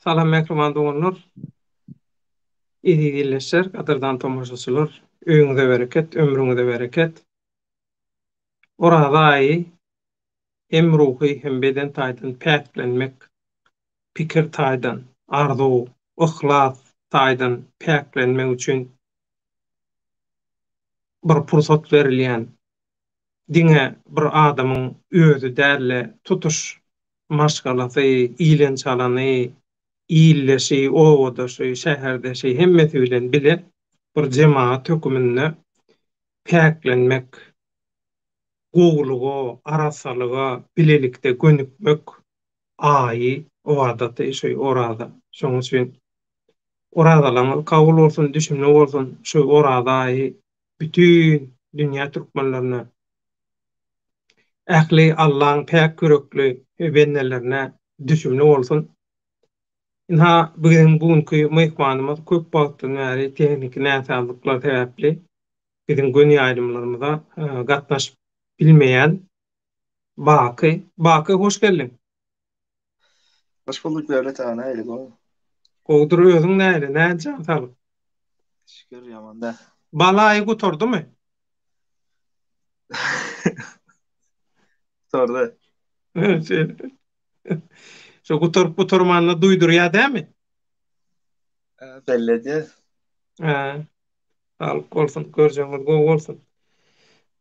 Salam mehriman doganlar. Iyi gilleşler, kadırdan tomoşaçylar. Öýüňize bereket, ömrüňize bereket. Orada aýy, hem ruhy hem beden taýdan päklenmek, pikir taýdan, arzu, ihlas taýdan päklenmek üçin bir pursat berilýän. Diňe bir adamyň özü dälle tutuş maşgalasy, ilen çalany, illeşi, owadaşy, şäherdeşi hemmeti bilen bile bir jemaat höküminde päklenmek, gowluga, arasalyga, bilelikde gönükmek aýy, o adaty şoý orada. Şoň üçin oradalaryň kabul bolsun, düşünme bolsun, şu orada aýy bütün dünýä türkmenlerine ähli Allahyň päk kürekli bennelerine düşünme bolsun. Inha bugünkü mehmanymyz köp wagtdan bäri tehnik näsazlyklar sebäpli bizim gönü aýdymlarymyza gatnaşyp bilmeýän Baky hoş geldin. Hoş bulduk Devlet Ağa'na eylik o. Gowdur özüň näde? Näde jan salyp? Şükür yamanda. Balaýy gutardymy? Sordu. Şo gutarmanyny duýdurýar dämi? Belledi. Ha, salyp bolsun, görjeňiz gowy bolsun.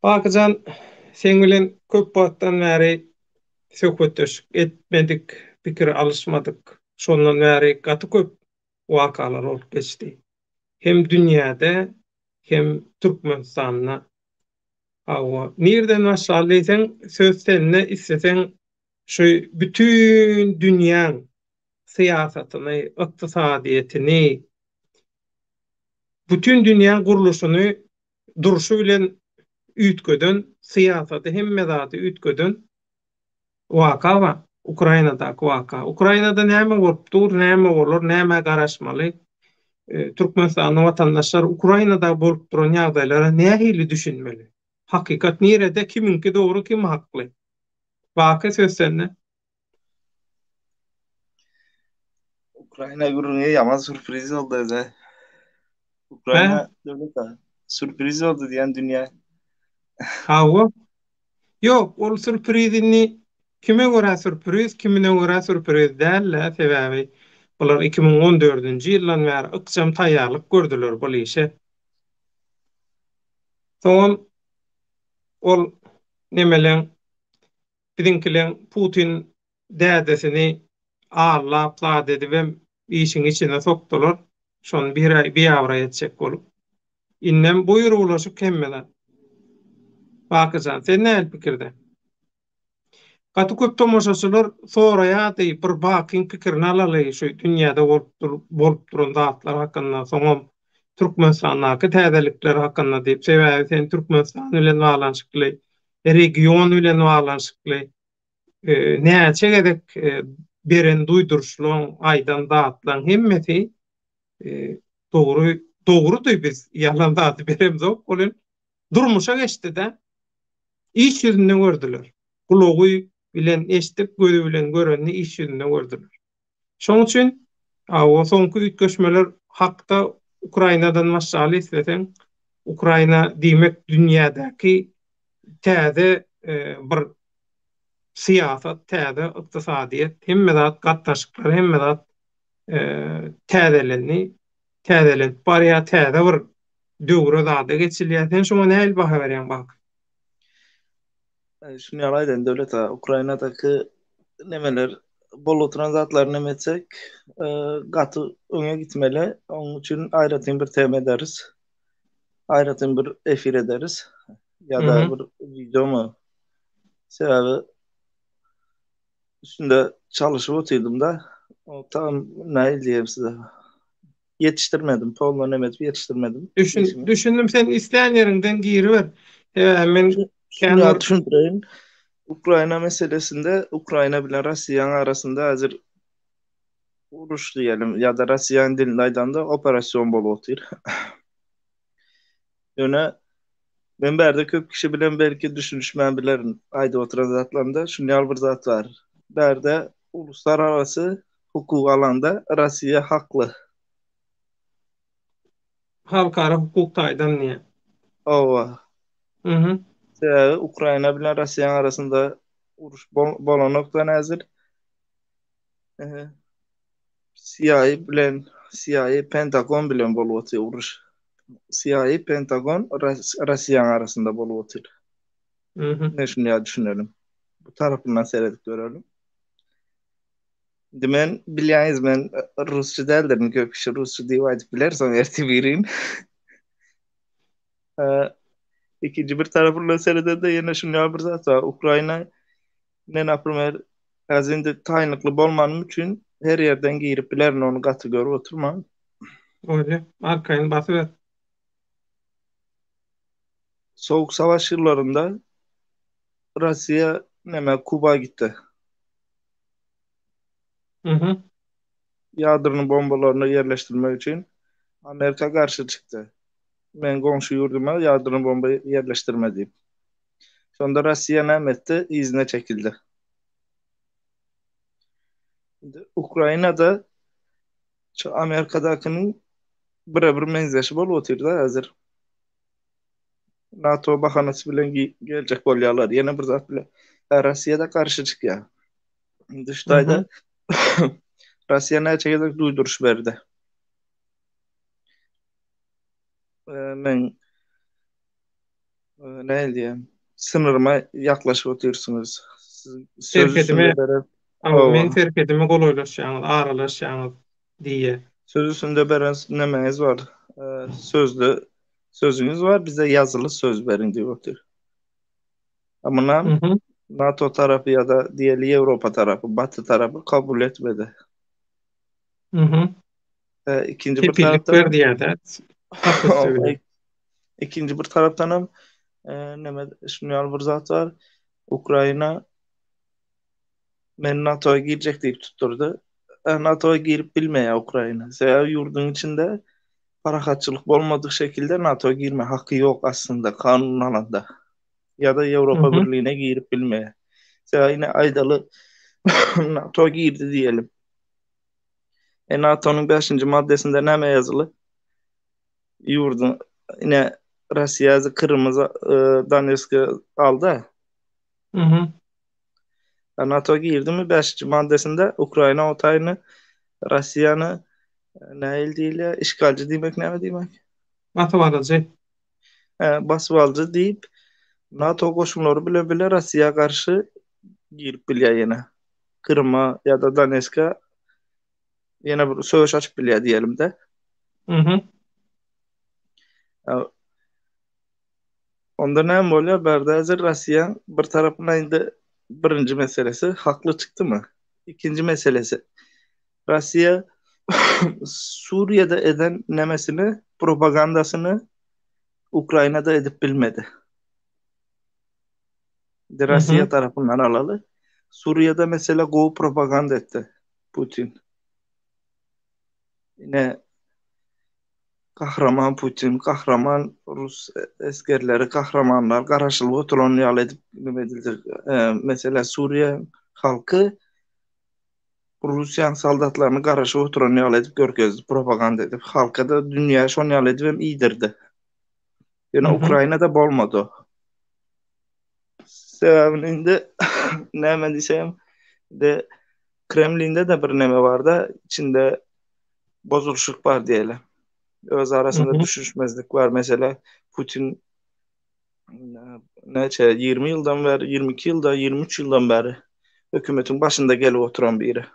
Bakyjan, sen bilen köp wagtdan bäri söhbetdeşik etmedik, pikir alışmadyk. Şondan bäri gaty köp wakalar bolup geçdi. Hem dünýäde hem Türkmenistanda. Hawa, nerden başlaýsan söz seninle istesen şu bütün dünýäň syýasatyny, ykdysadyetini, bütün dünýäň guruluşyny duruşy bilen üýtgeden, syýasaty hemme zady üýtgeden waka bar. Ukrainadaky waka. Ukrainada näme bolupdyr, näme bolar, näme garaşmaly? Türkmenistanyň watandaşlary Ukrainada bolup duran ýagdaýlara nähili düşünmeli? Hakykat nerede, kiminki dogry, kim hakly? Waka söz sende. Ukraina gurulňa yaman sürpriz oldu öze. Ukraina Devlet Ağa. Sürpriz oldu diýen dünýä. Hawa. Yok, ol sürprizini kime göre sürpriz, kimine göre sürpriz däl, sebäbi bular 2014-nji ýyldan bäri ykjam taýýarlyk gördüler bu işe. Soň ol nemelen bizimkiler Putin dädesini ağırlap zat edip işin içine soktular. Şon bir ýawra etjek bolup. Innem buyur ulaşyp kemmeden. Bakysan, sen näme pikirde? Gaty köp tomoşaçylar soraýa diýip bir bakyň pikirini alaly şu dünýäde bolup duran zatlar hakynda, soňam Türkmenistanyňky täzelikler hakynda diýip, sebäbi sen Türkmenistan bilen balanşykly, region bilen balanşykly näçe gedek beren duýduruşlaryň aýdan zatlaryň hemmeti dogry biz ýalan zat berem zok, bolan durmuşa geçdi-de iş ýüzünden gördüler. Kulagy bilen eşitip, gözü bilen görenni iş ýüzünden gördüler. Şoň üçin o soňky üýtgeşmeler hakda Ukrainadan maşaly islesen, Ukraina diýmek dünýädäki täze bir syýasat, täze ykdysadyýet, hemme zat gatnaşyklar, hemme zat täzelenip barýa täze bir döwre zada geçilýär. Sen şoňa näil baha berýän bak? Şunu ýalaydan Devlet Ağa. Ukrainadaky nemeler bol oturan zatlaryny nemetsek gaty öňe gitmeli. Onuň üçin aýratyn bir tema ederiz. Aýratyn bir efir ederiz. Ýa-da bir videomy. Sebäbi üstünde çalışyp oturdum da o tam näil diýem size. Yetiştirmedim. Tollany nemet yetiştirmedim. Düşündüm, sen isleýän ýerinden giri ber. Men şunu düşündüreyim. Ukraina meselesinde Ukraina bilen Russiýanyň arasında hazır uruş diyelim ya da Russiýanyň dilinde aýdanda operasiýon bolup otyr. Ýöne men bärde köp kişi bilen belki düşünüşmän bilerin aýda oturan zatlarynda şunu ýal bir zat bar. Bärde uluslararasy hukuk alanda Rusya haklı. Halkara hukuk taýdan niye? Ova. Mhm. Ukrayna bilen Rusya arasında uruş bolanokdan hazır. CIA Pentagon bilen bolup otyr uruş. CIA Pentagon Rusya arasında bolup otyr. Mhm. Ne şunu düşünelim. Bu tarafından seyredip görelim. Dimen bilýäňiz men Rusça däldirim, köp kişi Rusça diýip aýdyp biler, soň erti birin. İkinci bir tarafından seyredende ýene şunu bir zat var. Ukrayna ne naprymer hazinde taýynykly bolmanym üçin her yerden girip bilerin onu gaty görüp oturma. Öyle. Arkaýyn basyp. Soğuk savaş yıllarında Rusya Kuba gitti. Mhm. Yadırını bombalarını yerleştirmek için Amerika karşı çıktı. Men komşu yurduma yadırını bomba yerleştirme deyip. Sonunda Rusya ne etti? İzne çekildi. Ukrayna'da şu Amerika'dakinin birebir menzeşi bol oturdu hazır. NATO bahanası bilen gelecek bolýarlar. Yine bir zat bile Rusya'da karşı çıkıyor. Mhm. Dıştayda Rusya ne çekecek duyduruş verdi. Men ne diyeyim? Sınırıma yaklaşıp oturuyorsunuz. Söz Terk edime, üstünde beren men ova. terk edime golaýlaşýaňyz, aralaşýaňyz diýe. Söz üstünde beren nemeyiz var. Sözlü sözünüz var. Bize yazılı söz verin diyor otur. Ama Mhm. NATO tarafı ya da diğeri Avrupa tarafı, Batı tarafı kabul etmedi. Mhm. İkinci bir Kepillik berdi taraftan ýa-da tapşyrsy bilen. ikinci bir taraftan neme şunu bir zat var. Ukrayna men NATO'ya girecek deyip tutturdu. NATO'ya girip bilmeye Ukrayna. Seya yurdun içinde parakatçılık olmadık şekilde NATO'ya girme hakkı yok aslında kanun alanda. Ya da Avrupa Mhm. Birliği'ne girip bilmeye. Seya yine Aydalı NATO'ya girdi diyelim. NATO'nun 5. maddesinde ne yazılı? Yurdun yine Rusya Kırım'ı Donetsk'ı aldı. Mhm. NATO girdi mi 5. maddesinde Ukrayna otayını Rusya'nı ne ildiyle işgalci demek ne demek? Atabalagy. Basıp alıcı deyip NATO koşulları bile bile Rusya'ya karşı girip bilye yine. Kırım'a ya da Donetsk'a yine bir savaş açıp bilye diyelim de. Mhm. Onda ne oluyor? Berdazır Rusya bir tarafına indi birinci meselesi haklı çıktı mı? İkinci meselesi Rusya Suriye'de eden nemesini propagandasını Ukrayna'da edip bilmedi. Rusya Mhm. tarafından alalı. Suriye'de mesela Go propaganda etti Putin. Yine kahraman Putin, kahraman Rus askerleri, kahramanlar karşılığı oturan edip bilmediler. Mesela Suriye halkı Rusyan saldatlarını karşı oturan edip görkezdi, propaganda edip halka da dünya şon edip hem iyidirdi. Yani Mhm. Ukrayna'da bolmadı o. Sebebinin de ne hemen diyeceğim de Kremlin'de de bir neme var da içinde bozuluşluk var diyelim. Öz arasında Mhm. düşüşmezlik var. Mesela Putin 20 yıldan beri, 22 yılda, 23 yıldan beri hükümetin başında gelip oturan biri.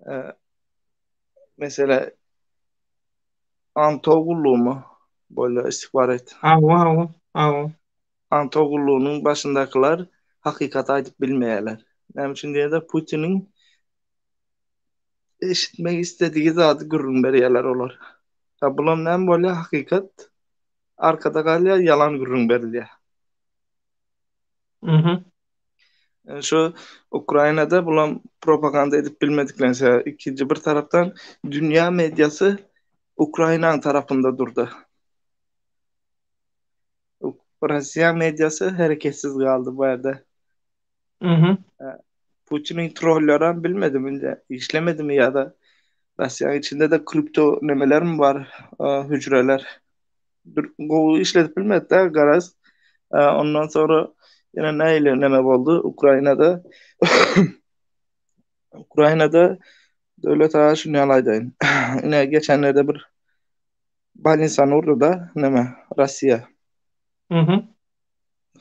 Ee, Mesela Antogullu mu? Böyle istihbarat. Awa. Antogullu'nun başındakiler hakikat aydıp bilmeyeler. Yani için diye de Putin'in eşitmek istediği zatı gürrün beriyeler olur. Ya bulan nem böyle hakikat arkada kalıyor yalan gürrün beriliyor. Mhm. Yani şu Ukrayna'da bulan propaganda edip bilmediklerine ikinci bir taraftan dünya medyası Ukrayna tarafında durdu. Rusya medyası hareketsiz kaldı bu arada. Mhm. Putin'in trolleri bilmedim ince işlemedi mi ya da Rusya'nın içinde de kripto nemeler mi var, hücreler. Bu işletip bilmedi de garaz. Ondan sonra yine neyle neme oldu Ukrayna'da. Ukrayna'da devlet ağa şunu alaydın. Yine geçenlerde bir bal insan vurdu da neme Rusya. Hı hı.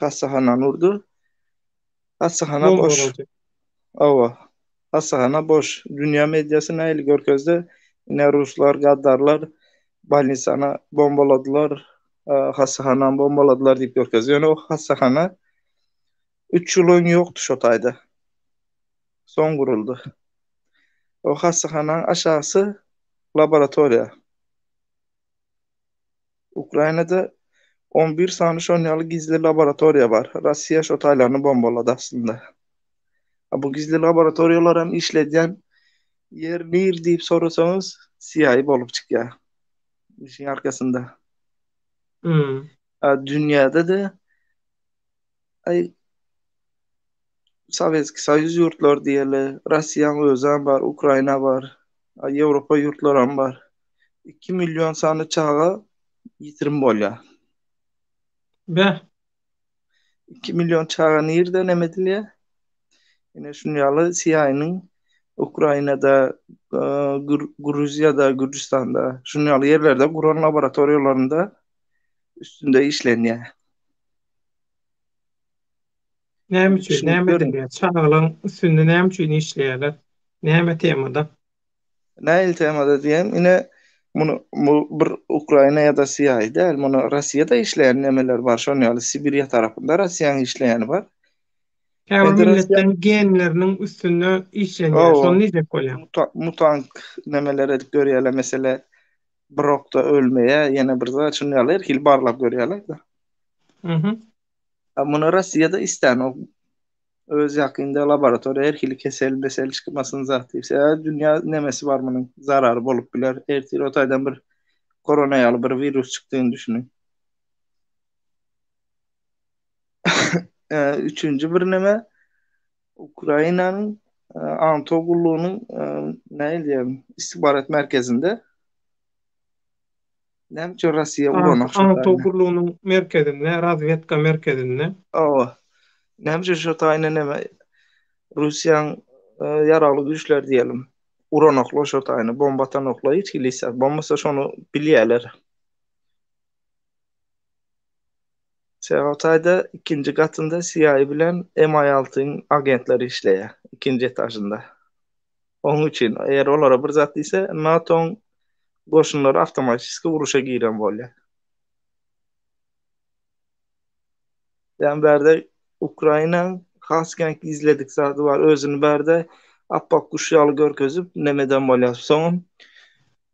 Hastahana vurdu. Hastahana Bomba boş. olacak. Ava. Hastahana boş. Dünya medyası neyle görközde? Yine Ruslar, Gaddarlar bal insana bombaladılar. Hastahana bombaladılar deyip görközde. Yani o hastahana 3 yılın yoktu şotayda. Son kuruldu. O hastahananın aşağısı laboratuvarya. Ukrayna'da 11 tane şonyalı gizli laboratuvarya var. Rusya şotaylarını bombaladı aslında. Bu gizli laboratuvaryaların işlediyen yer nir deyip sorursanız CIA bolup çıkıyor. İşin arkasında. Hmm. Dünyada da ay, Sovyetski Soyuz yurtlar diyeli, Rusya'nın özü var, Ukrayna var, Avrupa yurtları var. 2 milyon sanı çağa yitirim bolya. Be. 2 milyon çağa nereden emedilye? Yine şunyalı CIA'nın Ukrayna'da, Gruzya'da, Gürcistan'da, şunyalı yerlerde kuran laboratuvarlarında üstünde işleniyor. Näme üçin? Düşünüp Näme görün. derler? Çağılan üstünde näme üçin işleýärler? Näme temada? Ne iltemada diyeyim, yine bu bir Ukrayna ya da CIA değil, bunu Rusya'da işleyen nemeler var. Şunyalı Sibirya tarafında Rusya'nın işleyeni var. Her Federasyon milletlerin genlerinin üstünde işlenýär. Şonu o diýip bolýar. mutant nemelere görüyorlar mesela Brok'ta ölmeye yine bir daha şunyalı erkil barlap görüyorlar da. Hı hı. Bunu Rusya'da isten o öz yakında laboratuvar erkili kesel besel çıkmasını zahtıysa dünya nemesi var bunun zararı bolup biler. Ertil otaydan bir koronayalı bir virüs çıktığını düşünün. Üçüncü bir neme Ukrayna'nın Anatoluluğunun ne diyeyim istihbarat merkezinde nem ki Rusya uranak şotayına. Anatogurluğunun merkezinde, razvedka merkezinde. O nem ki şotayına neme Rusya'nın yaralı güçler diyelim. Uranokla şotayını bombatan okla hiç kilise. Bombasa şonu biliyorlar. Sevatayda ikinci katında CIA bilen MI6'ın agentleri işleye. İkinci etajında. Onun için eğer olara bir zat ise NATO'nun koşunları avtomatik vuruşa giren böyle. Yani berde Ukrayna hasken izledik zaten var. Özünü berde appak kuşyalı görközüp nemeden böyle. Son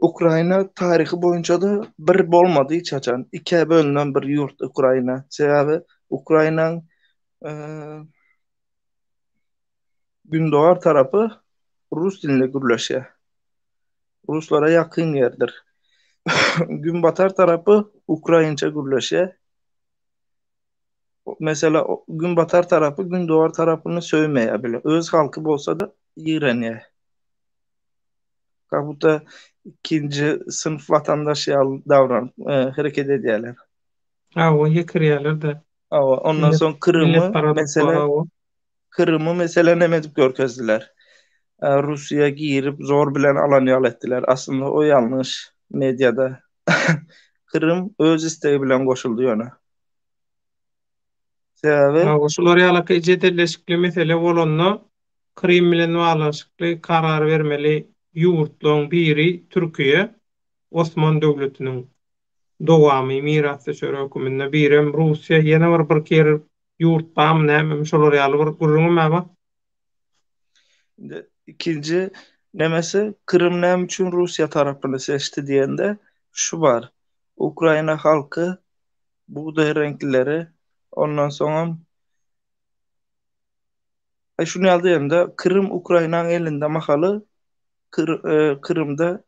Ukrayna tarihi boyunca da bir bolmadı hiç açan. İkiye bölünen bir yurt Ukrayna. Sebebi Ukrayna'nın e, gündoğar tarafı Rus dinle gürleşe. Ruslara yakın yerdir. Gün batar tarafı Ukrayince gürleşe. Mesela gün batar tarafı gün doğar tarafını sövmeye bile. Öz halkı bolsa da iğreniye. Kabuta ikinci sınıf vatandaş davran hareket ediyorlar. Ha, o yekirýärler de. Ondan Millet, sonra millet paradık var o. Kırım'ı mesela ne medip görkezdiler. Rusya girip zor bilen alanyal ettiler. Aslında o yanlış medyada. Kırım öz isteği bilen koşuldu yana. Sebebi Ha, şular ýaly jedelleşikli mesele bolanna Krim bilen baglanşykly karar bermeli ýurtlaryň biri Türkiýe, Osman döwletiniň dowamy mirasy şöre höküminde birem Russiýa ýene bir kere ýurt bam näme şolar ýaly bir gurrunma ba. ikinci nemesi Kırım nem için Rusya tarafını seçti diyende şu var. Ukrayna halkı buğday renklileri ondan sonra şunu yazdı da Kırım Ukrayna'nın elinde makalı Kırım'da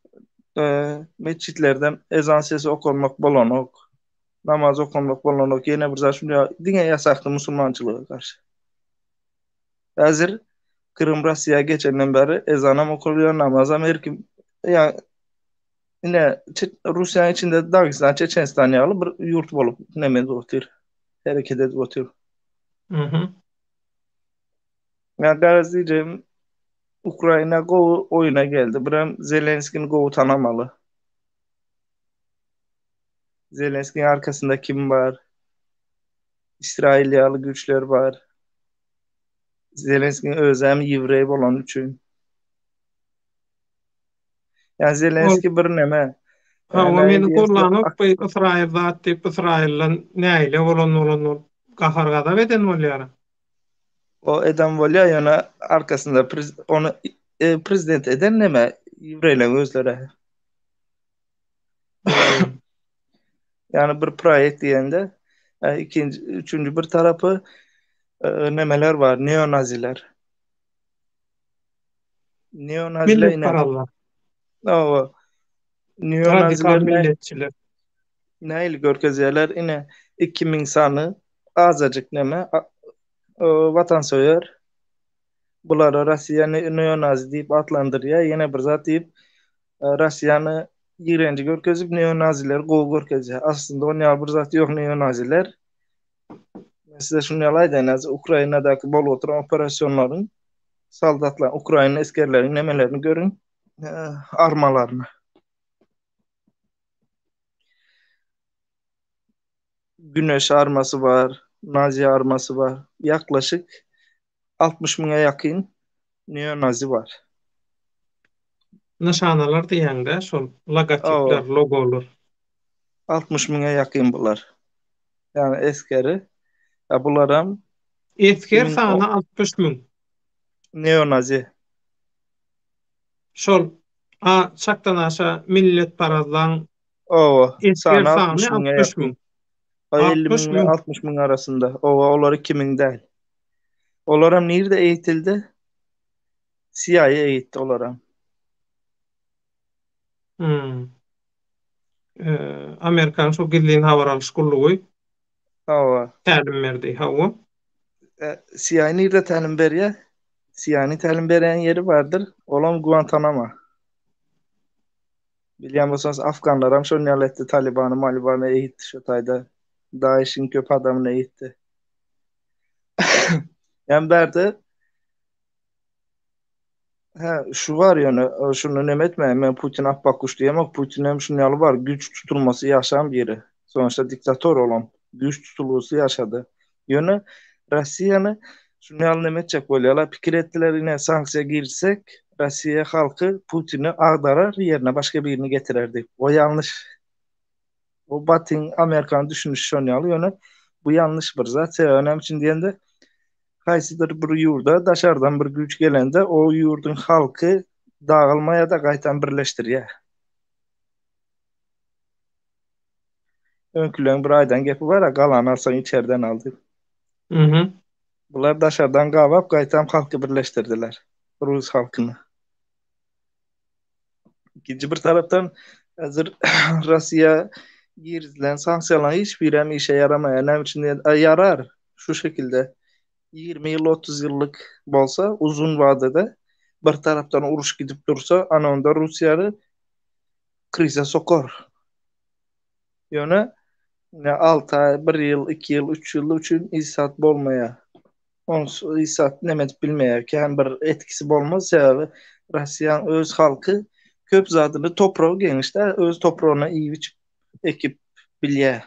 mescitlerden ezan sesi okunmak bolonok namaz okunmak bolonok yine bir şunu dine yasaktı Müslümançılığa karşı. Hazır Kırım Rusya geçenden beri ezanam okuluyor, namazam erkim. Yani yine Rusya içinde Dagestan, Çeçenistan yalı bir yurt bolup nemez otur. Hareket edip otur. Hı hı. Yani garaz diyeceğim Ukrayna go oyuna geldi. Biram Zelenski'nin go tanımalı. Zelenski'nin arkasında kim var? İsrailyalı güçler var. Zelenski'nin özlemi Yivrey olan üçün. Yani Ol Zelenski bir neme. hava Ne meni diyesi kullanıp bu İsrail zat deyip İsrail'den näile bolan gahargada beden bolýar. o eden volya yana arkasında onu prezident eden neme Yivreylerin özleri. Hmm. Yani bir proyekt diyende ikinci, üçüncü bir tarafı nemeler var. Neonaziler. Neonaziler Millet yine parallar, o radikal neonaziler milletçiler. neyle görkezlerler yine 2000 sanı azacık neme vatansever buları Rusya neonazi deyip adlandırıyor. Yine bir zat deyip Rusya'nı iğrenci görkezip neonaziler gol görkeziyor. Aslında o ne bir zat yok neonaziler. Size şunu yalaydı en az Ukrayna'daki bol oturan operasyonların saldatlar, Ukrayna askerlerinin nemelerini görün. Armalarını. Güneş arması var, Nazi arması var. Yaklaşık 60 bine yakın neo-Nazi var. Nişanalar diýende şol logotipler, O logolar. 60 bine yakın bunlar. Yani askeri. Ya bunlar Esker kimin sana o 60 000. neo-Nazi. Şol çakdan aşa millet parazlan O esker sana sany 60 bine 60 000. yakın. O 50 60 bin ile 000. 60 bin arasında. Onları kimin değil. Onlara nerede eğitildi? CIA eğitti onlara. Hmm. Amerikan şu gilliğin havaral şkulluğu O tälim berdi hawa. CIA nerede talim veriyor? CIA'nın talim veren yeri vardır. Olam Guantanamo. Bilýän bolsaňyz Afganlaram şol ýaletdi Talibany eýitdi şu taýda. Daeş'in köp adamyny eýitdi. Ýa berde şu var ýöne şunu nemetmeýän men Putin appakuş diýemok. Putin hem şunu ýaly bar güç tutulmasy ýaşan biri. Soňçta diktator olan güç tutulmasy ýaşady. Ýöne Russiýany şunu ýaly nemetjek bolýarlar. Pikir etdiler ine sanksiýa girsek Russiýa halky Putin'i agdarar, yerine başka birini getirirdi. O yanlış. O Batın Amerikan düşünüş şonu ýaly ýöne bu yanlış bir zat. Önem için diýende Qaysydyr bir ýurda daşardan bir güç gelende o ýurdun halky dağılmaya da gaýtan birleşdirýär. Öňkülen bir aýdan gepi bar, galany alsaň içeriden aldy. Mhm. Bular daşardan gawap gaýtan halky birleşdirdiler. Rus halkyny. İkinci bir taraftan hazır Rusya girilen sanksiyalar hiçbir işe yaramayan. Hem için yarar şu şekilde 20 yıl 30 yıllık bolsa uzun vadede bir taraftan uruş gidip dursa ana onda Rusya'yı krize sokar. Yani ne 6 ay, 1 yıl, 2 yıl, 3 yıl üçün isat bolmaya. Onsuz isat nemet bilmeye ki hem bir etkisi bolmaz ya Rusya'nın öz halkı köp zadyny toprağı genişde öz toprağına iyi biçip ekip bilye.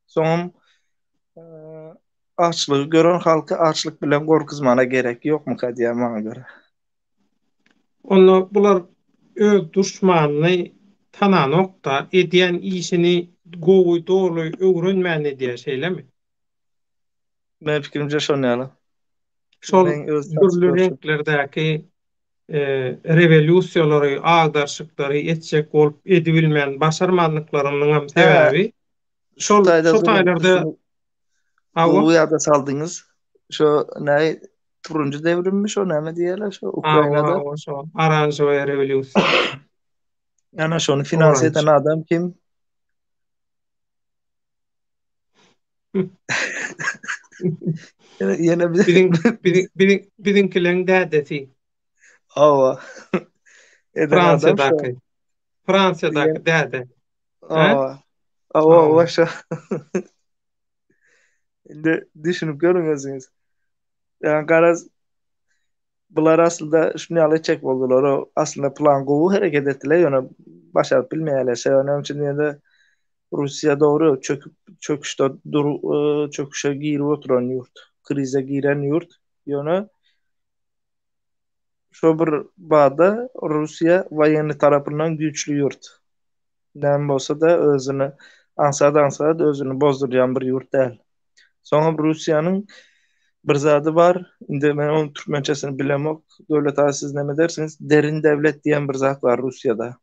Son e, açlığı gören halkı açlık bilen korkuzmana gerek yok mu kadiye bana göre? Onu bular öz düşmanly tananokda edýän işini gowy dogry öwrenmäni diýe şeylemi? Ben fikrimce şonu yani. Şol Men öz şahsy türlü görüşüm. renklerdäki revolýusiýalary, agdarşyklary etjek bolup edibilmän başarmanlyklarynyň hem He, sebäbi şu tayda şol durun, taýlarda şunu hawa bu yada saldınız. Şu ne turuncu devrimmiş o ne mi diyeler şu Ukrayna'da. hawa şol aranjy revolýusiýa. Yani şunu finanse eden Orange. adam kim? Yine bir Birinkilerin dädesi. ava eden adam şu. Fransa'daki. Fransa'daki Yine däde. Ha? ava ava Awa. başa. Indi düşünüp görün özünüz. Yani garaz bular aslında şunu alacak oldular. O aslında plan govu hareket ettiler. Yani başarıp bilmeyeler. Şey, onun için de Rusya doğru çöküşte çöküşe girip oturan yurt. Krize giren yurt. Yani şu bir bağda Rusya vayeni tarafından güçlü yurt. Nem olsa da özünü ansada özünü bozduryan bir yurt değil. Sonra Rusya'nın bir zadı var. Indi ben onun Türkmençesini bilemok. Devlet adı siz ne dersiniz? Derin devlet diyen bir zat var Rusya'da.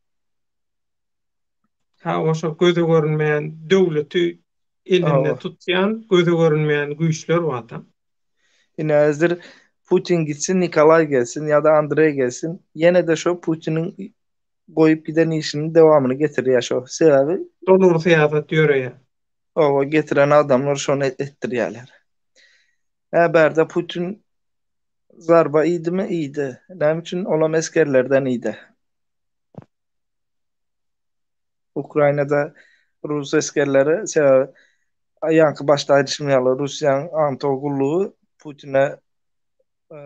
Ha oşa göze görünmeyen döwleti elinde Ava. tutyan, göze görünmeyen güýçler wata. Yine ezdir Putin gitsin, Nikolay gelsin ya da Andrei gelsin. Yine de şu Putin'in koyup giden işinin devamını getiriyor şu. Sebebi Dolur siýasat ýöreýär. o getiren adamlar şunu ettiriyorlar. Haberde Putin zarba iyiydi mi? İyiydi. Ne için? Olan askerlerden iyiydi. Ukrayna'da Rus askerleri yankı başta ayrışmayalı Rusya'nın antogulluğu Putin'e e,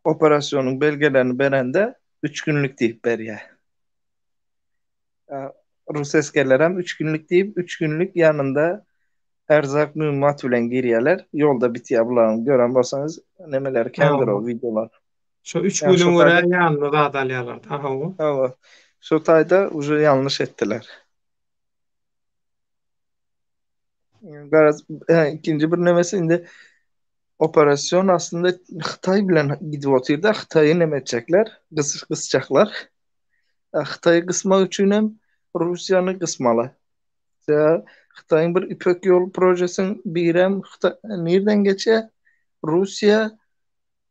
operasyonun belgelerini berende 3 günlük deyip beriye. E, Rus askerler hem 3 günlük deyip 3 günlük yanında erzak mühimmat bilen giriyeler. Yolda bitiyor bularını gören baksanız nemeler kendir Awa. o videolar. Şu 3 Yani güne şu göre tayda ýanly zat alýarlar. Aha. ama şu tayda ucu yanlış ettiler. Garaz, ikinci bir nemesi indi operasyon aslında Xitay bilen gidip oturdu. Xitay'ı nem edecekler? Kısacaklar. Xitay'ı kısmak için hem Rusya'nı kısmalı. Ya, Xitay'ın bir İpek Yol projesinin bir hem nereden geçe? Rusya,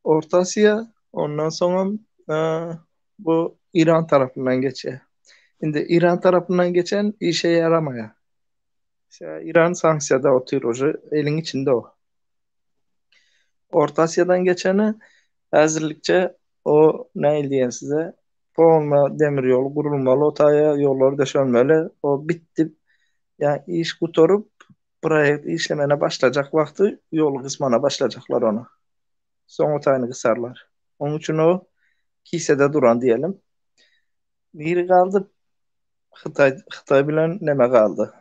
Orta Asya, ondan sonra e, bu İran tarafından geçe. Şimdi İran tarafından geçen işe yaramaya. İşte İran sanksiyada oturuyor. Elin içinde o. Orta Asya'dan geçeni hazırlıkça o ne diyen size Polma demir yolu kurulmalı, otaya yolları döşenmeli. O bitti. Yani iş kurtarıp proje işlemene başlayacak vakti yol kısmına başlayacaklar onu. Son otayını kısarlar. Onun için o kisede duran diyelim. Biri kaldı Xitay bilen neme kaldı?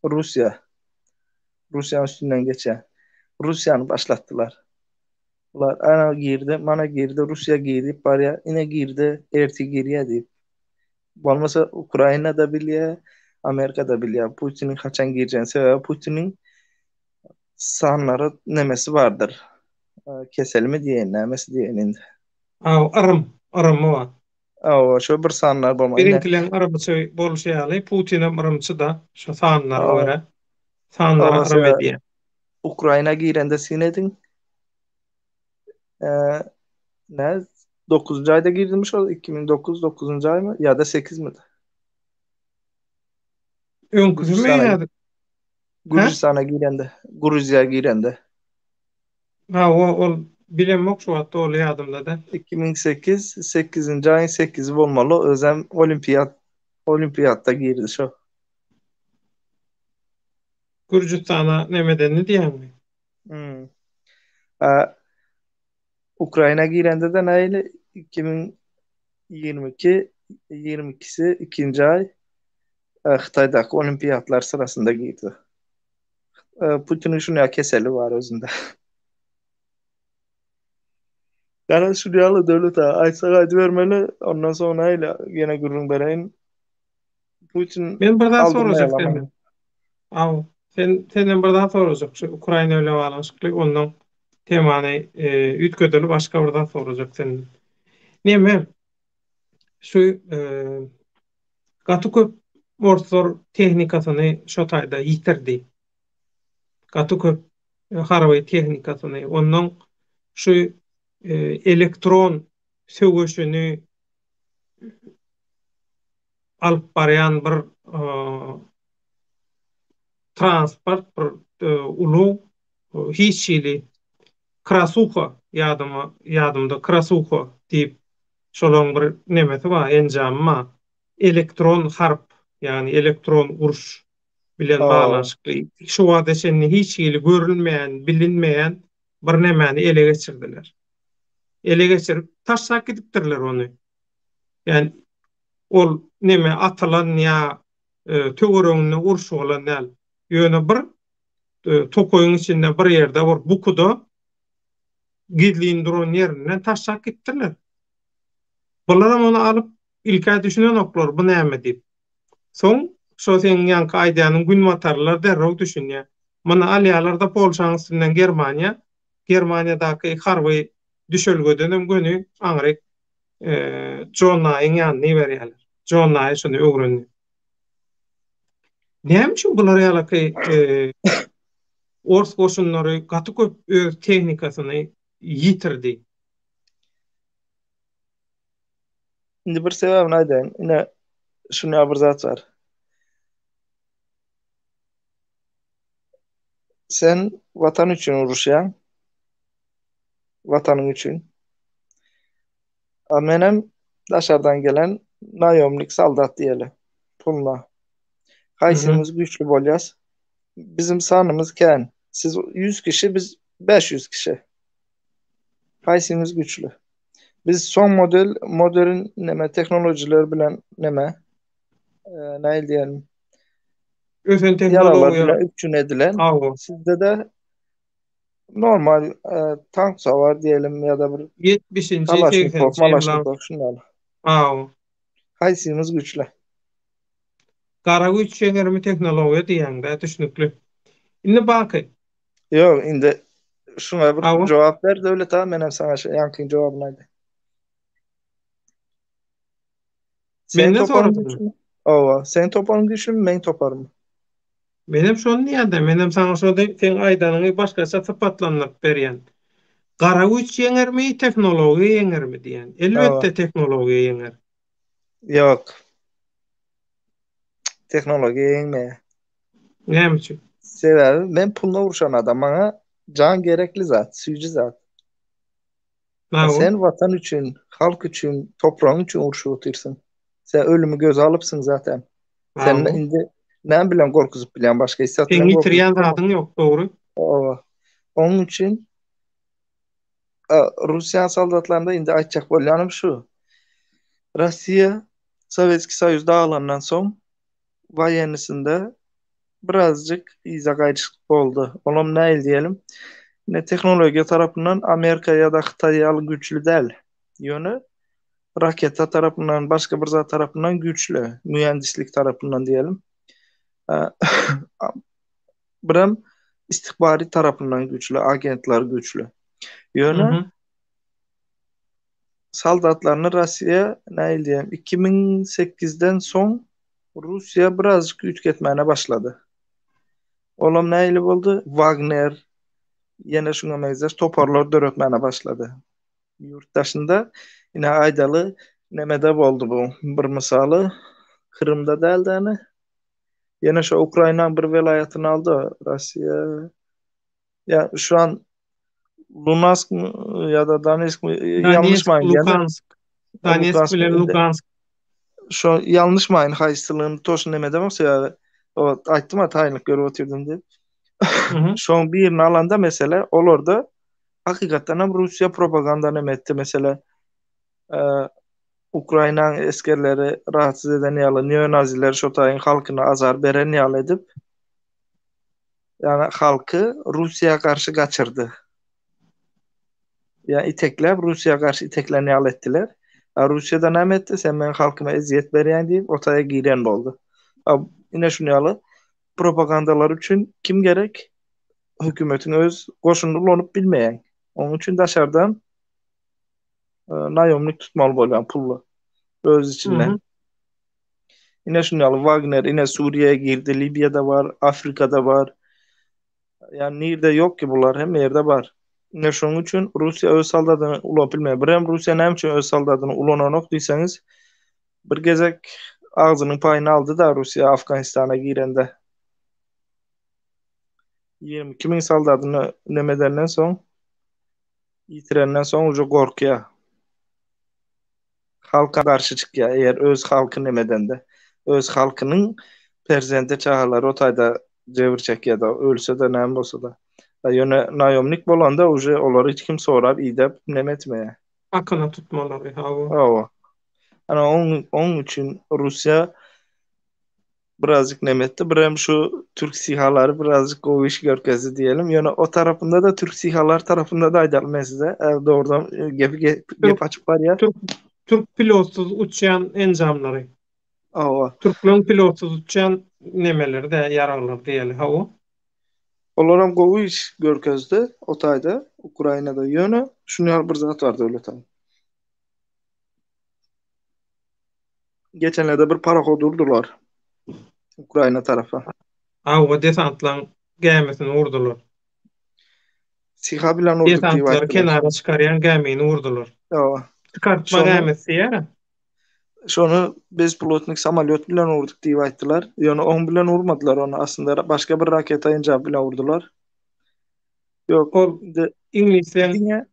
Rusya. Rusya'nın üstünden geçen. Rusya'nı başlattılar. Ular ana girdi, mana girdi, Rusya girdi, paraya yine girdi, erti geriye deyip. Olmasa Ukrayna da biliyor, Amerika da biliyor. Putin'in kaçan gireceğini sebebi Putin'in sahanları nemesi vardır. Keselim mi diye, nemesi diye. Aw, arym var. O şu bir sahanlar bulma. Yine Birinkilerin arabası bolşaýaly, Putin'im arymçy da şu sanlara o, göre sanlara o arym şey, edýär. Ukrayna girende sinedin. E, ne? 9. ayda girmiş o 2009 9. ay mı ya da 8 mi? Öňküsü me Gürcistan'a ýa-da? Ha? Gürcistan'a girende, Gruziya girende. Ha, ol bilemok şu wagtda ol ýadymda da. 2008 8. ayın 8'i olmalı. Özlem olimpiyatta girdi şu. Gürcistana nemeden ne diýärmi? Hmm. Ha, Ukrayna girende de neyle 2022 22'si 2. ay Xitay'daki olimpiyatlar sırasında girdi. Putin'in şunu ya keseli var özünde. Yani şu diyalı devlet ha. Aysa kaydı vermeli. Ondan sonra öyle yine gururun bereyin. Putin Men bir daha aldırmaya sorajak alamayın. senden. Aw, senden bir daha sorajak. Şu Ukraina ile balanşykly ondan temany ütködülüp başga bir daha sorajak senden. Näme? Şu gaty köp morsor tehnikasyny şo taýda ýitirdi. Gaty köp haraby tehnikasyny ondan şu elektron söwüşini alyp barýan bir transport bir ulu hiç şili krasuka yadımda krasuka diýip şolaň bir nemesi bar enjamma elektron harp yani elektron uruş bilen Aa, bağlanşykly şu wagtda şeňle hiç şili görülmeýän bilinmeýän bir nemeni ele geçirdiler. Ele geçirip taşsak gidipdirler onu. Yani ol neme atılan ya töwerüňne urşy bolan näl ýöne bir tokoyun içinde bir yerde var bukuda gidliğin duran yerinden taşak gittiler. Bunlar onu alıp ilkay düşünen oklar bu näme diýip. Soň şo sen ýanky aýdanyň gün matarlar derrek düşünýär. Mana alýalarda Polşanyň üstünden Germaniýa, Germaniýadaky harby düşelgedenem göni aňryk Jonnaýyň ýanyna berýärler. Jonnaý şunu öwrenýär. Näme üçin bular ýalaky Ors koşunları gaty köp öz tehnikasyny ýitirdi. indi bir sebäbini aýdaýyn. Ine şuny bir zat var. Sen vatan üçün uruşýan, watanyň üçün. A menem daşardan gelen naýomlyk saldat diýeli. Pulna. Mhm. Haýsymyz güçlü bolýas. Bizim sanymız kän. Siz 100 kişi, biz 500 kişi. Haýsymyz güçlü. Biz son modern neme teknolojiler bilen neme näil diýelim, Ösen ýaralar teknologiýa bilen üpçün edilen, ago sizde de normal tank savar diyelim ya da bir 70-nji Kalaşnikov, 80-nji ýyllar Malaşnikov şunlar. ago Haýsymyz güçlü. gara güç şehermi teknologiýa diýende düşnükli. Indi baky. Yok, indi şuna bir Ago cevap ver devlet ha, menem sana yankın cevabını aydı. Sen menden toparın soradym. güçlü mü? Ova, sen toparın güçlü mü, men toparım mı? Menem şonu diýende, menem saňa şo sen aýdanyňy başgaça sypatlandyryp berýän. Gara güç ýeňermi, teknologiýa ýeňermi diýen. Ova, Elbetde teknologiýa ýeňer. yok, teknoloji yengmeye. Näme üçin? Sebebi men puluna vuruşan adam, bana can gerekli zat, süyücü zat. Ago Sen vatan üçün, halk üçün, toprağın üçün vuruşup otursun. Sen ölümü göze alıpsın zaten. Sen ago indi ne bilen korkuzup bilen, başka hissiyat sen bilen korkuzup ýitirýän bilen. zadyň ýok, dogry. Ova. Onun için Rusya saldatlarında indi aytjak bolýanym şu. Rusya Sovetski Soýuz dağılandan soň wayennisinde birazcık iza gaýryşyk boldy. Olam näil diýelim? Ne teknologiya tarapyndan Amerika ýa-da Hytaý ýaly güçlü däl. Ýöne raketa tarapyndan, başga bir zat tarapyndan güçlü. Mühendislik tarapyndan diýelim. Biram istihbari tarapyndan güçlü, agentler güçlü. Ýöne Mhm. saldatlaryny Rusya näil diýelim 2008'den soň Rusya birazcık güç getmäne başlady. Olam näil boldy? Wagner ýene şuňa benzer toparlar döretmäne başlady. Yurtdaşynda ine aýdaly nemede boldy bu. Bir misaly Kırım'da däldäni. Ýene şu Ukrainanyň bir welaýatyny aldy Rusya. Ya şu an Luhansk ya da Donetsk mı yanlış Donetsk, mı geldi? Luhansk, Donetsk Luhansk bilen Lugansk. şu yanlış mı haýsylygyny toşun nemede bolsa o aýtdym ha taýynlyk görüp oturdum diýip. Mhm. Şoň birini alanda mesele olorda hakykatdan hem Rusya propaganda nemetdi mesele Ukraina eskerleri rahatsız eden ýaly neonaziler şotaýyn halkyna azar beren ýaly edip yani halky Rusya'ya karşı gaçyrdy. Ya itekler Rusya'ya karşı iteklerini ýaly etdiler. Rusya'da näme etdi? Sen men halkyma eziyet berýän diýip otaya giren boldy. Ine şunu ýaly propagandalar üçün kim gerek? Hökümetin öz goşuny ulanyp bilmeýän. Onun üçün daşardan naýomlyk tutmaly bolýan pullu öz içinden. Mhm. Ine şunu ýaly Wagner ine Suriýe'ye girdi, Libya'da var, Afrika'da var. Yani nirde yok ki bular, hem yerde var. Ne şoň üçün Rusya öz saldatyny ulap bilmeýär. Birem Rusya näme üçin öz saldatyny ulananok diýseňiz, bir gezek agzynyň paýyny aldy da Rusya Afganistana girende. 22 bin saldatyny nemedenden soň ýitirenden soň uje gorkýar. Halka garşy çykýar, eger öz halky nemedende. Öz halkynyň perzente çagalary o taýda jebir çekýär da, ölse de näme bolsa da. Ýöne naýomlik bolanda uje olary hiç kim sorap iýdep nemetmeýär. Akyna tutmalary hawa. Hawa. Ana onun üçin Russiýa birazcık nemetti. Birem şu Türk sihalary birazcık gowy iş görkezdi diýelim. Ýöne o tarapynda da Türk sihalar tarapynda da aýdalym size. Doğrudan gep açyp barýar. Türk pilotsuz uçýan enjamlary. Hawa. Türklerin pilotsuz uçýan nemeleri de ýaraglar diýeli hawa. Olar hem gowy iş görkezdi o taýda Ukrainada. Ýöne şunu bir zat bar döwletem. Geçenlerde bir paraxod urdular. Ukraina tarafa. Hawa desantlaryň gemesini urdular. Siha bilen urduk diýip Desantlar aýtdylar. kenara çykarýan gemini urdular. Hawa. Çykartma gemesi ýa. Şonu bezpilotnik samolyot bilen urduk diýip aýtdylar. Ýöne on bilen urmadylar onu. Aslında başga bir raketa enjam bilen urdular. Ýok, Ol İnglisleň diňe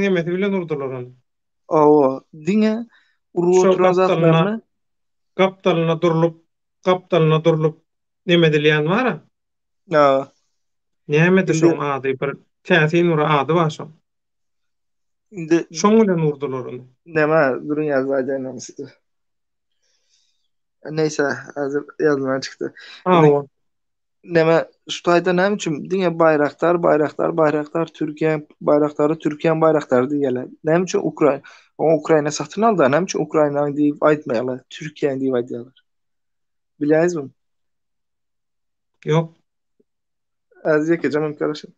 nemesi bilen urdular onu. Awa, diňe urup Şo oturan zatlaryny kaptalyna durulup neme dilýän bar-a? Awa. Näme de şoň ady bir täsin ura ady bar şoň. Indi Şoň bilen urdular onu. näme durun ýazmaýdan size. Neyse, hazır yazmadan çıktı. Hawa. Näme şu taýda näme üçin diňe bayraktar Türkiýe bayraktary Türkiýe bayraktary diýerler. Näme üçin Ukraina satyn aldy, näme üçin Ukraina diýip aýtmaýarlar, Türkiýe diýip aýdýarlar. Bilýäňizmi? Ýok. Azizke canım kardeşim.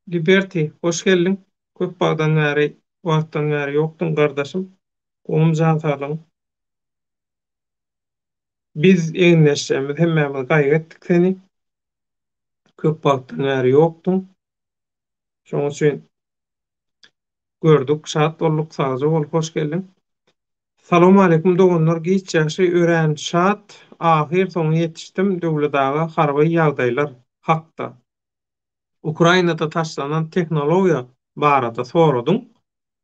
Liberty, hoş geldin. Köp bagdan bäri, wagtdan bäri ýokdun gardaşym. Gomjan salyň. Biz eňleşýärmiz, hemmämiz gaýgy etdik seni. Köp bagdan bäri ýokdun. Şoň üçin gördük, şat bolduk, sağjy bol, hoş geldin. Salam aleykum doganlar, giç ýaşy ören şat, ahir soňa ýetişdim döwletaga harby ýagdaýlar hakda. Ukrainada taşlanan teknologiýa barada soradym.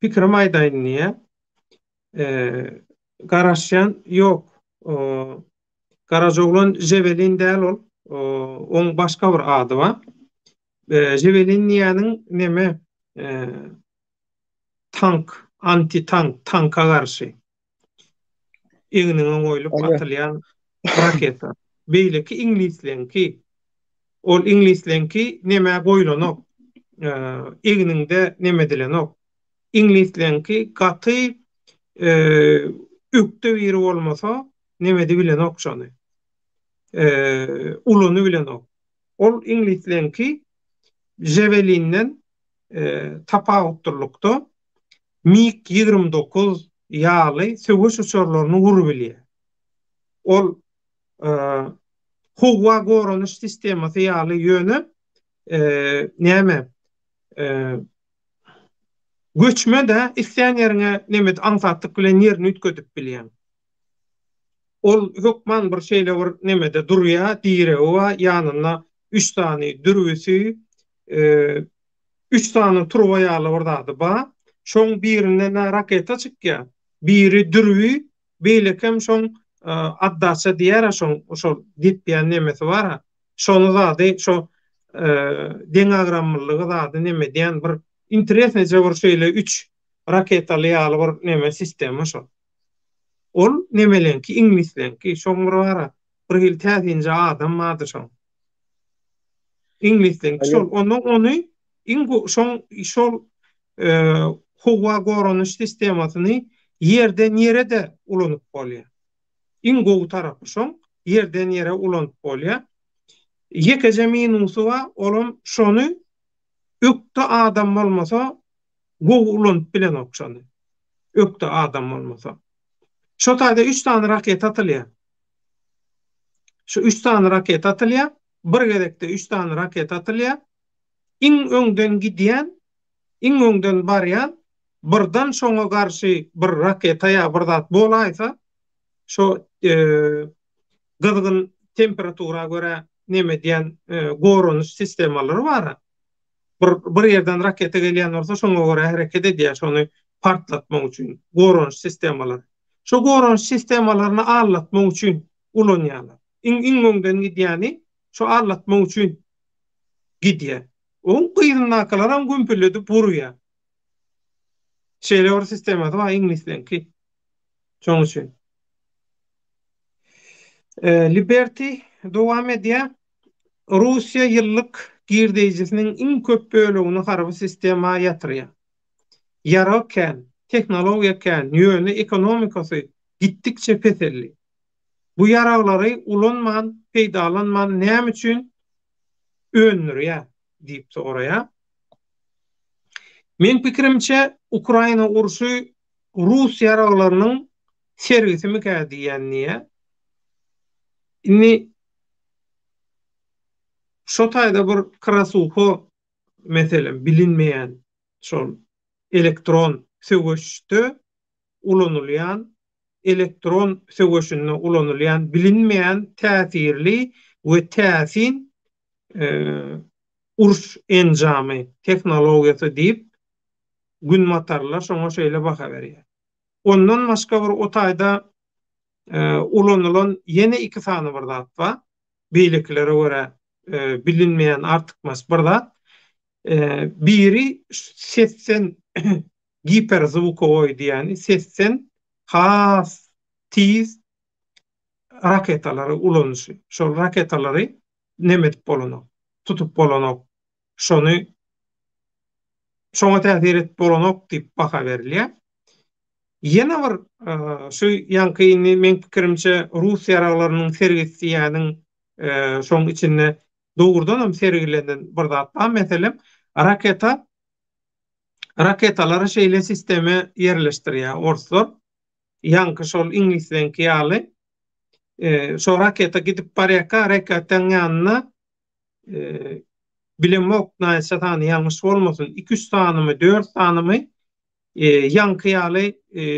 Pikirim aýdaýyn garaşýan ýok. Garajoglan Javelin däl ol. Oň başga bir ady bar. Javelin ýanyň neme tank, anti-tank, tanka garşy. Eňiniňe goýulyp atylýan raketa. Beýleki ingilislenki. Ol ingilislenki neme goýlanok. Eňiniňde neme dilenok. Ingilislenki gaty üktü biri bolmasa neme de bilenok şonu. Uluny bilenok. Ol ingilislenki Javelinden tapawutdurlukda MiG-29 ýaly söwüş uçurlaryny urup bilýär. Ol howa goranyş sistemasy ýaly ýöne näme göçme de isleýän ýerine nemet ansatlyk bilen ýerini ütködüp bilýär. Ol hökman bir şeýle bir nemede durýar, diýregi we ýanyna 3 tane dürwüsi, 3 tane turba ýaly bir zady bar. Şoň birinden raketa çykýar. Biri dürwi, beýlekem şoň addaça diýär, şol dipýän nemesi bar. Şonu zady, şo deňagramlygy zady neme diýen bir interesne jabir şeýle 3 raketaly ýaly bir neme sistemi şol. Ol nemelenki ingilislenki şoň bir bara bir hil täsinje adam mady şoň. Ingilislenki şol onu şol howa goranyş sistemasyny yerden yere de ulanyp bolýar. Ingow tarapy şoň yerden yere ulanyp bolýar. Ýekeje minusy bar, olam şonu ökde adam bolmasa gow ulanyp bilen okşany. Ökde adam bolmasa. Şo taýda 3 tane raket atylýar. Şu 3 tane raket atylýar, bir gerekde 3 tane raket atylýar. Iň öňden gidýän, iň öňden barýan birden şoňa garşy bir raketa ýa bir zat bolaýsa, şo gyzgyn temperatura göre neme diýen gorunuş sistemalary bar. Bir yerden raketa gelýän bolsa şoňa göre hereket edýär, şonu partlatmak üçin gorunuş sistemalary. Şo gorunuş sistemalaryny allatmak üçin ulanýarlar. Iň öňden gidýäni şo allatmak üçin gidýär. Oň gyýrynakalar gümpülledip burýar. Şeýle bir sistema da ingilislenki. Şoň üçin. Liberty dowam edýär. Russiýa ýyllyk girdejisiniň iň köp bölegini harby sistema ýatyrýar. Ýaraken, teknologiýaken, ýöne ekonomikasy gitdikçe peselli. Bu ýaraglary ulanman, peýdalanman näme üçin önürýär diýip soraýar. Men pikirimçe Ukraina urşy Rus ýaraglarynyň sergisi mi diýendiýe. Inni şo taýda bir krasuho meselen bilinmeýän şol elektron söwüşde ulanylýan, elektron söwüşinde ulanylýan bilinmeýän täsirli we täsin urş enjamy teknologiýasy diýip gün matarlar şoňa şeýle baka berýär. Ondan başga bir o taýda ulanylan ýene iki sany bir zat bar. Beýleklere görä bilinmeýän artykmas bir zat. Biri sessen hiperzvukowy diýeni sessen has tiz raketalary ulanýy. Şol raketalary nemet bolanok, tutup bolanok. Şoňa täsir etip bolanok diýip baka berilýär. Ýene bir şu ýankyny men pikirimçe Rus ýaraglarynyň sergisi ýanyň şoň içinde dogurdanam sergilenen bir zat bar. Meselem raketalary şeýle sisteme ýerleşdirýär. Orslar ýanky şol ingilislenki ýaly şo raketa gidip barýaka, raketaň ýanyna bilemok näçe tany ýalňyş bolmasyn 2-3 tanymy, 4 tanymy ýanky ýaly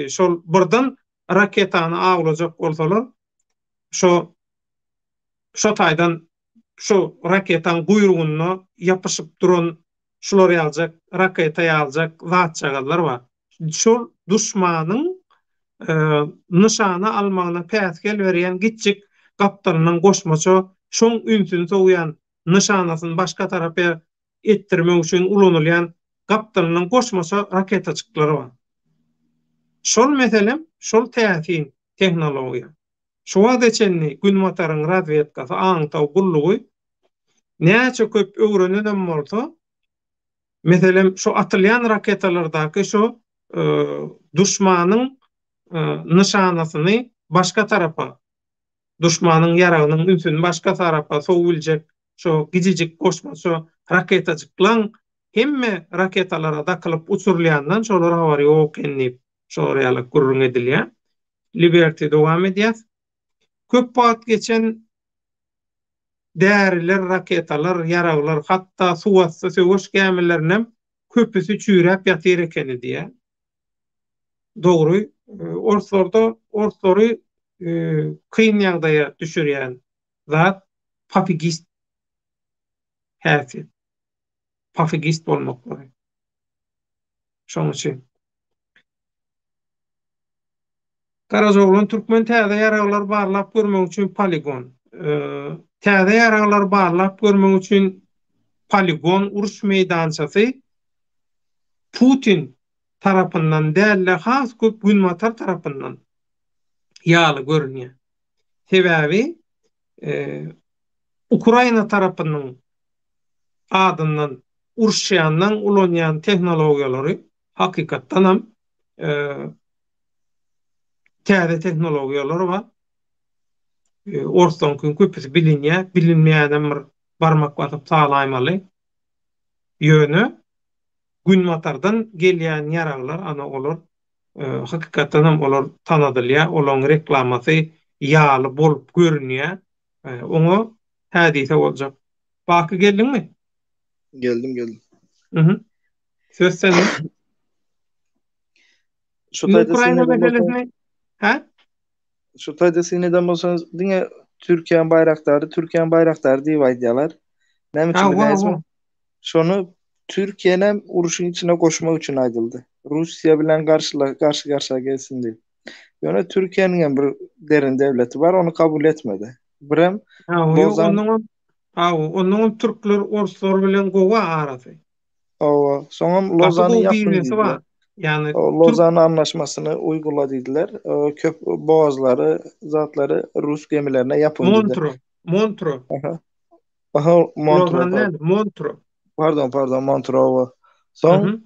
şol birden raketany awlajak bolsalar şo taýdan şo raketaň guyrugyna ýapyşyp duran şolary aljak, raketa aljak zat çagallar bar. Şol duşmanyň nyşana almagyna päsgel berýän gitjik gapdalynyň goşmaça şoň ünsüni soğuyan nyşanasyny başga tarapy etdirmek üçin ulanylýan gapdalynyň goşmaça raketaçyklary bar. Şol meselem, şol täsin teknologiýa. Şoňa deçenni gün mataryň razvedkasy aňtaw gullugy näçe köp öwrenenden bolsa, meselem şu atylýan raketalardaky şu duşmanyň nyşanasyny başga tarapa, duşmanyň ýaragynyň ünsüni başga tarapa soğubiljek şu gijijik goşmaça raketaçyklaň hemme raketalara dakylyp uçurulýandan şolar hawary okennip şoraýaly gurrun edilýär. Liberty dowam edýär. Köp wagt geçen däriler, raketalar, ýaraglar, hatda suwatsa söwüş gämelerinem köpüsi çüýräp ýatyr ekeni diýär. Dogry, orslary kyn ýagdaýa düşürýän zat pafigist häsiýet. Pafigist bolmak bar. Şoň üçin Garazoglan türkmen täze ýaraglar barlap görmek üçin poligon. Täze ýaraglar barlap görmek üçin poligon uruş meýdançasy Putin tarapyndan dälle has köp günmatar tarapyndan ýaly görünýär. Sebäbi Ukraina tarapynyň adyndan urşýandan ulanýan teknologiýalary hakykatdan ham täze teknologiýalary bar. Ortaňky köpüsi bilinýär, bilinmeýän bir barmak basyp saglaýmaly ýöne gün matardan gelýän ýaraglar ana olar hakykatdan ham olar tanadylýar, olaň reklamasy ýaly bolup görünýär. Oňa hädise boljak. Baky geldiňmi? Geldim. Söz sende. Şu Şimdi taýda Ukraina sineden bolsa, meselesini ha? şu taýda sineden bolsanız diňe Türkiýanyň baýraktary diýip aýdýarlar. Näme Ha, üçin wa. bileýizmi? Şonu Türkiýenem uruşyň içine goşmak üçin aýdyldy. Russiýa bilen garşy garşyga gelsin diýip. Ýöne Türkiýanyň bir derin devleti bar, onu kabul etmedi. Birem Ha, ýok, Lozan, onuň türkler, orslar bilen gowa arasy. soňam Gaty Lozany gowy ýapyn biznesi diýdiler. bar. Yani Türk Lozan anlaşmasyny uygula diýdiler. Köp boğazlary, zatlary Rus gemilerine ýapyn diýdi. Montreux. Aha. Aha, Montreux, Lozan näde? Montreux. pardon, Montreux. Hı Soň hı.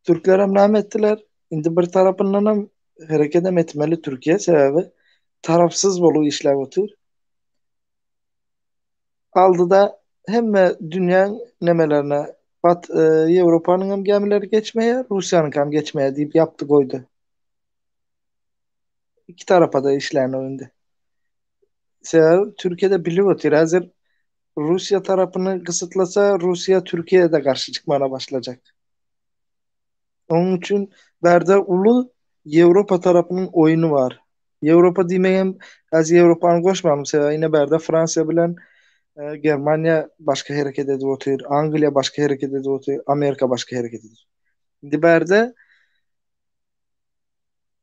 Türkler hem näme etdiler? Indi bir tarapyndan hem hereket etmeli Türkiýe, sebäbi tarapsyz bolup işläp otur. Aldyda hemme dünýäň nemelerine Ýewropanyň hem gemileri geçmeye, Russiýanyň hem geçmeye diýip ýapdy goýdy. İki tarafa da işlerini oynadı. Sebäbi Türkiýede bilip otur. Häzir Rusya tarapını kısıtlasa Rusya Türkiye'ye de karşı çıkmana başlayacak. Onun için berde ulu Avrupa tarafının oyunu var. Avrupa diýmeýän az Avrupany goşmam. Yine berde Fransa bilen Germanya başka hareket edip otur. Anglya başka hareket edip otur. Amerika başka hareket edip. Indi berde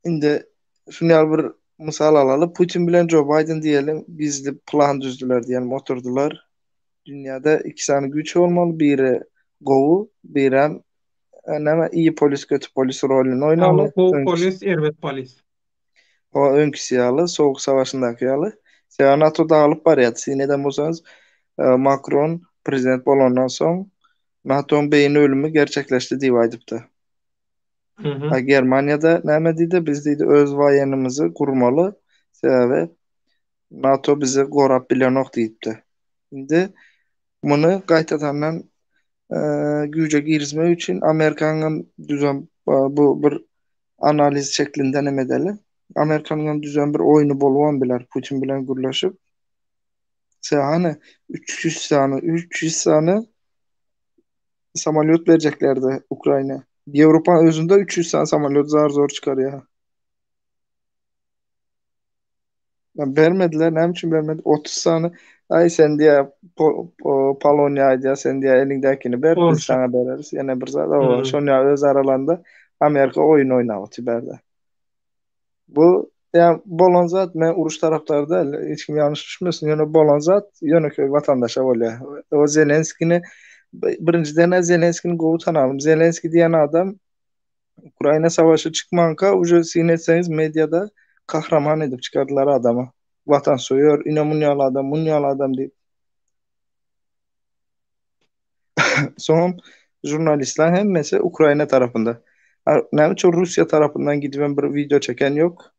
indi şunyal bir misal alaly. Putin bilen Joe Biden diýelim, gizli plan düzdüler diýelim, oturdular. Dünyada iki tane güç olmalı. Biri gowu, biri hem näme iyi polis, kötü polis rolünü Ha, oynaly. gowy polis, erbet polis. O öňküsi ýaly, Soğuk Savaşyndaky ýaly. Sen NATO dağılıp barýar. Siz neden bolsaňyz Macron prezident bolandan soň NATO'nun beýni ölümü gerçekleşdi diýip aýdypdy. Hı hı. Germaniýada näme diýdi? Biz diýdi öz waýanymyzy gurmaly. Sebäbi NATO bizi gorap bilenok diýipdi. Indi muny gaýtadandan güce girizmek için Amerika'nın düzen bu bir analiz şeklinde ne medeli. Amerika'nın düzen bir oyunu boluwan biler Putin bilen gürleşip. Sehane 300 tane samalyot vereceklerdi Ukrayna. Avrupa özünde 300 tane samalyot zar zor çıkarıyor. Yani vermediler. Ne için vermedi? 30 tane. Ay sen diye Polonya diye sen diye elindekini ver biz Polşa. sana veririz. Yine bir zar o Hı. şonya öz aralarında Amerika oyun oynağı tiberde. Bu yani bolan zat men uruş taraftarı değil. Hiç kim yanlış düşünmesin. Yani bolan zat yönököy vatandaşa bolýar. O Zelenski'ni birinciden Zelenski'ni gowy tanalım. Zelenski diyen adam Ukrayna savaşı çıkmanka uca sinetseniz medyada kahraman edip çıkardılar adamı. Vatan soyuyor, munyalı adam deyip. Son jurnalistler hem mesela Ukrayna tarafında. Ne biçim Rusya tarafından gidilen bir video çeken yok.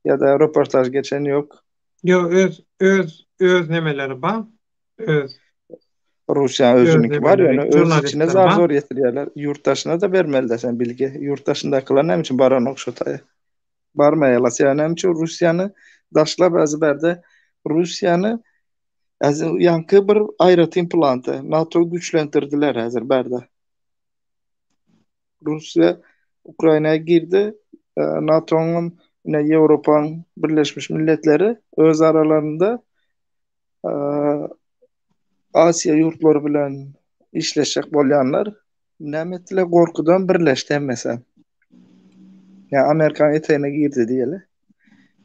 Ya da röportaj geçen yok. Yo, öz nemeleri ba? Rusya Öz özününki var yani nemeleri, öz içine jurnalistler zar ba? zor getiriyorlar. Yurttaşına da vermeli desen bilgi. Yurttaşındakiler ne biçim baranok şotayı. Barmayalas yani ne biçim Rusya'nı daşla bazı berde Rusya'nı az yankı bir ayrıtım plantı. NATO güçlendirdiler hazır berde. Rusya Ukrayna'ya girdi. NATO'nun yine Avrupa'nın Birleşmiş Milletleri öz aralarında e, Asya yurtları bilen işleşecek bolýanlar nämetle gorkudan birleşdi mesela. Ya Amerikan eteğine girdi diýeli.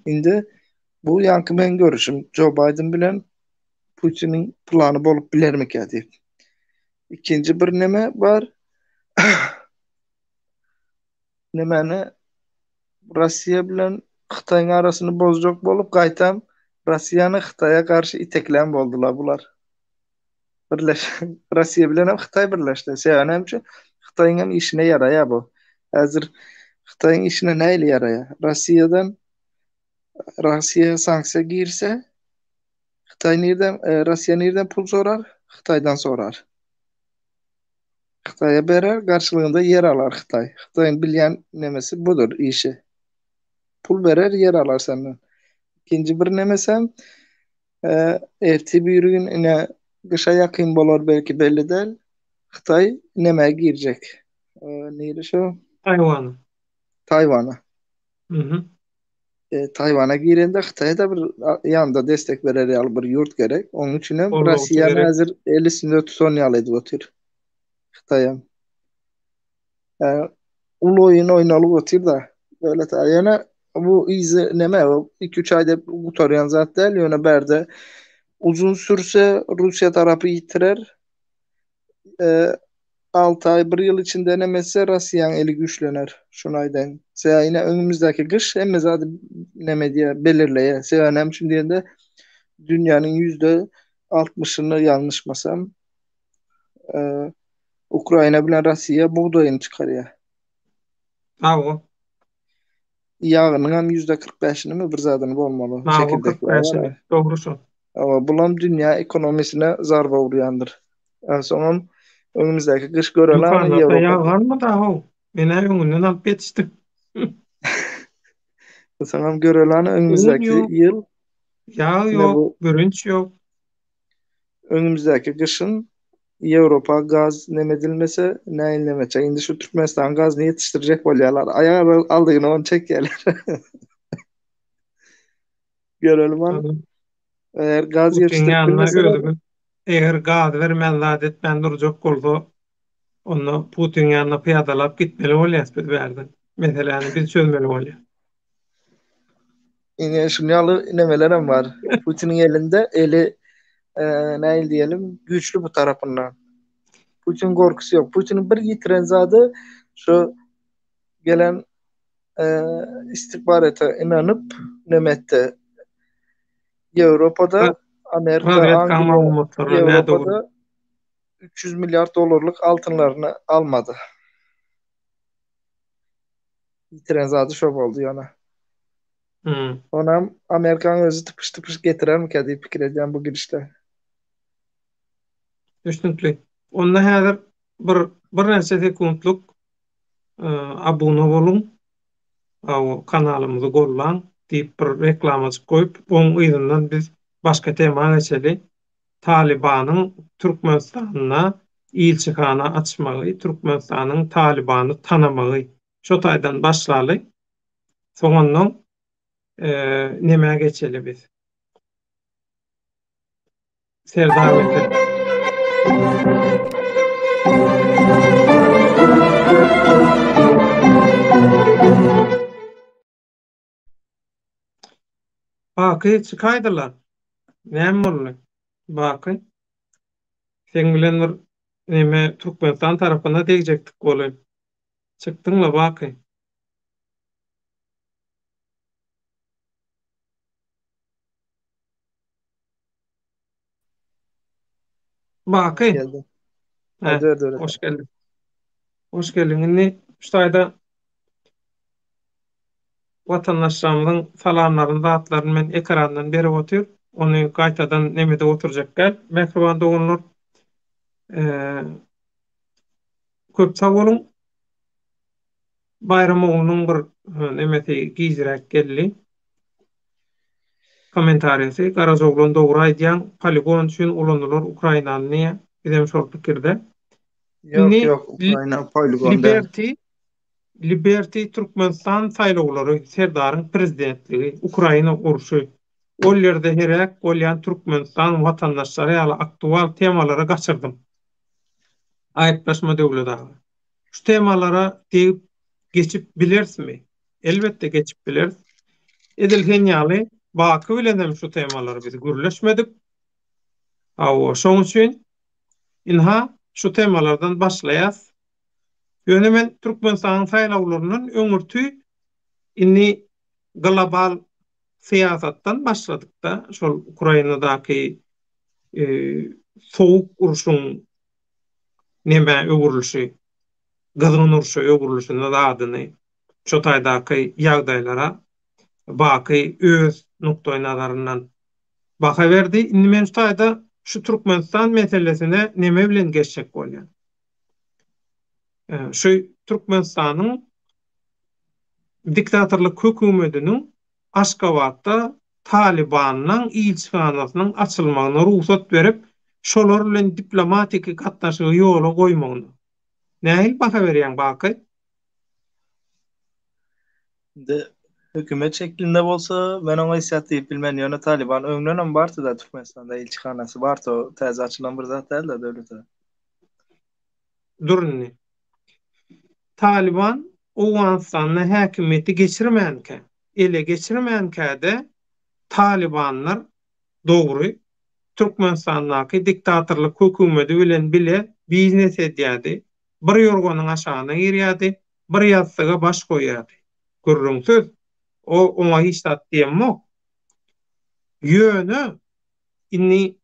Indi bu yankı men görüşüm Joe Biden bilen Putin'in planı bolup bilermek diýip. İkinci bir neme var. Nemeni Rusya bilen Xitayň arasyny bozjak bolup gaýtam Russiýany Xitay'a karşı iteklen boldular bular. Birleş Rusya bilen hem Xitay birleşdi. Şeýle hem Xitayň hem işine ýaraýar bu. Häzir Xitayň işine näyle ýaraýar? Russiýa sanksiýa girse Russiýa nerden pul sorar? Xitaydan sorar. Xitay'a berer, garşylygynda yer alar Xitay. Xitayň bilýän nemesi budur işi. Pul berer, yer alar senden. İkinci bir nemesem erti bir gün ine kışa yakın bolar belki belli değil. Xitay nemeye girecek. Neydi şu? Taywan. Tayvan'a. hı. Tayvan'a girende Xitay'a bir yanında destek verer ýaly bir ýurt gerek. Onun üçin hem Kolluğu Russiýany gerek. häzir elisinde tutan ýaly edip otyr Xitay'a. Ulu oyun oynalyp otyr da. Böyle ýene bu izi neme o 2-3 aýda gutarýan zat däl, ýöne berde uzun sürse Russiýa tarapy ýitirer. 6 ay, 1 yıl içinde denemese Rusya'nın eli güçlener. Şunaydan. Seya yine önümüzdeki kış hem zaten neme diye belirleye. Seya hem şimdi de dünyanın %60'ını yanlışmasam e, Ukrayna bilen Rusya buğdayını çıkarıyor. Ago. Yağının hem %45'ini mi bir zaten olmalı. Ago Çekirdek yağı var. 45'ini. Doğrusu. Ama bulam dünya ekonomisine zarba uğrayandır. En son önümüzdeki kış görelim Yukarıda Avrupa'da. yağar mı da o? Mene öňünden alıp yetişdi. Sanırım görelim Un önümüzdeki yok, yıl yağ ne yok, bu bürünç yok. önümüzdeki kışın Avrupa gaz nemedilmese ne inlemese. Şimdi şu Türkmenistan gaz ne yetiştirecek bolyalar. Ayağı aldığını onu çekýärler. Görelim an. Tabii. Eğer gaz Putin yetiştirip yanına bilmeseler özümüz eğer gaz vermen ladet ben duracak oldu. Onu Putin yanına piyadalap gitmeli olyas biz berden. Mesela biz çözmeli olyas. yine şunyalı nemelerim var. Putin'in elinde eli ne diyelim güçlü bu tarafından. Putin korkusu yok. Putin'in bir yitiren zadı şu gelen e, istihbarata inanıp nemette Avrupa'da Amerika, Razvedka Angliya, maglumatları ne doğru. Avrupa'da 300 milyar dolarlık altınlarını almadı. Yitiren zadı şok oldu yana. Hmm. Onam Amerikan özü tıpış tıpış getirer mi ki diye fikir edeceğim bu girişte. Düşünkli. Onda häzir bir näçe sekundluk abone bolun. O kanalımızı gollan diýip bir reklamacı koyup oň ýerinde biz başga tema geçeli. Talibanyň Türkmenistanyna ilçihana açmagy, Türkmenistanyň Talibany tanamagy. Şo taýdan başlaly. Soňandan näme geçeli biz? Serdar edelim. Baky çykaýdylar. Näme boldy? Baky. Sen bilen bir näme Türkmenistan tarapyna degjekdik bolan. Çykdyňla baky. Baky. Geldi. He, Hadi hadi öyle. hoş geldin. Hoş geldin. Indi şu taýda watandaşlarymyzyň salamlaryny, zatlaryny men ekrandan berip otyr. Ony gaýtadan nemede oturjak gel. Mehriban dogunlar. Köp sag bolun. Bayram oğlunun bir nemeti giydirek geldi. Komentariyesi. Garazoglu'nun doğru aýdýan poligon üçin ulandylar Ukrainany niye? Bizem şol pikirde. Yok Inni yok Ukrayna poligonda. Liberty Türkmenistan saýlawlary, Serdaryň prezidentligi, Ukraina uruşy. Ol ýerde herek bolýan Türkmenistan watandaşlary ýaly aktual temalara gaçyrdym. Aýtlaşma döwleti. Şu temalara diýip geçip bilersmi? Elbette geçip bileriz. Edilgen ýaly Baky bilen hem şu temaları biz gürleşmedik. Şoň üçin inha şu temalardan başlaýas. Ýöne men Türkmenistan saýlawlarynyň öňürtü inni global siýasatdan başladyk da şol Ukrainadaky soğuk uruşyň näme öwrülüşi, gyzgyn uruşy öwrülüşiniň adyny şo taýdaky ýagdaýlara Baky öz nukdaý nazaryndan baka berdi. Indi men şu taýda şu Türkmenistan meselesine näme bilen geçjek bolýar? Şu Türkmenistanyň diktatorlyk hökümetiniň Aşgabatda Talibanyň ilçihanasynyň açylmagyna ruhsat berip, şolar bilen diplomatik gatnaşygy ýola goýmagyna. Nähil baka berýän Baky? De Hükümet şeklinde bolsa men oňa isýat diýip bilmän ýöne Taliban öňden bardy da Türkmenistanda elçihanasy bardy o täze açylan bir zat däl da döwlete. Durun. Taliban Awganistanyň häkimiýeti geçirmänkä, ele geçirmänkä-de Talibanlar dogry Türkmenistandaky diktatorlyk hökümeti bilen bile biznes edýärdi. Bir ýorganyň aşagyna girýärdi, bir ýazsaga baş goýýardy. Görüňsiz, o oňa hiç tat diýemok. Ýöne inni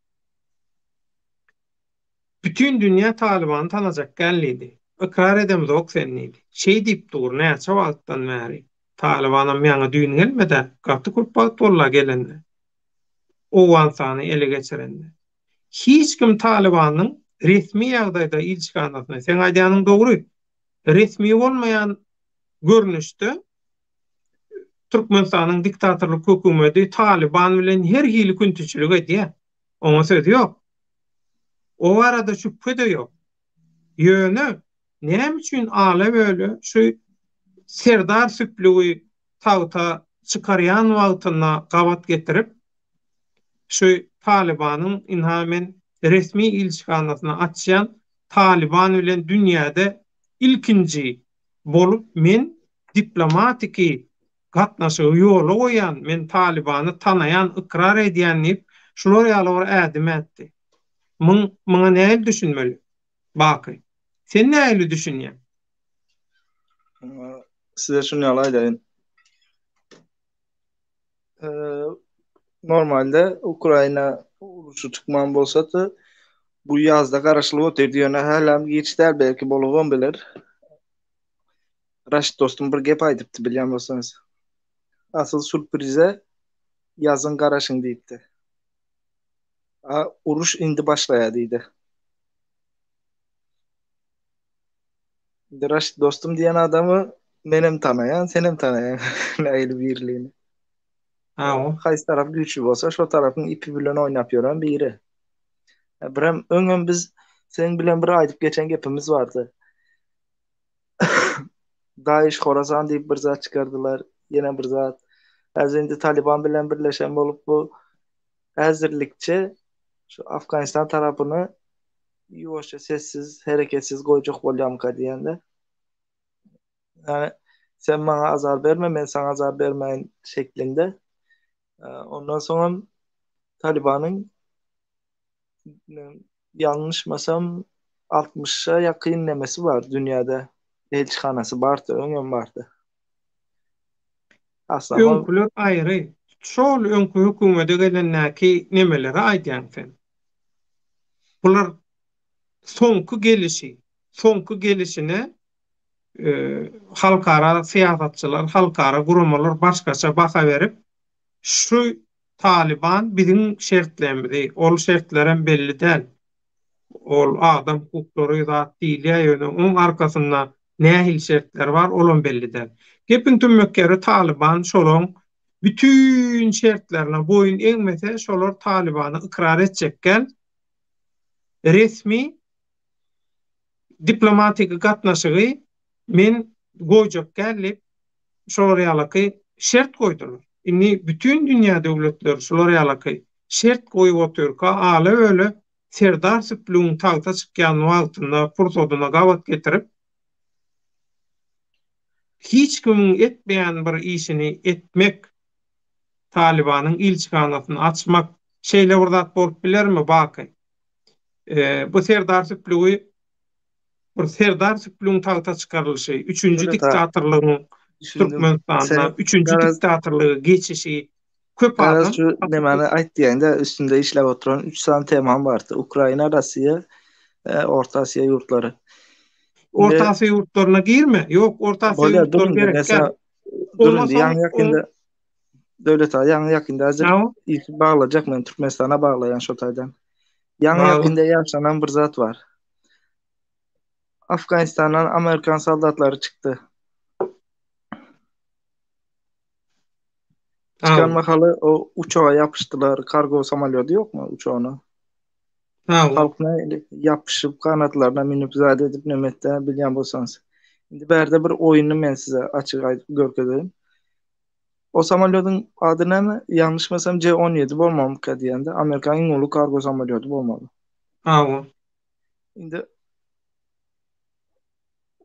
bütün dünýä Taliban tanajak geldi. Ikrar edemiz ok sennidi. Şey diýip dur, näçe wagtdan bäri Talibana meňe düýün gelmeden gaty kurpak bolla gelende. Owgansany ele geçirende. Hiç kim Talibanyň resmi ýagdaýda ilçikanasyna sen aýdýanyň dogry. Resmi bolmaýan görnüşde Türkmenistanyň diktatorlyk hökümeti Taliban bilen her hili күнтүçülük edýär. Oňa söz ýok. O arada şüphe de ýok. Ýöne näme üçin ala böyle şu Serdar Süplügi tagta çykaryan wagtyna gabat getirip şu Talibanyň inhamen resmi ilçikanasyna açýan Taliban bilen dünýäde ilkinji bolup men diplomatiki gatnaşygy ýola goýan, men Talibany tanayan, ikrar edýän diýip şular ýaly bir ädim etdi. Maňa näme düşünmeli? Baky. Sen näme düşünýän? Size şunu ýaly normalde Ukraina uruşy çykman bolsa-da bu ýazda garaşlyp oturdy ýöne hälam geçler belki bolubam biler. Raşit dostum bir gep aýdypdy bilýän bolsaňyz. Asıl sürprize yazın garaşyň diýipdi. Uruş indi başlaýar diýdi. Raşit dostum diýen adamy menem tanaýan, senem tanaýan näýli birliğini. Haýsy tarap güýçli bolsa şo tarapyň ipi bilen oýnap ýören biri. Birem öňem biz sen bilen bir aýdyp geçen gepimiz bardy. Daesh Khorasan diýip bir zat çykardylar, ýene bir zat. Äzindi Taliban bilen birleşen bolup bu häzirlikçe şu Afganistan tarapyny ýoşa sessiz, hereketsiz goýjak bolýamka diýende. Yani sen bana azar verme, ben sana azar vermeyin şeklinde. Ondan sonra Taliban'ın yanlışmasam 60'a yakın nemesi var dünyada. Elçihanası vardı, öňem vardı. Aslında öňküler aýry. Şol öňkü hökümete gelennäki nemeleri aýdýan sen. Bular soňky gelişine halkara siýasatçylar, halkara gurumlar başgaça baka berip şu Taliban bizim şertlerimizi, ol şertlerim belli däl. Ol adam hukuklary zat diýilýär ýöne oň arkasynda nähil şertler var, olum belli däl. Gepin tümmekleri Taliban şolaň bütün şertlerine boyun eňmese şolar Talibany ikrar etjekkel resmi diplomatik gatnaşygy men goýjak gelip şolar ýalyky şert goýdular. Inni bütün dünýä döwletleri şolar ýalyky şert goýup oturka ala öyle Serdar Süplügiň tagta çykýan wagtynda fursatyna gabat getirip hiç kimin etmeýän bir işini etmek, Talibanyň ilçikanasyny açmak şeýle bir zat bolup bilermi Baky? Bu Serdar Süplügiň tagta çykarylyşy, 3-nji diktatorlygyň Türkmenistanda 3-nji diktatorlygy geçişi köp adam. Şu nemani aýtdyňda üstünde işläp oturan 3 san temam bardy. Ukraina, Russiya, Orta Asya ýurtlary. Orta Asya ýurtlaryna girme. Ýok, Orta Asya ýurtlary gerek. Durun, ýakynda döwlet ýakynda hazır bağlajak men Türkmenistana bağlayan şo taýdan. Ýakynda ýaşanan bir zat var. Afganistandan Amerikan soldatlary çykdy. Çıkarmakalı o uçağa yapıştılar. Kargo samolyotu yok mu uçağına? Halkına yapışıp kanatlarına minip zade edip nömette bilýän bolsaňyz. Indi berde bir oyunu men size açyk aýdyp görkezeyim. O samalyotun adı näme? Ýanlışmasam C-17 bolmalyka diýende. Amerikanyň iň uly kargo samalyoty bolmaly. Awa. Indi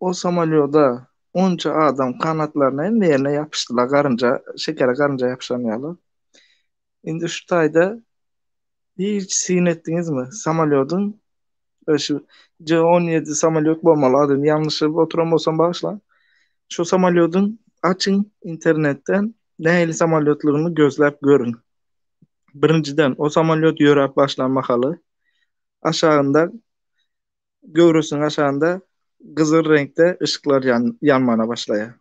o samalyoda onça adam kanatlaryna näme ýapyşdylar, garynja, şekere garynja ýapyşan ýaly. Indi şu taýda hiç sin etdiňizmi? Samalyotun şu C-17 samalyot bolmaly, adyny ýanlysy oturan bolsam bagyşla. Şu samalyotun açın internetten nähili samalyotlugyny gözläp görün. Birinciden o samalyot ýörep başlanmakaly. Aşağında göwrüsüň aşağında gyzyl renkde ışıklar yanmana başlaýar.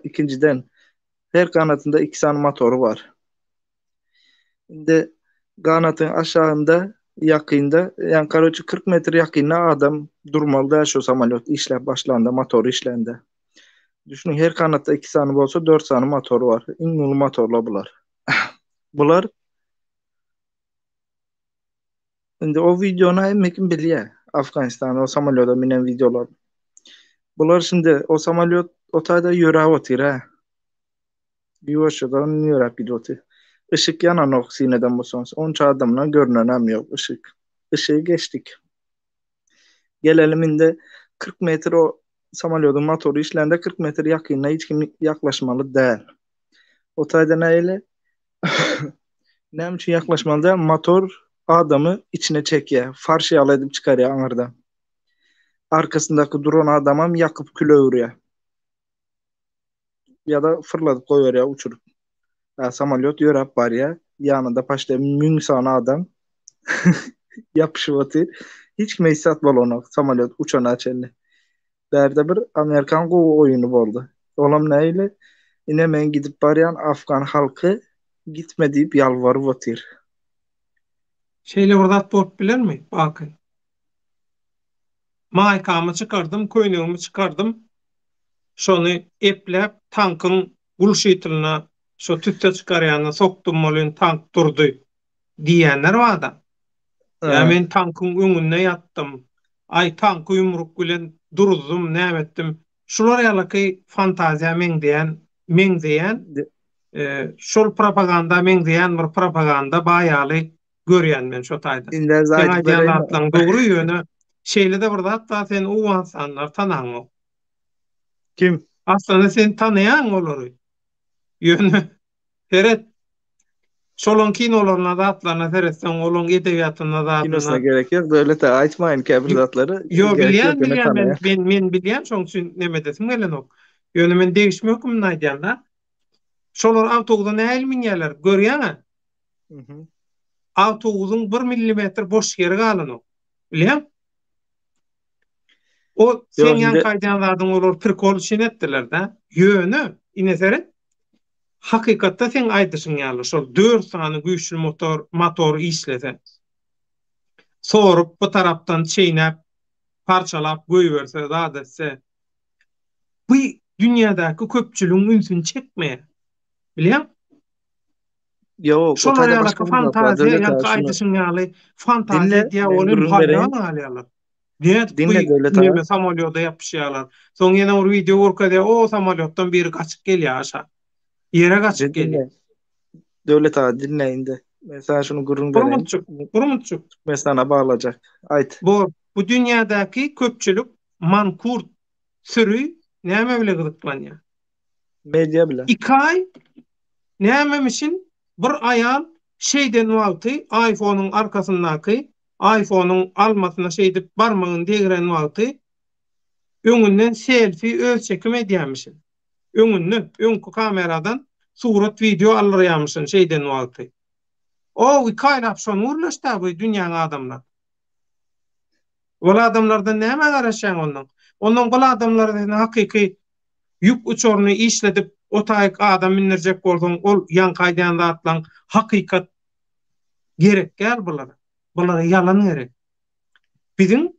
İkinciden her kanatında 2 tane motoru var. Indi kanatın aşağında yakında yani karoçu 40 metre yakında adam durmalı şu samalyot işlep başlandı, motoru işlendi. Düşünün her kanatta 2 tane bolsa 4 tane motoru var. Iň uly motorlar bular. Bular indi o videonu emmekin bilýär. Afganistan'a o samalyota minen videolar. Bular şimdi o samalyot o taýda ýörep otyr ha. Ýöşeden ýörep gidiyor. Işık yanan ok sineden bolsonuz. Onça adamla görünen yok ışık. Işığı geçtik. Gelelim indi 40 metre o samalyotun motoru işlerinde 40 metre yakınına hiç kim yaklaşmalı değil. O taýda näyle? Näme üçin yaklaşmalı değil? Motor adamı içine çekiyor. Farşyalı edip çıkarıyor aňyrdan. Arkasındaki duran adamam yakıp külöwürüyor. Ya da fırlatıp koyuyor uçurup. Ya, samalyot ýörep barýar. Ýanynda paşda 1000 sany adam yapyşyp otyr. Hiç kime hissat bolany samalyot uçana çenli. Berde bir Amerikan gowy oýuny boldy. Olam näyle? Ine men gidip barýan Afgan halky gitme diýip ýalwaryp otyr. Şeýle bir bolup bilermi? Bakın. Maýkamy çykardım, köýnegimi çykardım. Şonu eplep tankyň gulşytylyna şo tütte çykarýanyna sokdum bolýan tank durdy diýenler wada. Ya men tankyň öňünde ýatdym. Ay tanky ýumruk bilen durdum, näme etdim? Şular ýalyky fantaziýa meňzeýän şol propaganda meňzeýän bir propaganda baýaly görýän men şo taýda. Sen aýdýan atlaň dogry ýöne şeýle-de bir zat da sen o insanlar tanaňok. Kim? Aslında sen tanıyan olary. Ýöne heret şolon kinolarına da atlarına seretsen, olon edebiýatyna da Kinosuna gerek yok. Devlete aitmayın kebir zatları. Yo, bilýän men bilýän, şoň üçin neme desim gelenok. Ýöne men degişmekim naýdýanda. Şolar awtobusda näil minýärler, görýäňi? Awtobusyň 1 millimetr boş ýeri galanok. Bilýän? O sen ýan kaýdanlardan olar prikol şin etdiler-de. Ýöne ineseret hakykatda sen aýdyşyň ýaly şol 4 sany güýçlü motor işlese. Sorup bu tarapdan çeýnäp, parçalap goýberse da dese. Bu dünýädäki köpçüligiň ünsüni çekmeýär. Bilýän? Yok, o taýda başga fantaziýa ýa aýdyşyň ýaly fantaziýa diýe bolýan haldan alýarlar. Dinle samalyoda yapışýarlar. Soň ýene bir video gorkada o samalyotdan biri gaçyp gelýär aşa. Ýere gaçyp gelýär. Döwlet ağa dinleýinde. Mesela şunu gurrun bereyim. Burumutçuk. Mesela bağlajak. Aýt. Bu dünýädäki köpçülük mankurt sürü näme bile gyzyklanýar? Media bile. 2 ay nämemişin bir aýal şeyden wagty iPhone'un arkasyndaky iPhone'un almasyna şeýdip barmagyny degren wagty öňünden selfie öz çekim edýärmişin. Öňkü kameradan surat video alýarmışyn şeyden wagty. O kaýnap şonu urlaşdy bu dünýäň adamlar. Ol adamlardan näme garaşan ondan? Ondan bol adamlardan hakyky ýük uçuryny işledip o taýyk adam minirjek bolsaň ol ýan kaýdanda atlan hakykat gerek gel bulara. Bulara yalan gerek. Bizim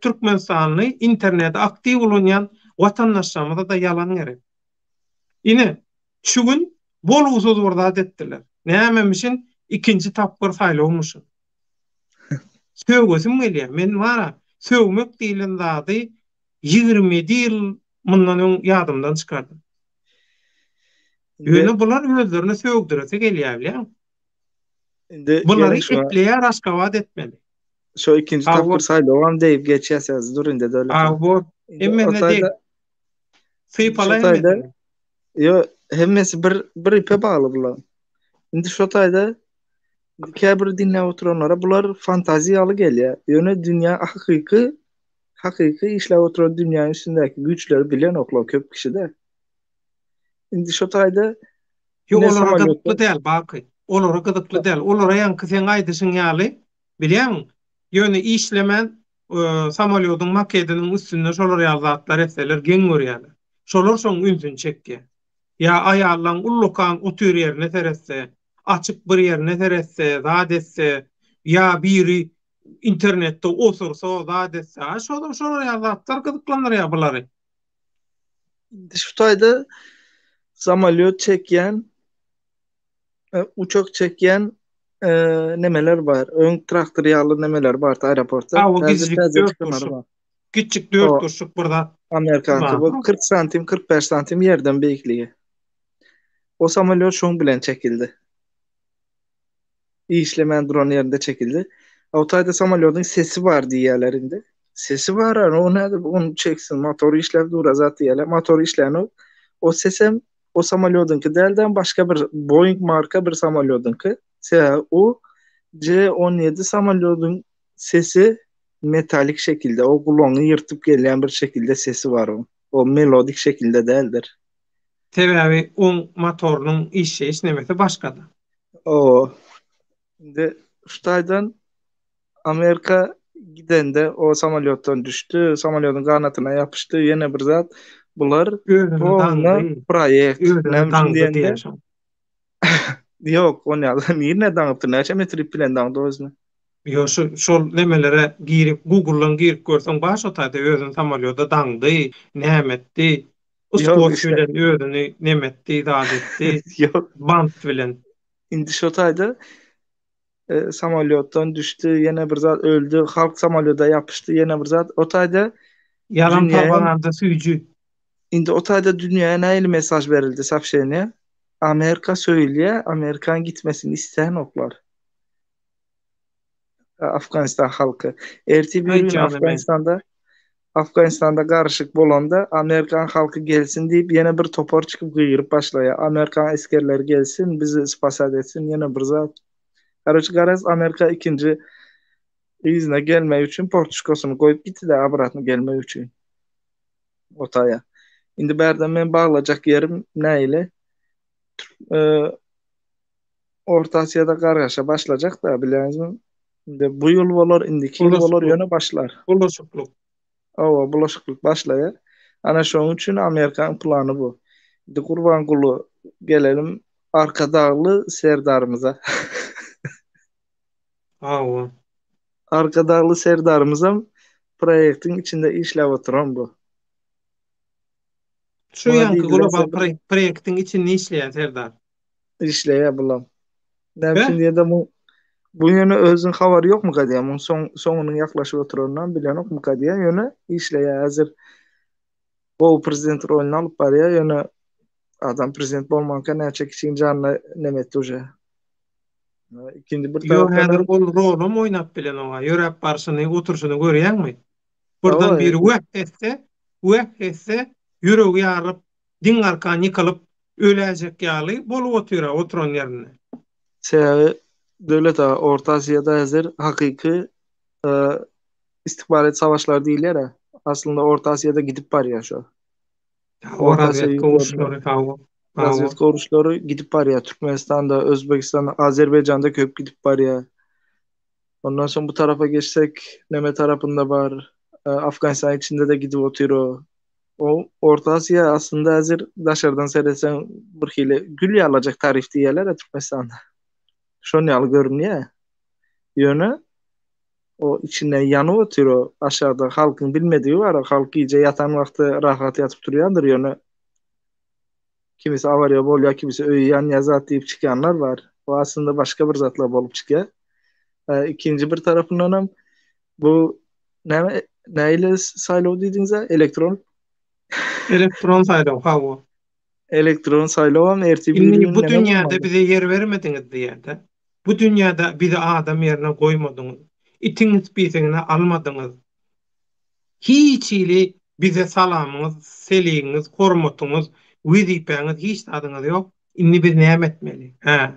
Türkmenistanyny internetde aktiw bolan watandaşlarymyza da yalan gerek. Ine şu gün bol uzun orada etdiler. Nämemişin ikinci tapgır saýlawmyşyn. Söwgesim gelýär. Men wara söwmek diýilen zady 20 ýyl mundan ýadymdan çykardym. Indi, Ýöne bular özlerine söwgdirese gelýär bilen. indi Bulary gelin etleýär aşgabat etmeli. şu ikinci tapkır Awol, saylawan deyip geçýäsiz. Dur indi dölet. awol, Indi emme değil. otayda indi Sypala şotayda emmesini. yo hemmesi bir ipe bağlı bular. Indi şotayda käbir dinle oturanlara bular fantaziyaly gelýär. Ýöne dünya hakyky işläp oturan dünýäniň üstündäki güçleri bilen oklar köp kişide. Indi şotayda Yo, ne olara samalyotlar gyzykly däl baky. Olara gyzykly däl. Olara ýanky sen aýdyşyň ýaly. Bilýärmi? Ýöne işlemen samolyotyň maketiniň üstünde şolar ýazatlar etseler geň görýärler. Şolar şoň ünsün çekýär. Ya aýallaň ullukan otur ýerine teretse, açyk bir ýerine teretse, zat etse, ya biri internetde osursa zat etse, şolar ýazatlar gyzyklanýar bulary. indi şotayda samalyot çekýän uçak çekýän nemeler var. Öň traktor ýaly nemeler bar aeroportda. Ha, o Häzir gizlik täze 4 çykanlar turşuk. bar. Küçük 4 O turşuk burada. Amerikanky bu 40 santim 45 santim yerden beýikligi. O samalyot şoň bilen çekildi. İşlemen duran yerinde çekildi. Otayda samalyotun sesi var diýerlerinde. Sesi var ama o näde onu çeksin motoru işläp dura zat diýerler. Motoru işlän o sesem o samalyotunky dälden başga bir Boeing marka bir samalyotunky. O C-17 samalyotun sesi metalik şekilde o gulony yırtıp gelen bir şekilde sesi var o. O melodik şekilde değildir. Sebäbi on motorunyň işleýiş nemesi başgada. O de şutaydan Amerika gidende o samalyottan düştü. Samalyotun qanatyna yapıştı. Yine bir zat bular Özüni boğuna daňdy. proyekt. Özüni Näme daňdy diyende? diýýär. Yok, o ne daňypdy? Näçe metrik bilen daňdy özüne? Yo, şol nemelere girip Google'dan girip görsen baş otayda özüni samolyota daňdy, nämetdi. Yok Uskos işte. bilen özüni nemetdi, zat etdi. Yok. Bant bilen. Indi şotayda samalyottan düştü. Yine bir zat öldü. Halk samalyota yapıştı. Yine bir zat. Otayda Yalan dünyaya propaganda süýjü. indi otayda dünyaya näili mesaj verildi safşeýne? Amerika söýlýär, Amerikan gitmesini isteyen oklar. Afganistan halkı. Erti bir Ay gün canım. Afganistan'da karışık bolanda Amerikan halkı gelsin deyip yine bir topar çıkıp gıyırıp başlaya. Amerikan askerleri gelsin, bizi spasat etsin, yine bir zat. Karıcı garaz Amerika ikinci izne gelmeyi için portuşkosunu koyup gitti de abratını gelmeyi için. Otaya. Indi berden men bağlayacak yerim ne ile? Orta Asya'da kargaşa başlayacak da bilenizin. Indi bu yıl bolar, indiki yıl bolar yöne başlar. Bulaşıklık. O bulaşıklık başlaya. Ana şoň üçin Amerikan planı bu. Indi Gurbankulu gelelim Arka Dağlı Serdarımıza. Awa. Arka Dağlı Serdarımıza proyektin içinde işlev oturan bu. Şu Ona yankı deydiler global sebep proyektin içinde işleyen Serdar. işleye bulam. Näçin Be? diýende bu ýöne özüň habary ýokmu gadýam? Soňunyň ýaklaşyp oturandan bilen okmu gadýam? Ýöne işleýär häzir. Bu prezident rolüni alyp barýar, ýöne adam prezident bolmanka näçe kişiň janyna nemetdi uje. İkinci bir Yo, tarapdan häzir ol rolum oýnap bilen oňa. Ýörep barşyny oturşyny görýärmi? Burdan owa biri weh etse, ýüregi ýaryp, diň arkan ýykylyp, öläjek ýaly bolup oturan ýerine. sebäbi döwlet Orta Asya'da häzir hakyky istihbarat savaşlar diýiller. Aslında Orta Asya'da gidip barýar şu. Orta Asya Horazyat ýurtlaryna gowuşlary taw. razvedka uruşlary gidip barýar. Türkmenistan'da, Özbekistan'da, Azerbaycan'da köp gidip barýar. Ondan sonra bu tarafa geçsek Neme tarafında var. Afganistan içinde de gidip oturuyor. O Orta Asya aslında hazır daşardan seyresen bir hile gül yalacak tarif diyeler Türkmenistan'da. Şon yalı görünüyor. Yönü o içinden yanı oturuyor. Aşağıda halkın bilmediği var. Halk iyice yatan vakti rahat yatıp duruyordur yönü. Kimisi avarya bolya, kimisi öyyan yazat deyip çıkanlar var. O aslında başka bir zatla bolup çıkıyor. İkinci bir tarafından hem bu neyle saylov dediniz ha? Elektron Elektron saýlaw, hawa. elektron saýlawam erti Inni birigin bu neme dünyada bolmaly? bize yer vermediňiz diýende. Bu dünyada bizi adam yerine goýmadyňyz. İtiňiz biziňni almadyňyz. Hiç ili bize salamyňyz, seliňiz, hormatyňyz, wezipeňiz hiç adyňyz ýok. Inni biz näme etmeli? Ha.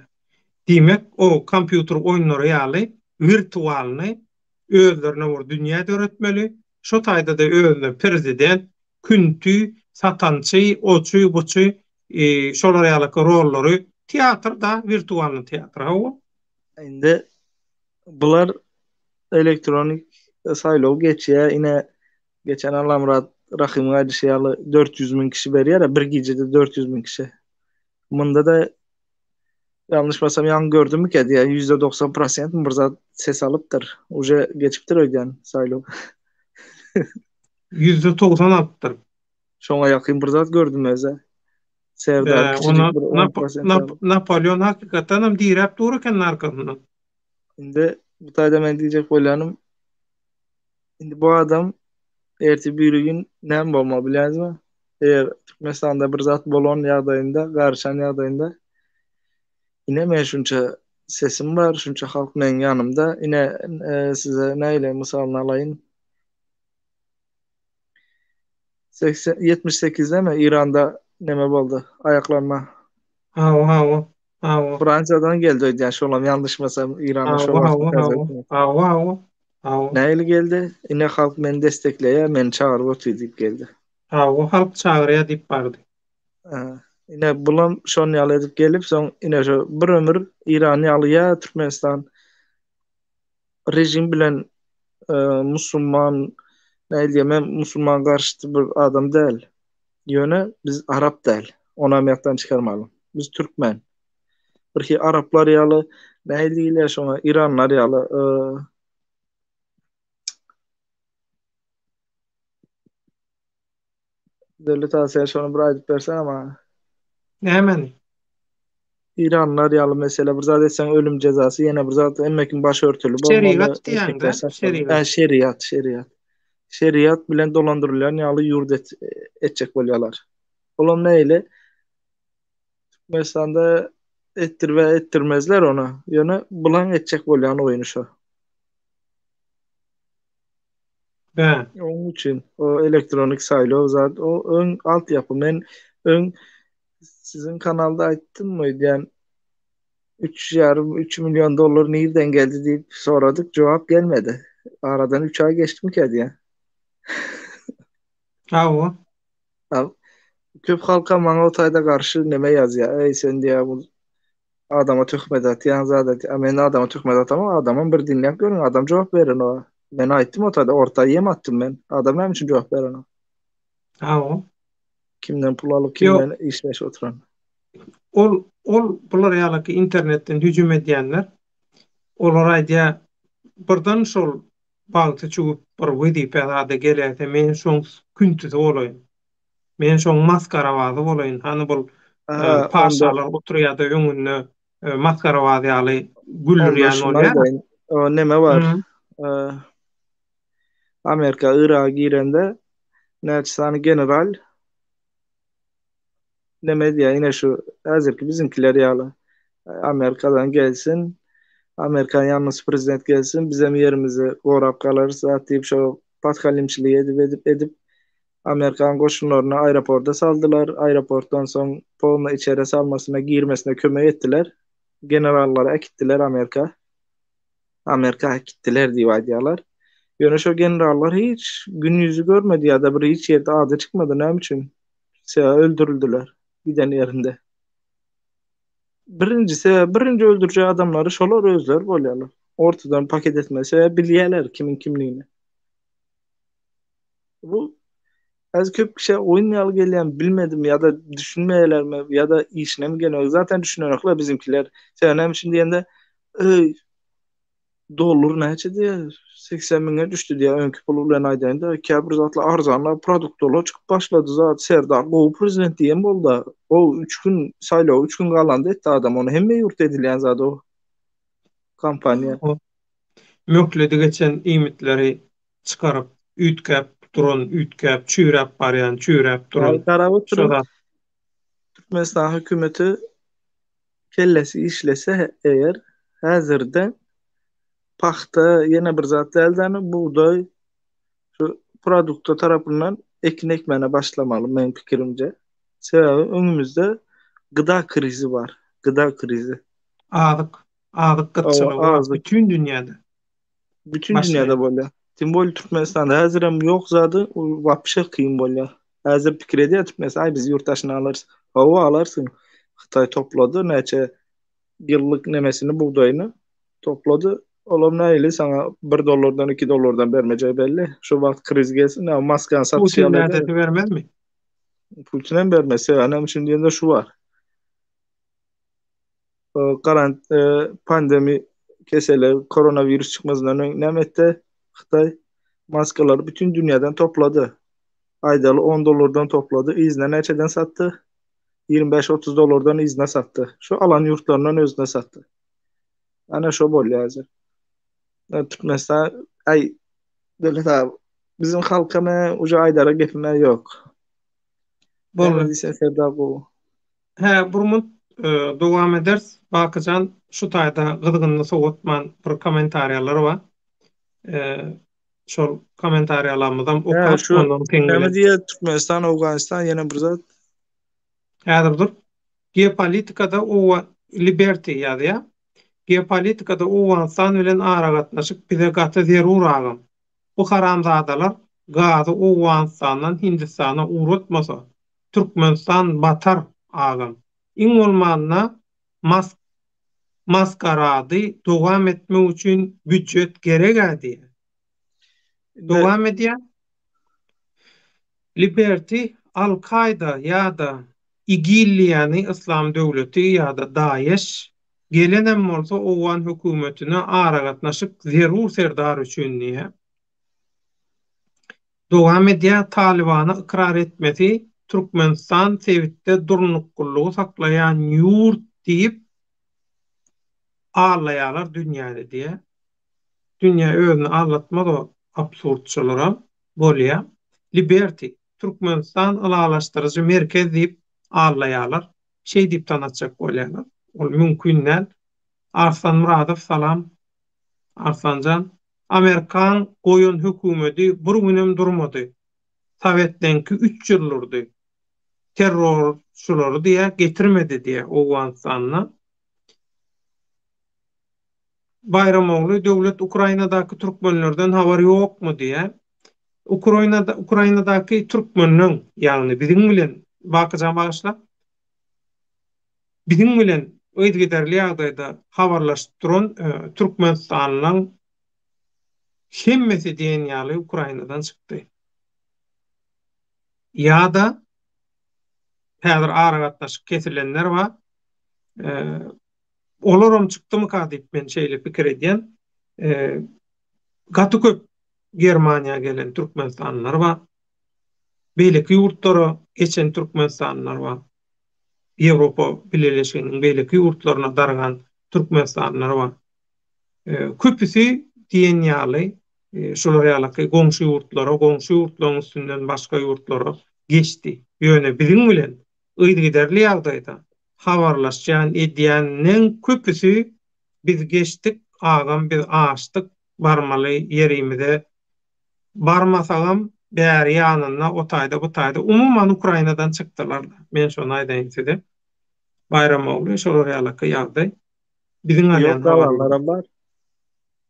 Diýmek, o kompýuter oýunlary ýaly virtualny özlerine bir dünýä öğretmeli. Şo taýda da özüne prezident, küntü, satançy, oçy, buçy, şolara ýaly rollary teatrda, virtualny teatr. Indi bular elektronik saýlaw geçýär, ine geçen Alamrat Rahim'in aýdyşy 400 bin kişi berýär, bir gecede 400 bin kişi. Munda da yanlış basam yan gördüm mü ki diye %90% mi burada ses alıptır. Uje geçiptir öýden saýlaw. %90 alypdyr. Şoňa ýakyn bir zat gördüm öze. Serdar Ona kiçijik bir 10% alyp. Napolyon hakikaten hem direp dur eken arkasından. Indi bu taýda men diýjek bolýanym. Indi bu adam erti bir gün näme bolmaly bilýäňizmi? Eger Türkmenistanda bir zat bolan ýagdaýynda, garşan ýagdaýynda ine men şunça sesim bar, şunça halk meň ýanymda. Ine size näile mysalyny alaýyn. 78'de mi İran'da neme boldy? Ayaklanma. Ha. Fransa'dan geldi öyle yani şolam yanlışmasam İran'a şu Ha. vakit gazetine. Ha. Neyle geldi? Yine halk beni destekleye, beni çağırıp otuyduk geldi. O halk çağırıya dip bardy. Yine bulam şonu yalı edip gelip son yine şu bir ömür İran'ı yalıya Türkmenistan rejim bilen Müslüman ne diyeyim Müslüman karşıtı bir adam değil. Yöne biz Arap değil. Onu ameliyattan çıkarmalım. Biz Türkmen. Birki Araplar yalı ne diýilýär şoňa İranlar ýaly devlet asya şonu bir aýdyp bersen ama Nämen? İranlar ýaly mesela bir zat etsen ölüm cezasy ýene bir zat emmekin baş örtülü bolmaly Şeriat erkekler diýende, saçmaly. şeriat. Şeriat bilen dolandyrylýan ýaly ýurt etjek bolýarlar. Olam näile mesela ettir ve ettirmezler onu. Ýöne bulan etjek bolýan oýun şo. Onun için o elektronik saýlaw zat o öň altyapy. Men öň sizin kanalda aýtdym mı diýen 3,5-3 milyon dolar nereden geldi diýip soradyk, jogap gelmedi. Aradan 3 ay geçti mi ki diýen. Ha. Köp halka maňa o taýda garşy neme ýazýar. Ey sen diýär bu adama töhmet atýan zat. Men adama töhmet atamam, adamın bir dinläp görün, adam jogap berin o. Men aýtdym o taýda orta ýem attım men. Adam näme üçin jogap beren o? Ha. Kimden pul alyp kimden işleş oturan. Ol bular ýaly internetden hüjüm edýänler. Olar aýdýar birden şol bagty çugup bir wezipe gelýär. Men şoň küntüde bolayyn. Men şoň maskara wazy bolayyn. Hani bul paşalar oturýardy öňünde maskara wazy ýaly güldürýän bolýar. O neme var? Amerika Irak'a girende Nerçisany general neme diýär ine şu häzirki bizimkiler ýaly Amerikadan gelsin, Amerikan ýalnys prezident gelsin, bizem yerimizi gorap kalırız zat diýip şo patkalimçilik edip Amerikan goşunlaryny aeroportda saldylar. Aeroportdan soň polna içeri salmasyna, girmesine kömek etdiler. Generallara ekitdiler Amerika ekitdiler diýip aýdýarlar. Ýöne şo generallar hiç gün yüzü görmedi ya da bir hiç yerde adı çıkmadı. Ne için? Öldürüldüler giden yerinde. Birinci öldüreceği adamları şolar özler bolýarlar. Ortadan paket etmese bilýärler kimin kimliğini. Bu az köp kişi oýunmaýaly gelýän bilmedim ya da düşünmeýärlermi ya da işine mi geliyor? Zaten düşünýärler bizimkiler. Sen hem şimdi diýende dolar näçe diýär? 80 miňe düşdi diýär öňkü pul bilen aýdanda käbir zatlar arzanla produktlar çykyp başlady zat Serdar bu prezident diýen boldy. O 3 gün saýlaw 3 gün galanda etdi adam onu hemme ýurt edilýän zat o kampanya. Mökledi geçen imitleri çıkarıp ütkep çüýräp barýan, çüýräp duran. Şoda Türkmenistan hükümeti kellesi işlese eğer hazırda paxta yine bir zat elden buğday şu produkta tarafından ekin ekmene başlamalı men pikirimce. Sebebi önümüzde gıda krizi var. Gıda krizi. Azyk, azyk O gıtçylygy bar. ağızlık Bütün dünyada bütün dünyada başlayan. böyle. Timbol Türkmenistan'da hazır hem yok zadı. O vapşa kıyım böyle. Hazır pikir ediyor Türkmenistan. Ay biz yurt dışına alırız. Hava alarsın. Xitay topladı. Neçe yıllık nemesini buğdayını topladı. Olam näyle sana $1 $2 vermeyeceği belli. Şu vakt kriz gelsin. Ne maskan satışı Putin alacak. nädeti vermezmi? Putin'en vermesi. Yani şimdi de şu var. Pandemi kesele koronavirüs çıkmasından önlemette Xitay maskaları bütün dünyadan topladı. Aydalı $10 topladı. İzne neçeden sattı? 25-30 dolardan izne sattı. Şu alan yurtlarından özüne sattı. Ana şu bol yazır. Türkmenistan ay devlet abi bizim halkama uca aydara gepime yok. Ne Bol. diysen Serdar bu. He, burmut dowam eders. Bakyjan şu taýda gyzgynly sowatman bir kommentariýalary bar. Şol kommentariýalarymyzdan Ya okap, şu ondan keň ne bilen. diye Türkmenistan, Afganistan yine bir zat. Häzirdir. Geopolitikada o liberty ýaly. Geopolitikada Owganistan bilen ara gatnaşyk bize gaty zerur agam. Bu haramzadalar gazy Owganistandan Hindistana uratmasa, Türkmenistan batar agam. Iň bolmanyna mas maskarady dowam etmek üçin büdjet gerek edi. Ne, Dowam edýär. Liberty, Al-Qaida ýa-da IGIL ýani İslam döwleti ýa-da Daesh gelenem bolsa Owan hökümetine ara gatnaşyp zerur serdar üçin diýe. Dowam edýär Talibany ikrar etmesi Türkmenistan sebitde durnuklugy saklaýan ýurt diýip ağlaýarlar dünýäde diýe. Dünýä özüni ağlatmaz o absurdçylara bolýar. Liberty, Türkmenistan ılalaşdırıcı merkez diýip ağlaýarlar. Şey diýip tanatjak bolýarlar. Ol mümkin näl. Arslan Muradow salam. Arslanjan, Amerikan goýun hökümeti bir günem durmady. Sowetdenki 3 ýyllyrdy. Terrorçulary diýe getirmedi diýe Owganistanyna. Bayramoglu döwlet Ukrainadaky türkmenlerden habar ýokmu diýe. Ukrainadaky türkmenliň, ýagny biziň bilen bakyjam başlap, biziň bilen öýdgiderli ýagdaýda habarlaşyp duran Türkmenistanyň hemmesi diýen ýaly Ukrainadan çykdy. Ýa-da häzir ara gatnaşyp kesilenler bar. Olaram çykdymy ka diýip men şeýle pikir edýän. Gaty köp Germaniýa gelen türkmenistanlylar bar. Beýleki ýurtlara geçen türkmenistanlylar bar. Ýewropa Birleşiginiň beýleki ýurtlaryna dargan türkmenistanlylar bar. Köpüsi diýen ýaly şolar ýaly goňşy ýurtlara, goňşy ýurtlaryň üstünden başga ýurtlara geçdi. Ýöne biziň bilen öýdgiderli ýagdaýda habarlaşýan edýäniň köpüsi biz geçdik, agam biz açdyk, barmaly ýerimize barmasagam bäri ýanyna o taýda bu taýda umumyň Ukrainadan çykdylar. Men şonu aýdaýyn size. Bayramoglu şolar ýaly ýagdaý. Biziň alýan yok habarlar. alanlara var.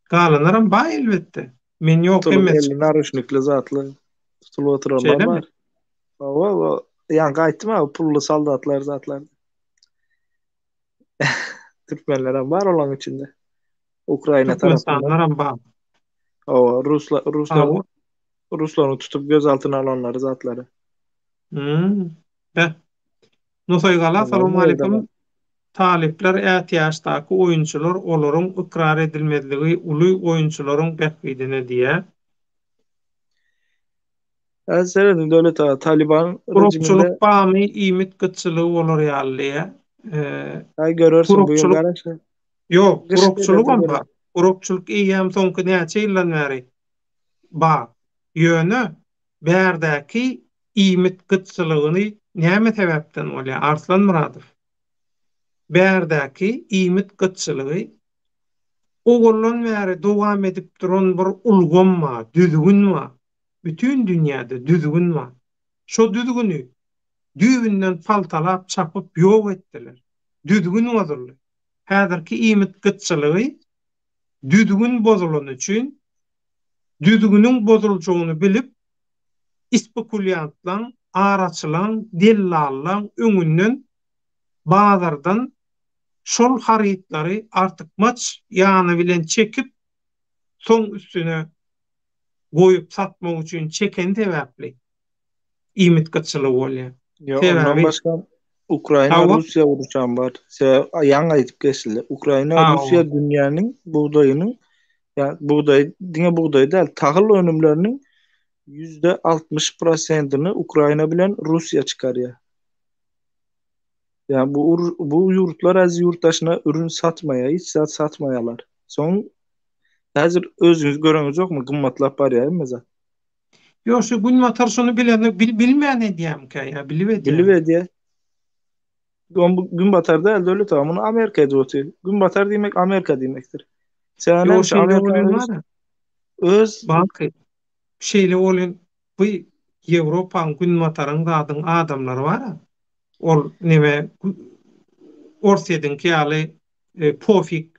Galanlarım ba elbette. Men ýok Tutulup emez. elli naruşnikli zatlı. Tutulup oturanlar Şeýlemi? var. O yani gaytım abi pullu saldatlar zatlar. Türkmenlere var olan içinde. Ukrayna tarafından. Türkmenistanlaram ba. O Awu. Ruslarını tutup gözaltına alanları zatları. Heh. Nusaygala, Onlar assalamu nerede var? alaykum. Talipler ätiýaşdaky oýunçylar olaryň ikrar edilmezligi uly oýunçylaryň bähbidine diýe. Seredin devlet Taliban Gurupçuluk rejiminde bamy iýmit gytçylygy bolar ýaly. ay görürsün bu Gurupçuluk yıllar ýok, kış gurupçuluk geldi ba. Gurupçuluk iýem soňky näçe ýyldan bäri ba. Ýöne bärdäki iýmit gytçylygyny Näme sebäpden bolýar? Arslan Muradow. Bärdäki iýmit gytçylygy ogullan bäri dowam edip duran bir ulgamma, düzgünma, bütün dünýäde düzgünma. Şo düzgünü düýbinden faltalap çapyp ýok etdiler. Düzgün bozuldy. Häzirki iýmit gytçylygy düzgün bozulan üçin düzgünüň bozuljagyny bilip spekuliantlaň, araçylaň, dellallaň öňünden bazardan şol harytlary artyk maç ýany bilen çekip soň üstüne goýup satmak üçin çeken sebäpli iýmit gytçylygy bolýar. Ya ondan Sebebi başka Ukrayna hava Rusya uruşan var. Yan ayıp geçildi. Ukrayna hava Rusya dünyanın buğdayının yani buğday değil tahıl önümlerinin %60%'ını Ukrayna bilen Rusya çıkarıyor. Yani bu yurtlar az yurttaşına ürün satmaya, hiç satmayalar. Son hazır özünüz görüňüz jokmy? Gymmatlap bar ya meza. Yo şu gün matar şonu bilmeýän edýäm ki ya bilip edýäm. Bilip diye. Gün batar da öyle tamamını Amerika'da oturuyor. Gün batar demek Amerika demektir. Sen Yo hemşe şeýle Amerika bolýan bar. öz Bak şeýle bolýan bu Ýewropaň gün mataryň dadyň adamlary bar. Ol neme Orsiýadan käli Pofik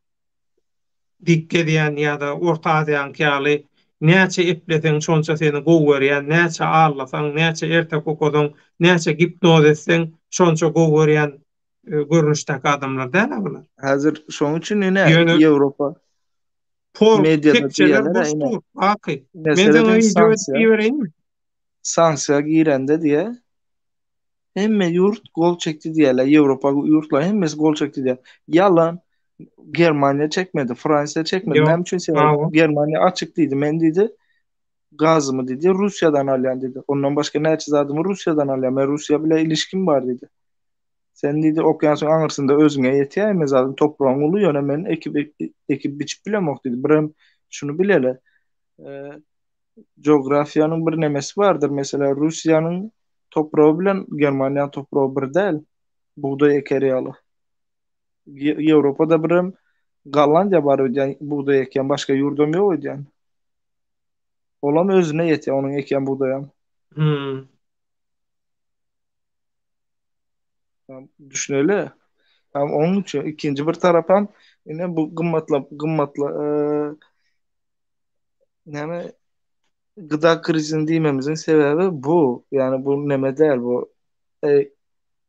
dikke diýen ýa-da Orta Aziýaň käli näçe eplesen şonça seni gowy berýän, näçe ağlasaň, näçe erte kokodan, näçe gipnoz etseň şonça gowy berýän görnüşdäki adamlar däl bular. hazır şoň üçin ine Ýöne Ýewropa pol medyada tekçeler diýerler ine. boşdur. Aky. Men Mesela sana bir video etdiýärmi? sanksiya girende diye hemme yurt gol çekti diýerler. Ýewropa yurtlar hemmesi gol çekti diýer. Yalan. Germanya çekmedi, Fransa çekmedi. Yok. Nem üçin Bravo. Germanya açık dedi. Men dedi gazımı dedi Rusya'dan alyan dedi. Ondan başka näçe zadymı Rusya'dan alyan. Men Rusya bile ilişkim var dedi. Sen dedi okyanusun aňyrsynda özüňe ýetýärmi zadyň topragyň uly ýöne men ekip biçip bilemok dedi. Birem şunu bilele. Coğrafyanın bir nemesi vardır. Mesela Rusya'nın toprağı bilen Germaniýanyň toprağı bir değil. Buğday ekeriyalı. Ýewropada birem Gallandiýa bar ýa buğday eken başga ýurdam ýok edi ýani. Olam özüne ýetýär onuň eken buğdaýam. Düşüneli. Onun için ikinci bir taraftan yine bu gımmatla neme gıda krizini diýmemizin sebebi bu. Yani bu neme değil bu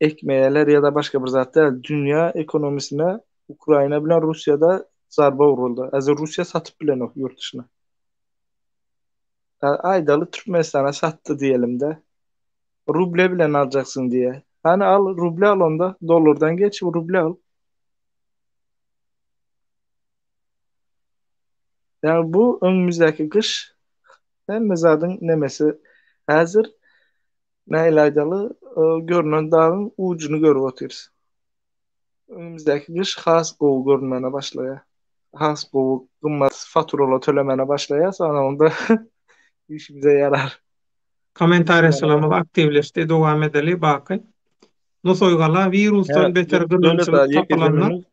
ekmeğeler ya da başka bir zat değil. Dünya ekonomisine Ukrayna bilen Rusya'da zarba vuruldu. Hazır Rusya satıp bilen o yurt dışına. Aydalı Türkmenistan'a sattı diyelim de. Ruble bilen alacaksın diye. Hani al ruble al onda. Dolardan geç ruble al. Yani bu önümüzdeki kış hem zadın nemesi hazır neyle aydalı görünen dağın ucunu görüp oturuz. Önümüzdeki kış has gowu görünmene başlaya. Has gowu gymmat faturalar tölemene başlaya. Sonra onda işimize yarar. Komentariýa salamak aktivleşdi, dowam edeli bakın. Nosoýgala virusdan beter gyrgynçylyk tapalanlar.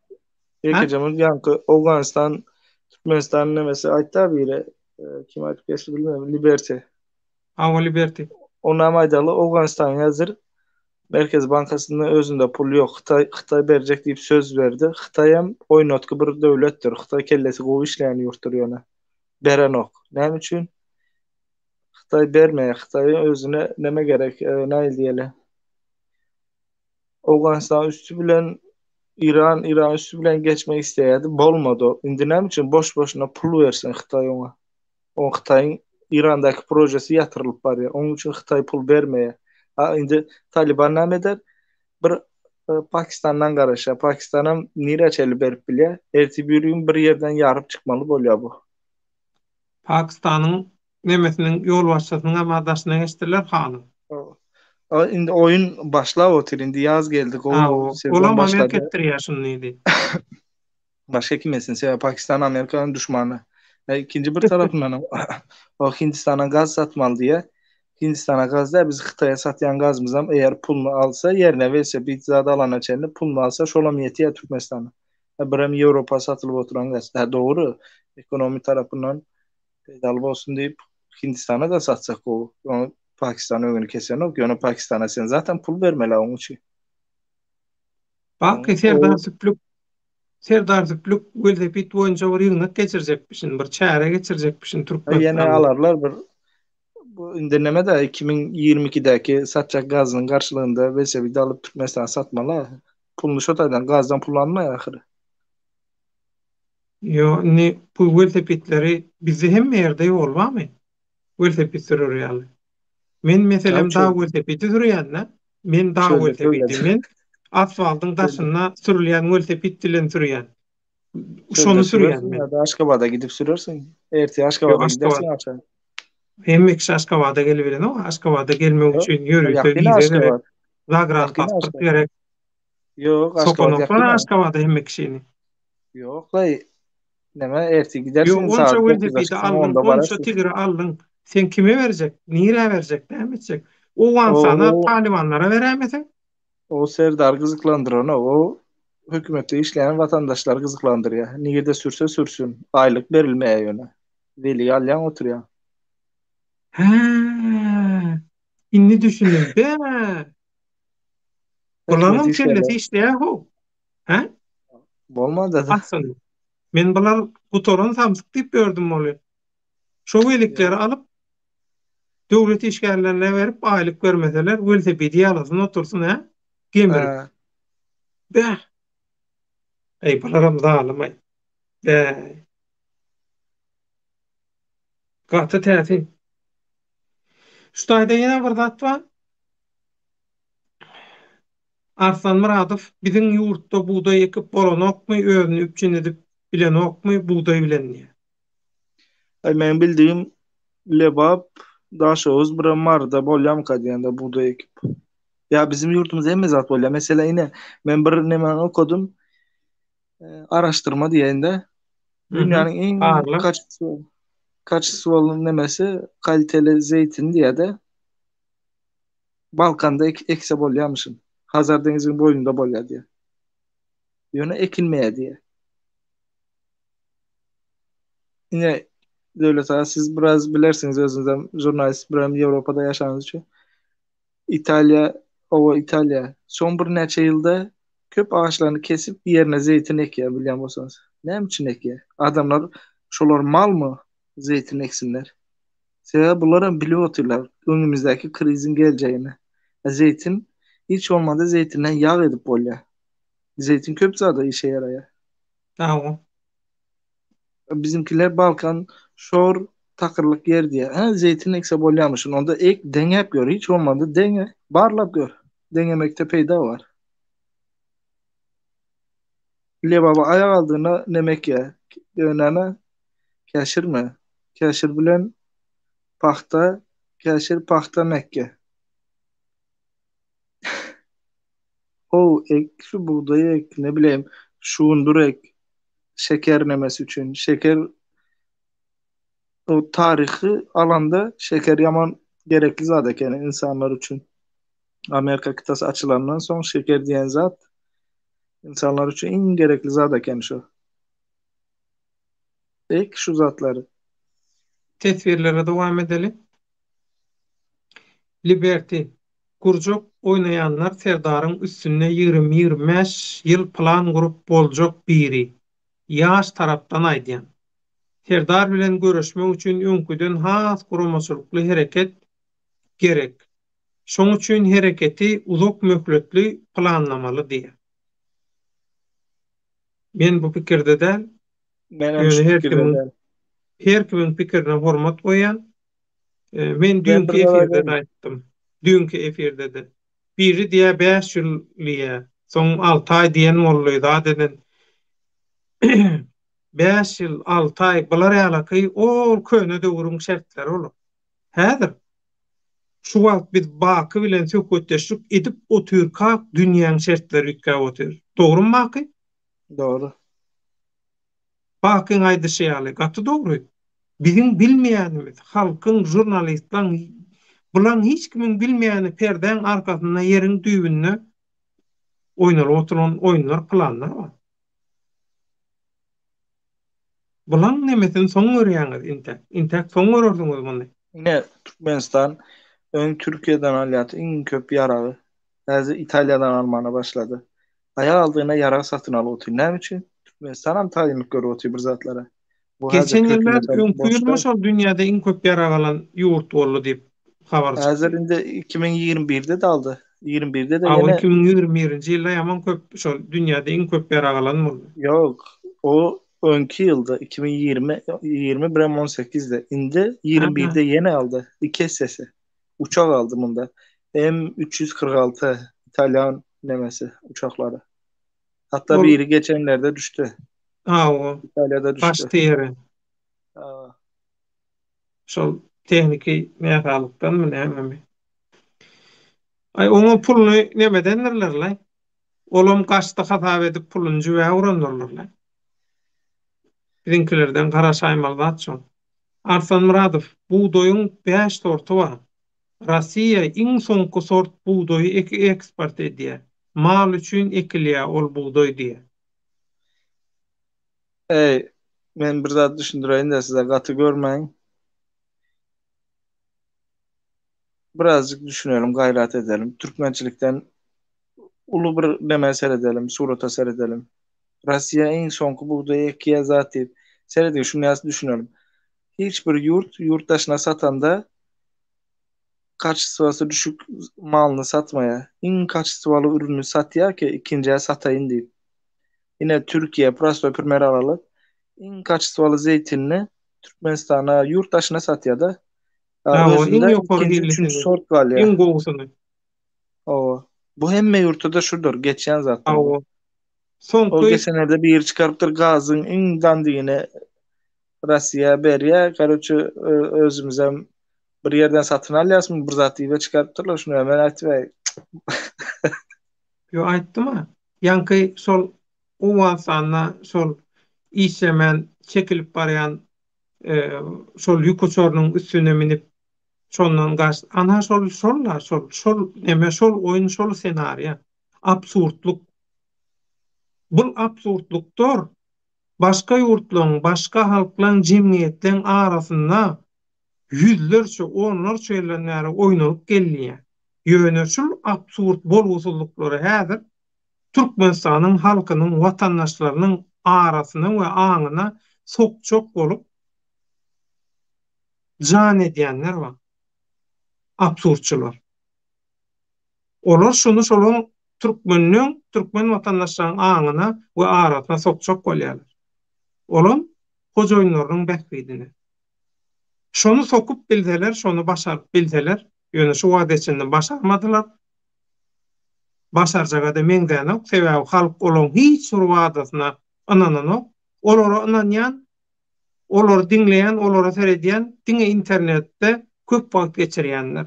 Yekejemiz yankı Afganistan, Türkmenistan nemesi aytda biri kim aytıp geçti bilmiyorum. Liberty. Hava Liberty. Ona maydalı Afganistan hazır Merkez Bankasının özünde pul yok. Xitay berjek diýip söz berdi. Xitay hem oýnatky bir döwletdir. Xitay kellesi gowy işleýän ýurtdur ýöne. Beren ok. Näme üçin? Xitay bermeýär. Xitay özüne neme gerek? Näme diýeli? Afganistan üstü bilen İran üstü bilen geçmek isteyedi. Bolmadı. Indi näme üçin boş boşuna pul bersin Xitay ona. O Xitayň İrandaky projesi yatırılıp bar ya. Onun üçin Xitay pul bermeýär. Indi Taliban näme eder? Bir Pakistandan garaşa. Pakistan'a nireçeli berip bilýär. Erti bir gün bir yerden ýaryp çykmaly bolýar bu. Pakistanyň nemesiniň ýol başçysynyň amadaşyna geçdiler hanyň. Indi oyun başlap otur. Indi yaz geldi. Olam Amerika etdirýär şunydy. Başka kim etsin? Pakistan Amerika'nın düşmanı. İkinci bir tarafından o Hindistan'a gaz satmalı diye Hindistan'a gaz da biz Xitay'a satyan gazımızdan eğer pulunu alsa yerine verse bir zat alana çelini pulunu alsa şolam yetiye Türkmenistan'a. Birem Avrupa satılıp oturan gaz. Doğru. Ekonomi tarafından pedalı olsun deyip Hindistan'a da satsak o. Onu Pakistan'a önünü kesen o. Onu Pakistan'a sen zaten pul vermeli onun için. Bak Serdar Züplük welde bit boýunça bir ýygynyk geçirecekmişin, bir çäre geçirecekmişin Yine Türkmenistan'da. alarlar bir bu indirneme de 2022'deki satacak gazının karşılığında verse bir de alıp Türkmenistan'a satmalı. Pulunu şotadan gazdan pullanma ya ahırı. Yo, ni bu welde bitleri bizi hem ýerde ýolbamy? Welde bit sürür ýaly. Men Ya meselem daha welde biti sürýän. Men daha çölde welde böyle. biti men asfaltyň Çölde. daşyna sürülýän welde bit bilen sürýän. Çölde Şonu sürýän sürersin men. ya da Aşgabat'a gidip sürersin. Erti Yo, Aşgabat'a Aşgabat. gidersin aşağı. Hemme kişi Aşgabat'a gelibilen o. Aşgabat'a gelmek Yok. üçin ýörüýse Yakın vize gerek. Aşgabat. Zagran Yakın pasport Aşgabat. gerek. Yok Aşgabat Sokonok yakın sonra ha. Aşgabat'a hemme kişini. Yok la neme erti Yo, gidersin onça saat welde 9'da bit çıksın aldın, 10'da onça vararsın. tigri aldın. Sen kime verecek? Nire verecek? Ne edecek? O O, vansana o, Talibanlara veremezsin. o Serdar gızıklandır onu. O hükümette işleyen vatandaşlar gızıklandırıyor. Niye de sürse sürsün. Aylık verilmeye yöne. Veli alyan oturuyor. He. İnni düşündüm. Be. Hükümet Bulanın işlerler. kellesi işleyen o. He? Olmadı da. Aslında. Men bular kutoran samsyk diýip gördüm olu. Şo welikleri Yok. alıp döwlet işgärlerine berip aýlyk bermeseler, welse bidi alasyn otursun ha. Gemirip. Ha, Be. Ey bularam zalim. Be. Gaty täsin. Şutaýda ýene bir zat bar. Arslan Muradow biziň ýurtda buğday ekip bolanokmy, özüni üpçün edip bilenokmy, buğday bilenni. ay men bildiğim lebap daşoğuz bir marda bolyam kadiyanda buğday ekip. Ya bizim yurtumuz en mezat bolya. Mesela yine ben bir nemen okudum. Araştırma diyende Mhm. dünyanın en Barly. kaçısı olan nemesi kaliteli zeytin diye de Balkan'da ekse bolyamışın. Hazar Deniz'in boyunda bolya diye. Yöne ekilmeye diye. Yine devlet ağa siz biraz bilersiniz özünüzden jurnalist bir Avrupa'da yaşadığınız için. İtalya, İtalya son bir neçe yılda köp ağaçlarını kesip bir yerine zeytin ekiyor biliyor musunuz? Ne için ekiyor? Adamlar şolar mal mı zeytin eksinler? Sebebi bunların biliyor oturlar önümüzdeki krizin geleceğini. Zeytin hiç olmadı zeytinden yağ edip bolya. Zeytin köp zaten işe yaraya. Tamam. Bizimkiler Balkan şor takırlık yer diye. Ha, zeytin ekse bolyamışsın. Onda ek deneyip gör. Hiç olmadı dene. Barlap gör. Denemekte peyda var. Le baba ayak aldığına nemek ya. Öneme keşir mi? Keşir bilen pahta, keşir pahta Mekke. O ek şu buğdayı ek ne bileyim şuundur ek şeker nemesi için. Şeker o tarihi alanda şeker yaman gerekli zaten yani insanlar için. Amerika kıtası açılarından son şeker diyen zat insanlar için en gerekli zaten şu. Ek şu zatları. Tesvirlere devam edelim. Liberty. Gurjak oynayanlar Serdar'ın üstüne 20-25 yıl plan kurup boljak biri. Yaş taraptan aýdýan. Serdar bilen görüşmek üçin öňküden has guramaçylykly hereket gerek. Şoň üçin hereketi uzak möhletli planlamaly diýer. Men bu pikirde de Ben hem ýöne şu fikirde de. her kimin pikirine hormat goýan. Men Ben bir dünkü de efirde de bakayım. aýtdym. Dünkü efirde de. Biri diýe 5 ýyl diýe, soň 6 aý diýen bolýar da deden. 5 ýyl 6 aý bular ýalyky ol köne döwrüň şertleri bolar. Häzir şu wagt biz Baky bilen söhbetleşip edip oturka dünýäň şertleri ýetkä otur. Dogrymy Baky? Doğru. Bakyň aýdyşy ýaly gaty dogry. Bizim bilmeýänimiz halkyň, jurnalistlaryň Bulan hiç kimin bilmeýäni perden arkasynda ýeriň düýbünde oýnaryp oturan oýunlar, planlar bar. Bulan nemesen soň görýäňiz inte. Inte soň görürsiňiz muny. Yine Türkmenistan Türkiye'den aliyatı en köp yarağı. Bazı İtalya'dan almana başladı. Ayağı aldığına yara satın al otuyor. Ne için? Türkmenistan hem tayinlik görü otuyor bir zatlara. Bu hazır Geçen ýyllar hükümet öňkü ýylmy boşta. şol dünýäde iň köp ýara galan ýurt boldy diýip habar çykdy. Hazırında 2021'de de aldı. 21'de de Aw yine 2021-nji ýylda ýaman köp şol dünýäde iň köp ýara galan boldy. yok. O önkü yılda 2020 Brem 18'de indi. 21'de yeni aldı. İki sesi. Uçak aldı bunda. M346 İtalyan nemesi uçakları. Hatta Ol biri geçenlerde düştü. aw İtalya'da düştü. başty ýere. Aa, Şol tehniki nähalykdan mı näme? Ay oňa pulny nemedendirler la? Olam kaçta hatap edip pulun jüwe uranırlar la. Bizimkilerden Kara Şaymalda atçon. Arslan Muradov, buğdoyun 5 sortu var. Rossiya iň soňky sort buğdoyu eksport edýär. Mal üçin ekilýär ol buğdoy diýe. ben bir zat düşündüreyim de size katı görmeyin. Birazcık düşünelim, gayret edelim. Türkmençilikten ulu bir neme seyredelim, surata seyredelim. Rusya en sonku buğdayı ekiye zat deyip seyrediyor. Şunu yazı düşünelim. Hiçbir yurttaşına satanda kaçısı düşük malını satmaya, en kaçısı ürünü satya ki ikinciye satayın deyip. Yine Türkiye, Prasto Primer aralık en kaçısı zeytinini Türkmenistan'a yurttaşına satya da Aw iň özünde ýokary ikinci, üçüncü hilisini, sort galya. iň gowusyny. O. Bu hemme yurtta da şudur. Geçen zaten bu. Aw O soňky geçenlerde bir yer çıkarıptır gazın en dandigini Rusya beriye. Karoçu özümüze bir yerden satın alyasmı bir zatı ile çıkarıptırlar. Şunu hemen aytıvay. yo aýtdyma. Ýanky şol owasanna şol işemen çekilip barýan şol ýükoçorunyň üstüne minip şondan gaç ana şol neme şol oyun şol senariýa absurdluk. Bu absurdlukdur. Başka ýurtlaryň, başka halklaryň, jemgyýetleň arasynda yüzlerçe, onlarça ýyllar oýnalyp gelýär. Ýöne şol absurd bolguslukları häzir Türkmenistanyň halkynyň, watandaşlarynyň arasyna we aňyna sokçok bolup jan edýänler bar. Absurdçylar. Olar şonu şolun Türkmen watandaşlarynyň aňyna we arasyna sokçok bolýarlar. Olam hojoýunlarynyň bähbidini. Şonu sokup bilseler, şonu başaryp bilseler, ýöne şu wagt içinde başarmadylar. Başarjaga da meňdäne sebäbi halk olan hiç bir wagdasyna ananok. Olara ananýan, olar dinleýän, olara seredýän, diňe internetde köp wagt geçirýänler.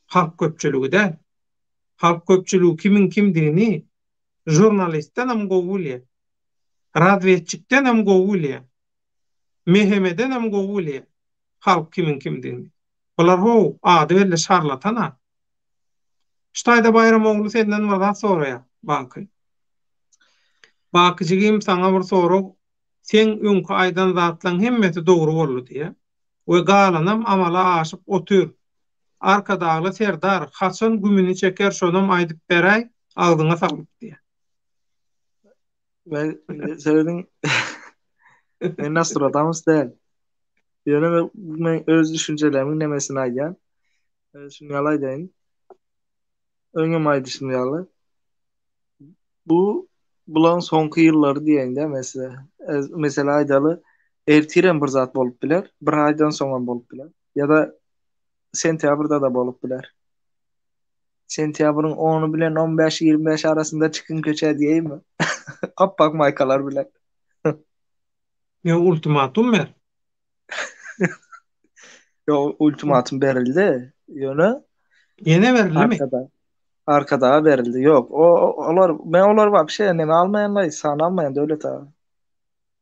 Halk köpçüligi de. Halk köpçüligi kimin kimdigini jurnalistden hem gowulýar. Radwetçikden hem gowulýar. Mehemeden hem gowulýar. Halk kimin kimdigini. Bular ho, ady belli şarlatana. Ştaýda Bayramoglu senden wazat soraýar, baky. Bakıjygym saňa bir sorag, sen öňkü aýdan zatlaryň hemmeti dogry boldy diýe. We galanam amala aşyp otur. Arkadagy Serdar haçan gümüni çeker şonam aýdyp beräý, agdyňa salyp diýe. Ben senin en Nostradamus değil. Yöne ben öz düşüncelerimin nemesini aydan. Şunu yalaydayn. Öňem aýdy şunu ýaly. Bulan soňky ýyllary diýende mesela aýdaly ertirem bir zat bolup biler, bir aýdan soňam bolup biler. Ya da sentýabrda da bolup biler. Sentýabryň 10 bilen 15-25 arasynda çykyn köçe diýeými? Appak maykalar bilen. Ya ultimatum ber. Yo ultimatum berildi. Ýöne Yine berilimi? Arkada verildi. Yok. Olar var bir şey neme almayanlar sanalmayan devlet abi.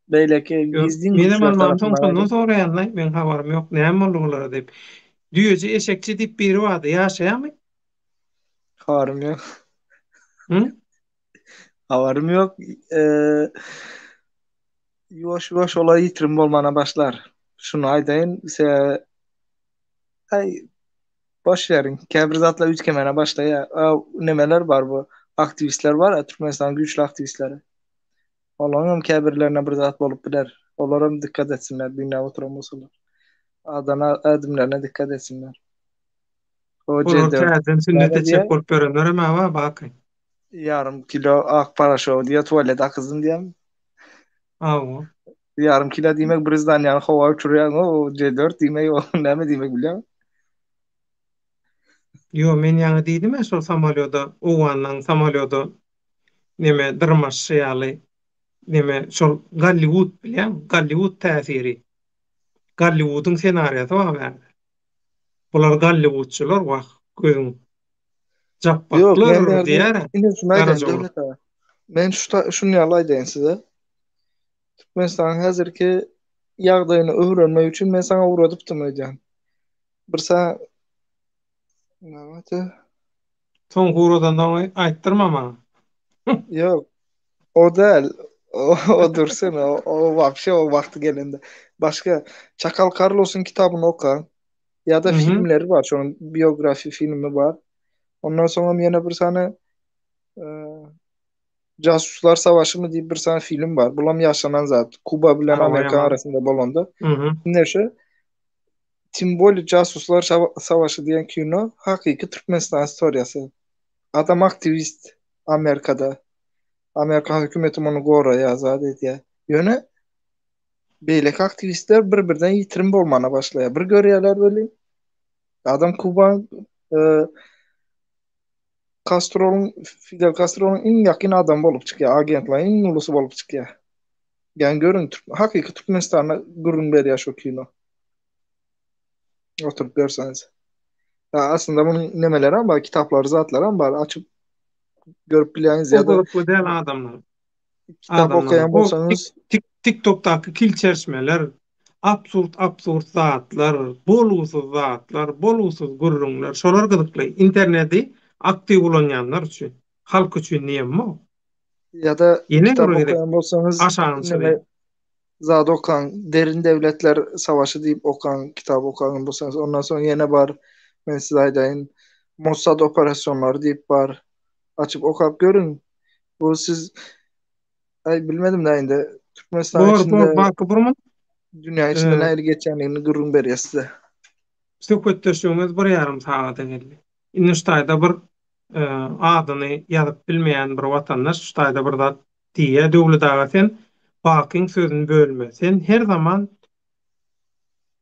Beyleki gizli Benim güçler almam son tarafından sondan sonra yanlay ben haberim yok. Näme boldy diýip. Düýece eşekçi diýip biri bardy, ýaşaýarmy? Havarım yok. Hı? Havarım yok. Eee Yavaş yavaş olay yitirim bolmana başlar. Şunu aýdaýyn, ay boş verin. Käbir zatla üç kemene başlaýar. Nemeler bar bu? Aktivistler var ya, Türkmenistan güçlü aktivistleri. Olaryň käbirlerine bir zat bolup biler. Olaram dikkat etsinler, dünya oturan bolsalar. Adana adımlarına dikkat etsinler. O Olar C4 käzen sünnete çek diye bolup berenler emma baky. yarım kilo ak paraşo diye tuvalet akızın diye. Awa. Yarım kilo demek Brizdanyan hava uçuruyor. O C4 demek o ne demek biliyor musun? Yo, men ýa-ni diýdim şol samalyoda, owanyň samalyoda neme dyrmaşýaly, neme şol Gollywood bilýän, Gollywood täsiri. Gollywood'un senariýasy bar. Bular Gollywoodçular wak gözüň Yok japbatlar ben derdim. diýär. Yine şunu aydayım Garaja bolup. devlet ağa. Ben şunu yalaydayn size. Türkmenistan hazırki ýagdaýyny öwrenmek üçin men sana uğradypdym öýdän. Bir sa näme Soň guradan da aýtdyrma maňa. Yok o değil. O dursun. O vapşe o vakti gelende. Başka Çakal Carlos'un kitabını oka. Ya da Mhm. filmleri var. Şunun biyografi filmi var. Ondan sonra yine bir tane e, Casuslar Savaşı mı diye bir tane film var. Bulam yaşanan zat. Kuba bilen Awa Amerika ýaman. arasında bolonda. Mhm. Neşe Timboli Casuslar Savaşı diyen kino hakiki Türkmenistan historiası. Adam aktivist Amerika'da. Amerika hükümeti onu goraya azad ediyor. Yöne beýleki aktivistler bir-birden ýitirim bolmana başlaýar. Bir görýärler böyle. Adam Kuba e, Fidel Castro'nun en ýakyn adam bolup çykýar. Agentlaryň en ulusy bolup çykýar. Yani görün hakiki Türkmenistan'a gurrun berýär şo kino. Oturup görseniz. Ya aslında bunun nemeleri var, kitapları, zatları var. Açıp görüp bilýäňiz ya da Ozuruklu däl adamlar. kitap Adamlar. okuyan O bolsanız TikTok'taki kil çeşmeler, absurt zatlar, bolgusuz zatlar, bolgusuz gurrunlar, şolar gyzykly. Interneti aktiv bolanýanlar üçin, halk üçin näme? ya da Ýene kitap bir gerek okuyan bolsanız aşaňçyly. neme zat okan, Derin Devletler Savaşı deyip okan, kitap okan bolsanız ondan sonra yine var. Men size aýdaýyn. Mossad operasyonları deyip var. Açıp okap görün. Bu siz bilmedim de indi. Türkmenistan Bor, içinde, baky burman. dünya içinde näyle geçenligini gurrun berýär size. Söhbetleşýüňiz bir ýarym sagata geldi. Indi ştaýda bir adyny ýazyp bilmeýän bir watandaş ştaýda bir zat diýe döwlet aga sen bakyň sözüni bölme. Sen her zaman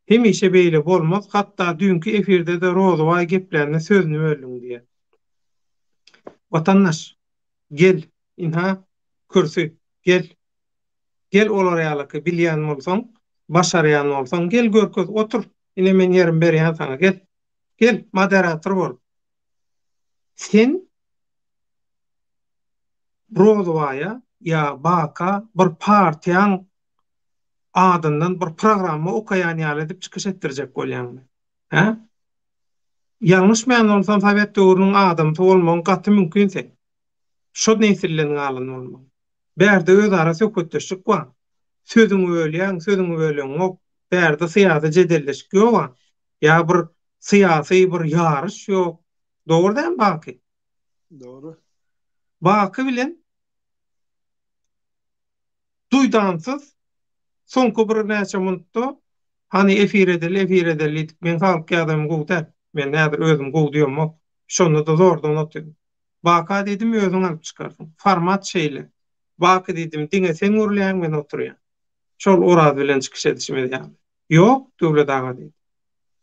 hemişe beýle bolmaz. Hatda dünkü efirde de Rozoway geplerini sözüni böldüň diýe. Watandaş gel inha kürsü gel. Gel olar ýalyky bilýän bolsaň, başarýan bolsaň gel görköz otur. Ine men ýerim berýän sana gel. Gel moderator bol. Sen Broadway'a ya baka bir partiýaň adından bir programy okaýan ýaly edip çykyş etdirjek bolýan. Ha? Ýalňyş men bolsam Sowet döwrüniň adamy bolmagy gaty mümkinse. Şo nesilleniň alyny bolmagy. Bärde özara söhbetleşik bar. Sözüňi bölýän ok. Bärde syýasy jedelleşik ýok. Ya bir syýasy bir ýaryş ýok. Dogry däl baky. Doğru. Baky bilen duýdansız soňky bir näçe minutda hani efir edeli men halk ýadam gowda men näder özüm gowdýam şonu da zordan otdym. Baka dedim özüň alyp çykardyň. Format şeýle. Baka dedim diňe sen urlýan men oturýan. Şol oraz bilen çykyş edişime ýa. Ýok, döwlet aga dedi.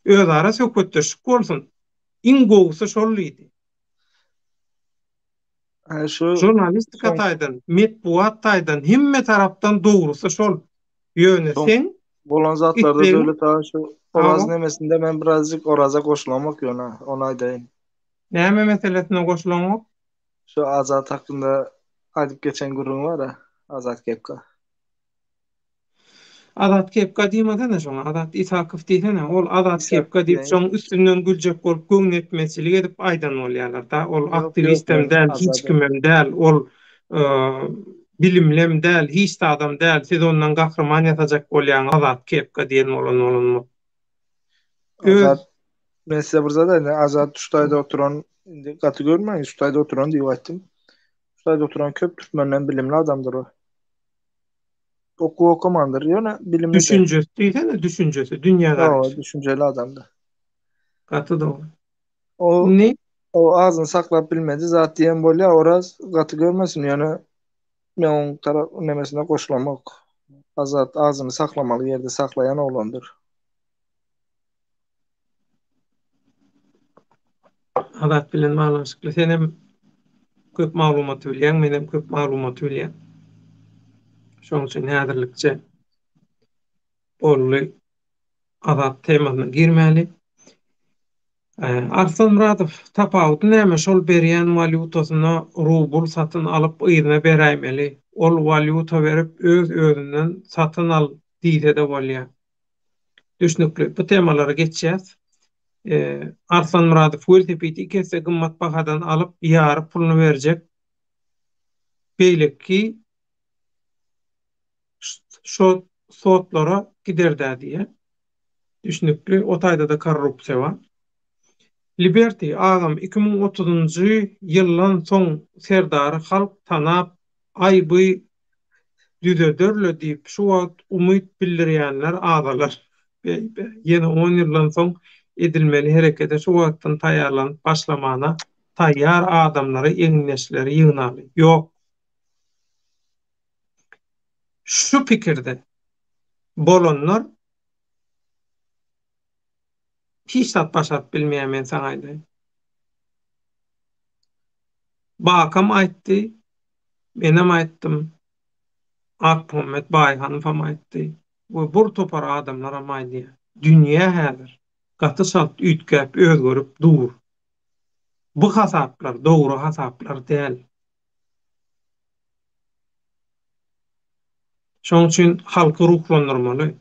Özara söhbetleşik bolsun. İň gowsy şol idi. Şu Jurnalistika son, taýdan, metbuat taýdan, himme tarapdan dogrusy şol. Ýöne son sen bolan zatlarda islegiň devlet ağa şu Oraz hawa nemesinde ben birazcık oraza koşulamak yöne ona aydayım. näme meselesine goşulanok? Şu Azat hakkında adıp geçen gurun var ya Azat Kepka. Adat Kepka diýmeden şoňa Adat İsakov diýsene, ol Adat İshak Kepka diýip diýen. şoň üstünden güljek bolup göňetmeçilik edip aýdan bolýarlar da. Ol Yok yok, aktivistem ben däl, hiç azadım. kimem däl, ol bilimlem däl, hiç de adam däl. Siz ondan gahrman ýatajak bolýan Adat Kepka diýen bolan. Öz Azat. Ben size burada da Azat Şuştay'da oturan, indi katı görmeyin, Şuştay'da oturan diye ettim. Şuştay'da oturan köp Türkmenlen bilimli adamdır o. Okumandır. Yani bilimli de. düşüncesi diýsene, düşüncesi, dünýä O garaşy. düşünceli adamdı. Gaty da. O Ne? o ağzını saklap bilmedi. Zat diyen böyle oraz katı görmesin. Yani ben onun taraf nemesine koşulamak. Azat ağzını saklamalı yerde saklayan oğlandır. Adat bilen malaşykly. Senem köp maglumat bilýän, menem köp maglumat bilýän. Şoň üçin häzirlikçe bolly Adat temasyna girmäli. Arslan Muratov tapawut näme şol berýän walyutasyna rubl satyn alyp ýygyna beräýmeli. Ol walyuta berip öz-özünden satyn al diýse de bolýar. Düşnükli. Bu temalara geçeceğiz. Arslan Muratov welosipedi kesse gymmat bahadan alyp ýary pulunu berjek. Beýleki şo sotlara giderdi diye. Düşünükli. O taýda da korrupsiýa var. Liberty agam 2030-njy ýyldan soň serdary halk tanap aýby düzedörle diýip şu wagt umyt bildirýänler azalar. Ýene 10 ýyldan soň edilmeli herekete şu wagtdan taýýarlanyp başlamana taýýar adamlary eňleşleri ýygnaly. Ýok. Şu pikirde bolanlar hiç zat başap bilmeýän men saňa aýdym. Bakam aýtdy, menem aýtdym. Akpomet Baýhanyň hem aýtdy. Bu bir topar adamlar hem aýdy. Dünýä häzir gaty şalt üýtgäp özgörüp dur. Bu hasaplar dogry hasaplar däl. Şoň üçin halky ruhlandyrmaly.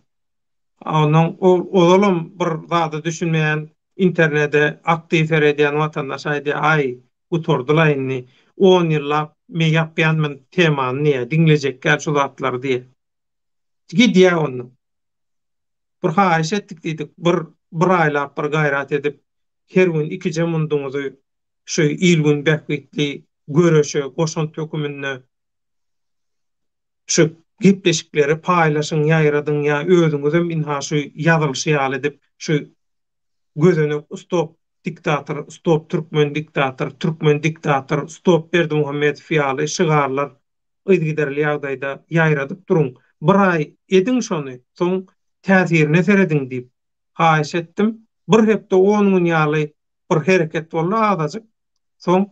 Onuň ozalam bir zady düşünmeýän internete aktiv edýän watandaş aýdy, ay utordular inni 10 ýyllap me ýapýanmyn temany niýe dinlejekler şu zatlar diýe. Gidýä onu. Bir haýyş etdik diýdik, bir aýlap bir gaýrat edip her gün 2 jamunduňyzy şu ilgün bähwitli göreşe, goşant tökümine şu gepleşikleri paýlaşyň ýaýradyň ýa özüňizem inha şu ýazylşy ýaly edip şu gözenek stop diktator, stop Türkmen diktator, stop Berdimuhamedov ýaly şygarlar ýygyderli ýagdaýda ýaýradyp duruň. Bir ay edin şonu, soň täsirine seredin diýip haýyş etdim. Bir hepde 10 gün ýaly bir hereket boldy azadyk. Soň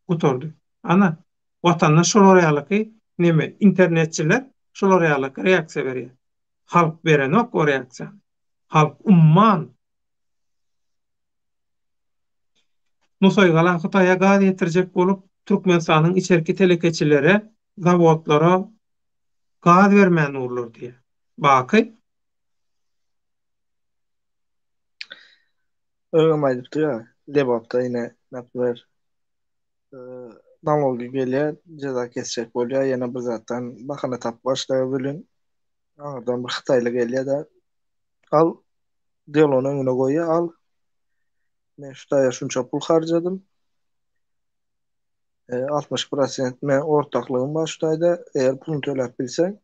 gutordy. Ana watandaş şolar ýalyky neme internetçiler şolar ýalyky reaksiýa berýär. Halk berenok o reaksiýa. Halk umman. Musoýgala Hytaýa gaz ýetirjek bolup Türkmenistanyň içerki telekeçilere, zawodlara gaz bermän urlar diýe. Baky Öyle aýdypdy ya. Lebapda yine näpler downloadga gelýär, jaza kesecek bolýar, ýene bir zatdan bahana tap başlaýar bilen. Aradan bir Hytaýly gelýär da al dialony öňüne goýýar, al men şuda şunça pul harjadym. 60% men ortaklygym bar şuda, eger puluny töläp bilseň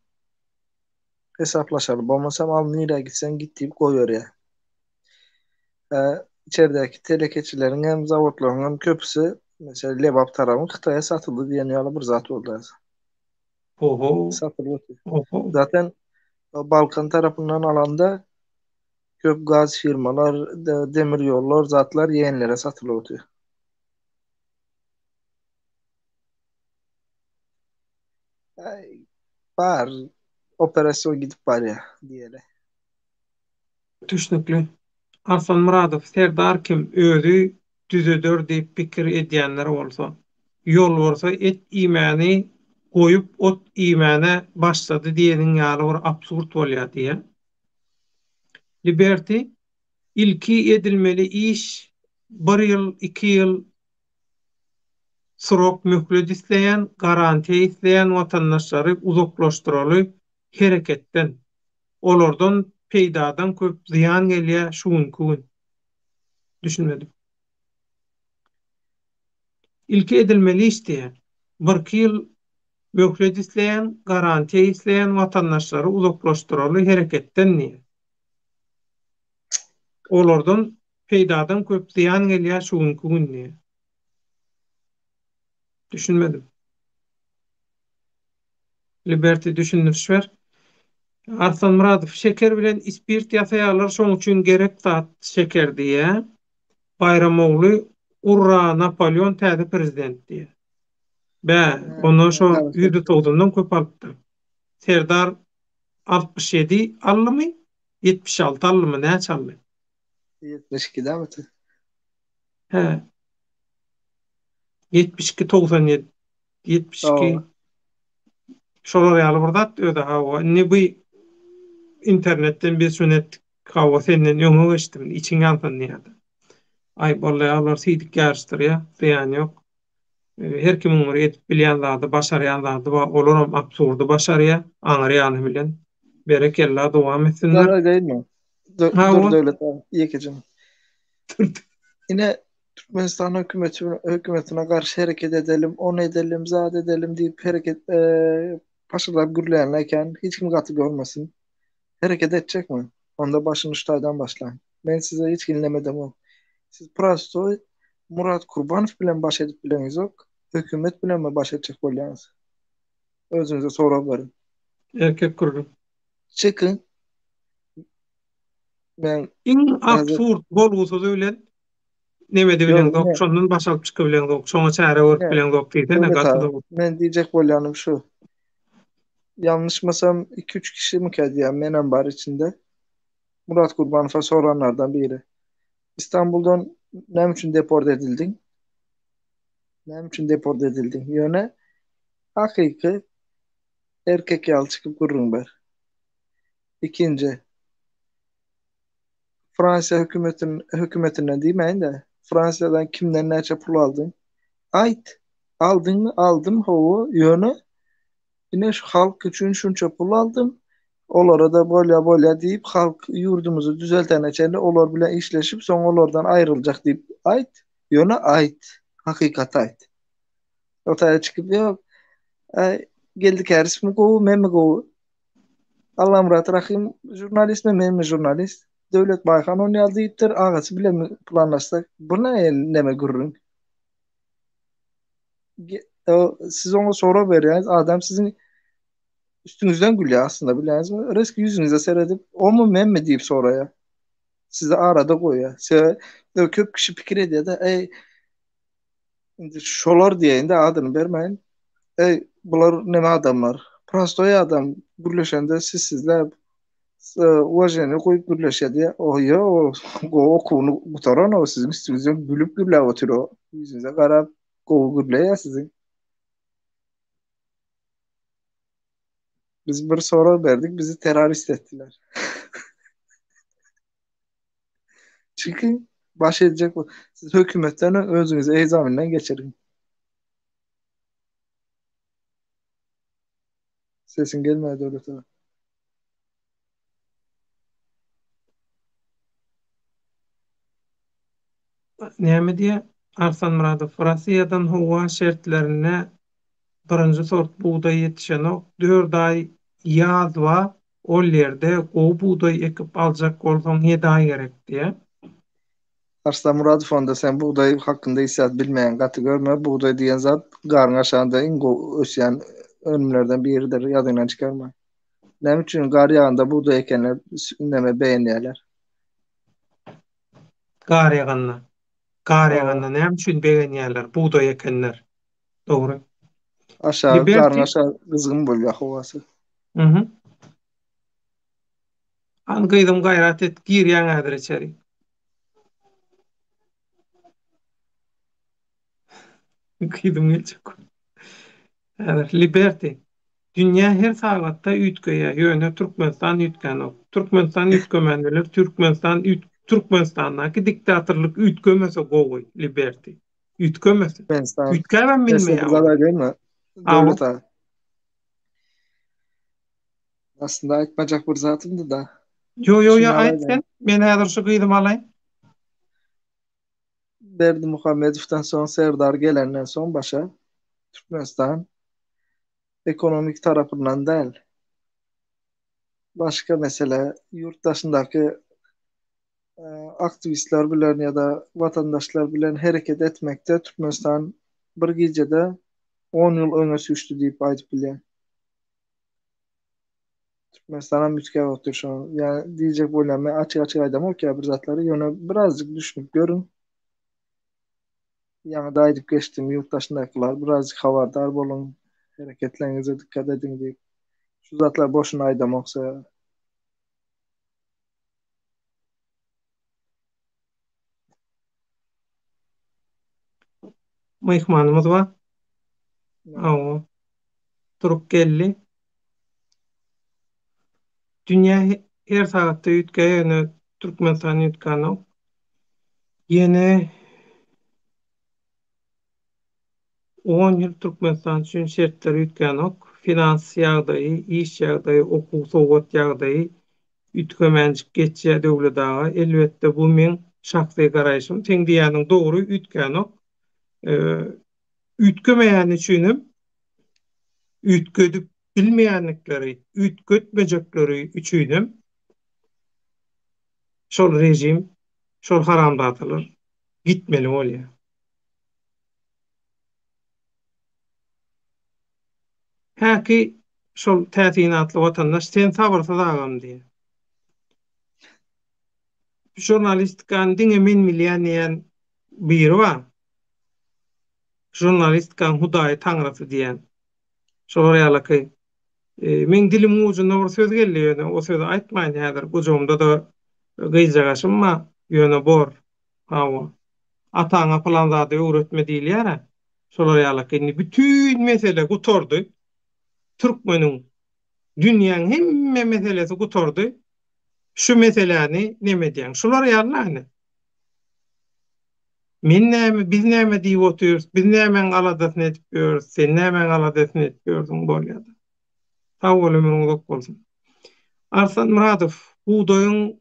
hesaplaşaly, bolmasam al nire gitsen git diýip goýýar. İçerideki telekeçilerin hem zawodlaryň hem köpüsi mesela Lebap tarafı Hytaýa satyldy diýen ýaly bir zat boldy. oho, Satyldy. oho. Zaten Balkan tarafından alanda köp gaz firmalar, demir yollar, zatlar yeğenlere satılıyordu. Var, operasyon gidip var ya diyelim. Düşnükli. Arslan Muratov serdar kim özü düzedör diýip pikir edýänler bolsa, ýol bolsa et imäni goýup ot iýmäne başlady diýeniň ýaly bir absurd bolýar diýe. Liberty ilki edilmeli iş 1 ýyl, 2 ýyl srok möhlet isleýän, garantiýa isleýän watandaşlary uzaklaşdyraly hereketden, olardan peýdadan köp ziýan gelýär şuňky gün. Düşünmedim. İlki edilmeli iş diýe. 1 ýyl möhlet isleýän, garantiýa isleýän watandaşlary uzaklaşdyraly hereketden diýe. Olardan peýdadan köp ziýan gelýär şuňky gün diýe. Düşünmedim. Liberty düşündürüşber. Arslan Muradov şeker bilen ispirt ýasaýarlar şoň üçin gerek zat şeker diýe. Bayramogly urra Napoleon täze prezident diýe. Onu şo Evet, evet. ýüzünden köp alypdy. Serdar 67 allymy? 76 allymy näçe aldy? 72'de mi? He. 72 97 72 Oo. şolar ýaly bir zat öde hawa. Ne bu internetden bir sünnet hawa senden ýöňe geçdim. İçiň ýansan diýdi. Ay bollaý alar sidik ýarşdyrýar, diýen ýok. Her kim umur etip bilýän zady, başarýan zady we olaram absurdy başarýa, aňyrýany bilen berekella dowam etsinler. Zarar değil mi? Ha Dur o devlet abi. İyi ki canım. Yine Türkmenistan hükümetine karşı hareket edelim, onu edelim, zat edelim deyip hareket paşalar gürleyenlerken hiç kim katı görmesin. Hareket edecek mi? Onda başın üstaydan başlayın. Ben size hiç dinlemedim o. Siz prosto Murat Kurbanov bilen baş edip bileniz yok. Hükümet bilen mi baş edecek bolýanys? Özünüze sorap verin. erkek kurdu. Çıkın. Ben Iň hazır. absurd bolgusu bilen nemede bilen Yok yine, şondan baş alyp çykyp bilen şoňa çäre görüp yine bilen diýdi ne devlet gaty abi. da Ben diyecek bolýanım şu. Yanlışmasam 2-3 kişi mi kediyen menen bar içinde. Murat Kurbanov'a soranlardan biri. İstanbul'dan ne için deport edildin? Ne için deport edildin? Yöne hakiki erkek yal çıkıp kurrun ber. İkinci, Fransa hükümetinden demeyin de Fransa'dan kimden neçe pul aldın? Ait. Aldın mı? Aldım. Hovu yöne. Yine şu halk için şunça pul aldım. Olara da böyle deyip halk yurdumuzu düzelten içinde olar bile işleşip son olardan ayrılacak deyip ait. Yöne ait. Hakikat ait. Ortaya çıkıp yok. Geldik herif mi kovu, men mi kovu? Allah Murat Rahim jurnalist mi, men mi jurnalist? Devlet Baykan onu yazdı deyiptir. Ağası bile mi planlaşsak? Bu ne mi gururun? Siz ona soru veriyorsunuz. Adam sizin üstünüzden gülüyor aslında biliyorsunuz mu? Reski yüzünüze seyredip o mu men mi deyip soraya. Sizi arada koyuyor. Size köp kişi fikir ediyor da şolar diye de adını vermeyin. Bular neme adamlar? Prostoya adam gürleşende sizler уважение koyup gürleşe diye. O ya o konu kutaran o sizin üstünüzden gülüp gürle oturuyor. Yüzünüze karab gürle ya sizin. Biz bir soru verdik, bizi terörist ettiler. Çünkü baş edecek bu. Siz hükümetten özünüzü ezaminden geçirin. Sesin gelmedi devlete. näme diýe? Arslan Muradov Fransýadan howa şertlerine birinji sort buğday ýetişenok 4 ay ýazwa ol ýerde gowy buğday ekip aljak bolsaň 7 ay gerek diýe. Arslan Muradov onda sen buğday hakkında hissiyat bilmeyen katı görme. Buğday diyen zat garın aşağında ösyen önümlerden bir yeridir. Yadından çıkarma. Ne için gar yağında buğday ekenler neme beğeniyorlar. Gar ýaganna. Gar O ýaganna näme üçin begenýärler? Buğday ekenler. Dogry. aşağı garın Liberty. aşağı kızgın buluyor havası. Mhm. An gyýdym gaýrat et gir ýaňadyr içeri. Gyýdym geçik. Liberty. Dünya her sagatda ütgeýe ýöne Türkmenistan ütgänok. Türkmenistan ütgemenler Türkmenistandaky diktatorlyk ütgemese gowy Liberty. Ütgemese. Türkmenistan Ütgäben nesli bir bilmeýär. zarar değil mi? Awa. Devlet ha. Aslında aytmajak bir zatımdı da. Yo Şunu aýt alayım. sen. Men häzir şu gyýdym alaýyn. Berdi Muhammedov'dan son Serdar gelenden son başa Türkmenistan ekonomik tarafından değil. Başka mesele yurttaşındaky aktivistler bilen ya da vatandaşlar bilen hareket etmekte Türkmenistan bir gecede 10 yıl öňe süçtü diýip aýdyp bilýär. Türkmenistan'a mütkä otur şu an. Yani diýjek bolýan men açyk aýdam okýa bir zatlary ýöne birazcık düşünüp görün. Yani da aýdyp geçdim yurttaşyndakylar birazcık habardar bolun. Hareketlerinize dikkat edin diýip. Şu zatlar boşuna aýdamoksa Myhmanymyz bar. Awa. Turup geldi. Dünya her sagatda ütgeýe Türkmenistan ütgänok. Ýene 10 ýyl Türkmenistan üçin şertler ütgänok. Finans ýagdaýy, iş ýagdaýy, okuw sowgat ýagdaýy ütgemenjik geçýär döwletdaga. Elbetde bu men şahsy garaýşym. Teň diýäniň dogry ütgänok. Ütgemeýän üçinem ütgedip bilmeýänlikleri, ütgetmejekleri üçinem şol rejim, şol haramdatlylar gitmeli bolýar. Häki şol täsinatly watandaş sen sabrsyz agam diýär. Jurnalistikaň diňe men milýän diýen biri bar. Jurnalistikaň Hudaý taňrysy diýen. Şol ýalyky men dilim ucunda bir söz geldi ýöne, o sözi aýtmaýyn häzir. Gujumda da gyjagaşymma ýöne bor. Hawa. Ataňa falan zady öwretme diýilýär. Şol ýalyky bütün mesele gutordy. Türkmeniň dünýäň hemme meselesi gutordy. Şu meseleni neme diýen? Şular ýalyny. Biz näme diýip oturýarys? Biz näme galadasyny etip ýörüs? Sen näme galadasyny etip ýördüň bolýar. Sag bolýar uzak bolsun. Arslan Muradow, buğdaýyň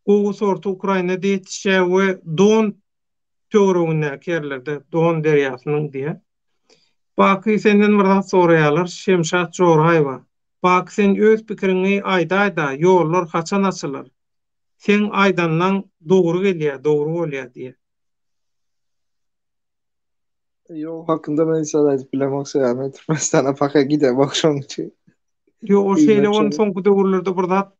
gowy sortu Ukrainada ýetişýär we Don töweregine kerlerde, Don derýasynyň diýe. Baky senden bir zat soraýarlar, Şemşat Jorhaýewa. Baky sen öz pikirini aýda-aýda, ýollar haçan açylar? Sen aýdandan dogry gelýär, dogry bolýar diýe. yol hakkında ben hiç aýdyp bilemoksa ýa-ni Türkmenistan'a paka gidem okşoň üçin. Yo o şeýle on soňky döwürlerde bir zat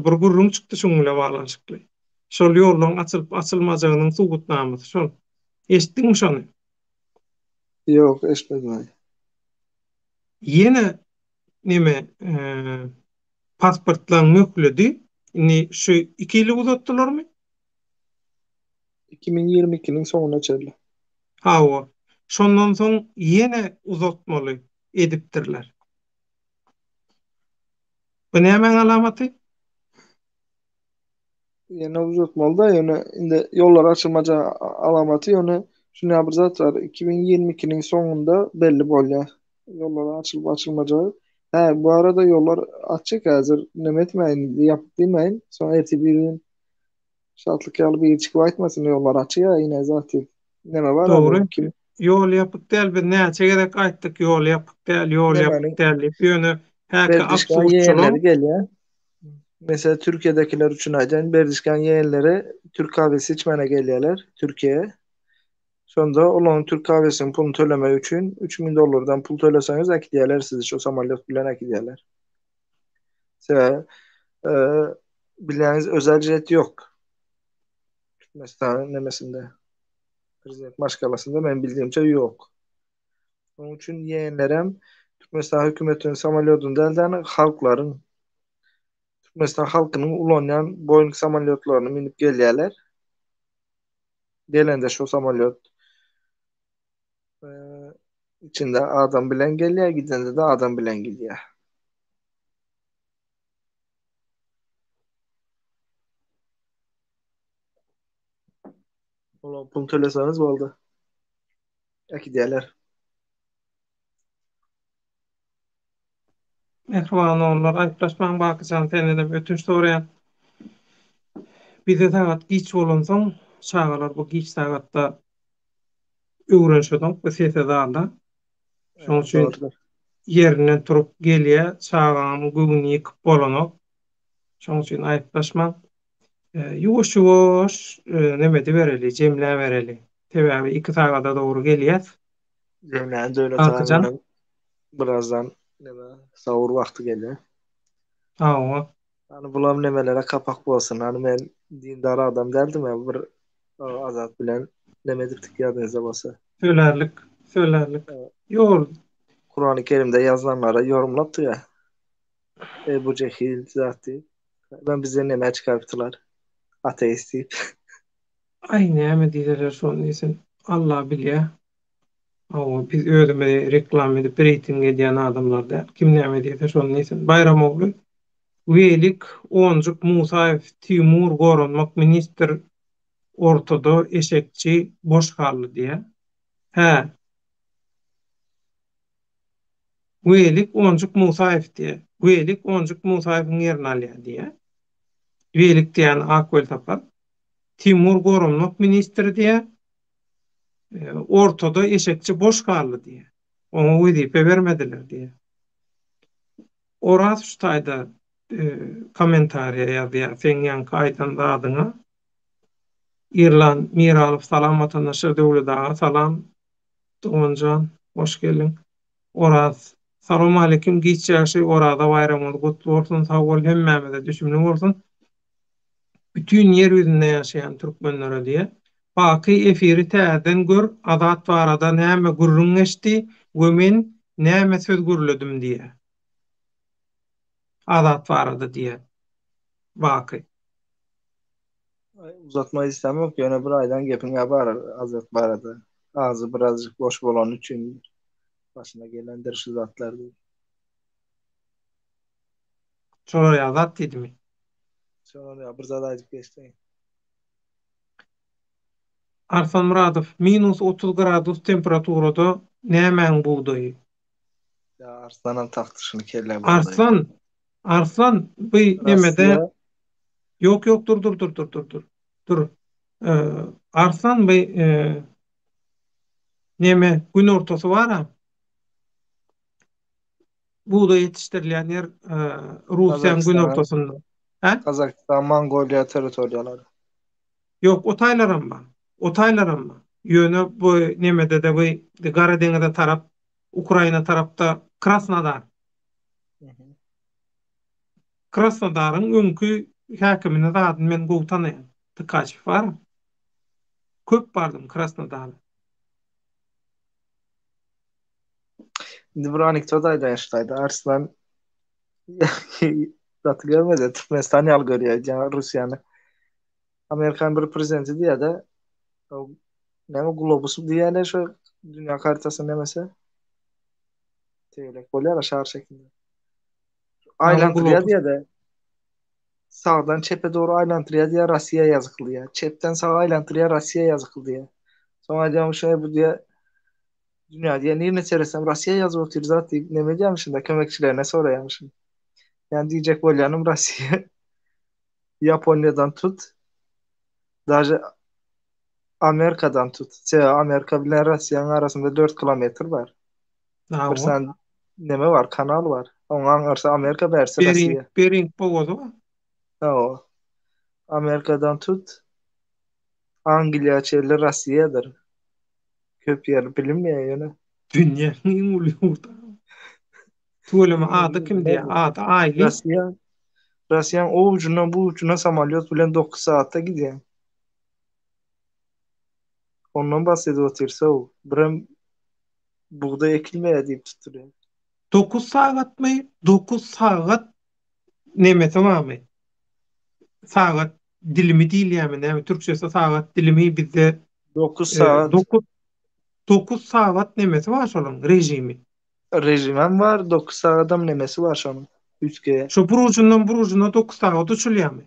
bir gurrun çykdy şoňla balanşykly. Şol ýollaryň açylmajagynyň subutnamysy şol. Eşitdiňmi şonu? Yok eşitmedim. Ýene neme pasportlaryň mökledi. Şu 2 ýyl uzatdylarmy? 2022'nin sonuna çeldi. Hawa. Şondan soň ýene uzatmaly edipdirler. Bu näme alamaty? Yine uzatmalı da indi yollar açılmaca alamatı şuna bir zat var. 2022'nin sonunda belli bolýar. Yollar açılmaca. Bu arada yollar açık hazır. Neme etmeyin, yapıp demeyin. Sonra erti bir gün şartlık yalı bir çıkıp aytmasın yollar açık ya yine zaten. Neme var Doğru. abi? Kim? Yol yapıp del bir näçe gerek aýtdyk yol yapıp del, yol yapıp del. Ýöne häki Berdişkan yeğenleri absurdçylyk. geliyor. Mesela Türkiye'dekiler için aydın Berdişkan yeğenleri Türk kahvesi içmene geliyorlar Türkiye'ye. Sonra olan Türk kahvesinin pulunu төлeme için $3.000'dan pul төлeseniz ekliyorlar sizi şu samolyot bilen ekliyorlar. Mesela bildiğiniz özel jet yok. Mesela nemesinde. Prezident maşgalasında ben bildiğimce yok. Onun için yeğenlerim mesela hükümetin samolyotunda elden halkların mesela halkının ulanyan Boeing samolyotlarını minip geliyorlar. Gelende şu samolyot İçinde adam bilen geliyor, gidende de adam bilen gidiyor. Ulan pul tölesanız oldu. Eki diyorlar. Mehriban onlar aýtlaşmaň bakysan senedem ötünç soraýan. Bize sagat giç bolansoň çagalar bu giç sagatda öwrenşedik bu sese danda. Şoň üçin Doğrudur. yerinden turup gelýär, çagamy göwüni ýykyp bolanok. Şoň üçin aýtlaşmaň ýuwaş-ýuwaş nemede bereli, jemlä bereli. Sebäbi 2 sagada dogry gelýär. Cemleyen de öyle Arkajan tahminim birazdan sahur vakti gelir. tawa Hani bulam nemelere kapak bolsun. Hani ben dindar adam derdim ya bir azat bilen neme diptik yadınıza basa. sölerlik, sölerlik. Ýol Kur'an-ı Kerim'de yazılanlara yorumlattı ya. Ebu Cehil zati. Ben bize neme çıkarttılar. Ateist deyip. ay näme diýerler şonu diýsin. Allah bilýär. Awa biz özüme reklam edip reyting edýän adamlarda kim näme diýse şonu diýsin. Bayramoglu Welik Onjuk Musaev Timur goranmak ministr ortada eşekçi boş garly diýe. He. Welik Onjuk Musaev diýe. Welik Onjuk Musaewyň ýerini alýar diýe. Welik diýen akwel tapar. Timur goranmak ministri diýe. Ortada eşekçi boş garly diýe. Oňa wezipe bermediler diýe. Oraz şutaýda kommentariýa ýazýar. Sen ýanky aýtan zadyňa İrlan Miralow salam vatandaşlar döwletaga salam. Doğancan hoş gelin. Oraz salam aleikum giçýäşi orada bayramyny gutly bolsun. Sag bol hemmämize düşümli bolsun. Bütün yer ýüzünde ýaşaýan türkmenlere diýe. Baky efiri täzen gör, adat barada näme gurrun geçdi, we men näme söz gürledim diýe. Adat barada diýe. Baky. Uzatmayı istemem ki. Öne bir aydan gepine var azat barada. Ağzı birazcık boş bolan için başına gelendir şu zatlar değil. Şolara adat diýdimi? Sonra ya bir zat ayıp geçti. Arsan Muradov -30 gradus temperaturada nämen buğdayı? Ya Arslan'ın tahtışını kelle buğdayı. Arslan bu nemede Rusya yok dur. Dur. Arslan bu neme gün ortası var ha. Buğday yetiştirilen yer Rusya'nın gün Kazakistan, ortasında. He? Kazakistan, Mongolia teritoriyaları. Yok otaylarım mı? Yönü bu nemede de bu Karadeniz'de taraf Ukrayna tarafta Krasnodar. Krasnodar'ın önkü häkimine zaten men gowtanaýan. Tıkaçyp var. Köp bardym Krasnodar'a. Şimdi bir anekdot ayda yaştaydı. Arslan zatı görmedi. Türkmenistan yal görüyor. Yani Rusya'nı. Amerikan bir prezidenti diye de ne mi globusu diye de şu dünya haritası nemese teylek oluyor şahar şeklinde. Aylantıya diye de sağdan çepe doğru aylantıya diye Rusya yazıklı ya. Çepten sağa aylantıya Rusya yazıklı diye. Sonra diyorum şöyle bu diye dünya diye neyine çevirsem Rusya yazı oturuyor zaten ne mi diyormuşum da kömekçilerine soruyormuşum. Yani diyecek bolyanım Rusya Japonya'dan tut daha Amerika'dan tut. Amerika ile Rusya'nın arasında 4 kilometre var. Bir sen neme var? Kanal var. Ondan arası Amerika verse Rusya. Bering boğazu. O. Amerika'dan tut. Angliya çevre Rusya'dır. Köp yer bilinmiyor yani. Dünýäniň uly urda. Tuğlama adı kim diye? Adı Aili. Rusya'nın o ucundan bu ucuna samalyot bilen 9 saatte gidiyor. Ondan bahsediyorsa o. Birem buğday ekilmeye deyip tutuyor. 9 saat mı? 9 saat neme tamamı? Saat dilimi değil yani. Türkçesi saat dilimi bizde 9 saat. 9 saat nemesi var şolun rejimi. Rejimem var. 9 sağadam nemesi var şonun. Üçgeye. Şu burucundan burucuna 9 saat uçulýarmy?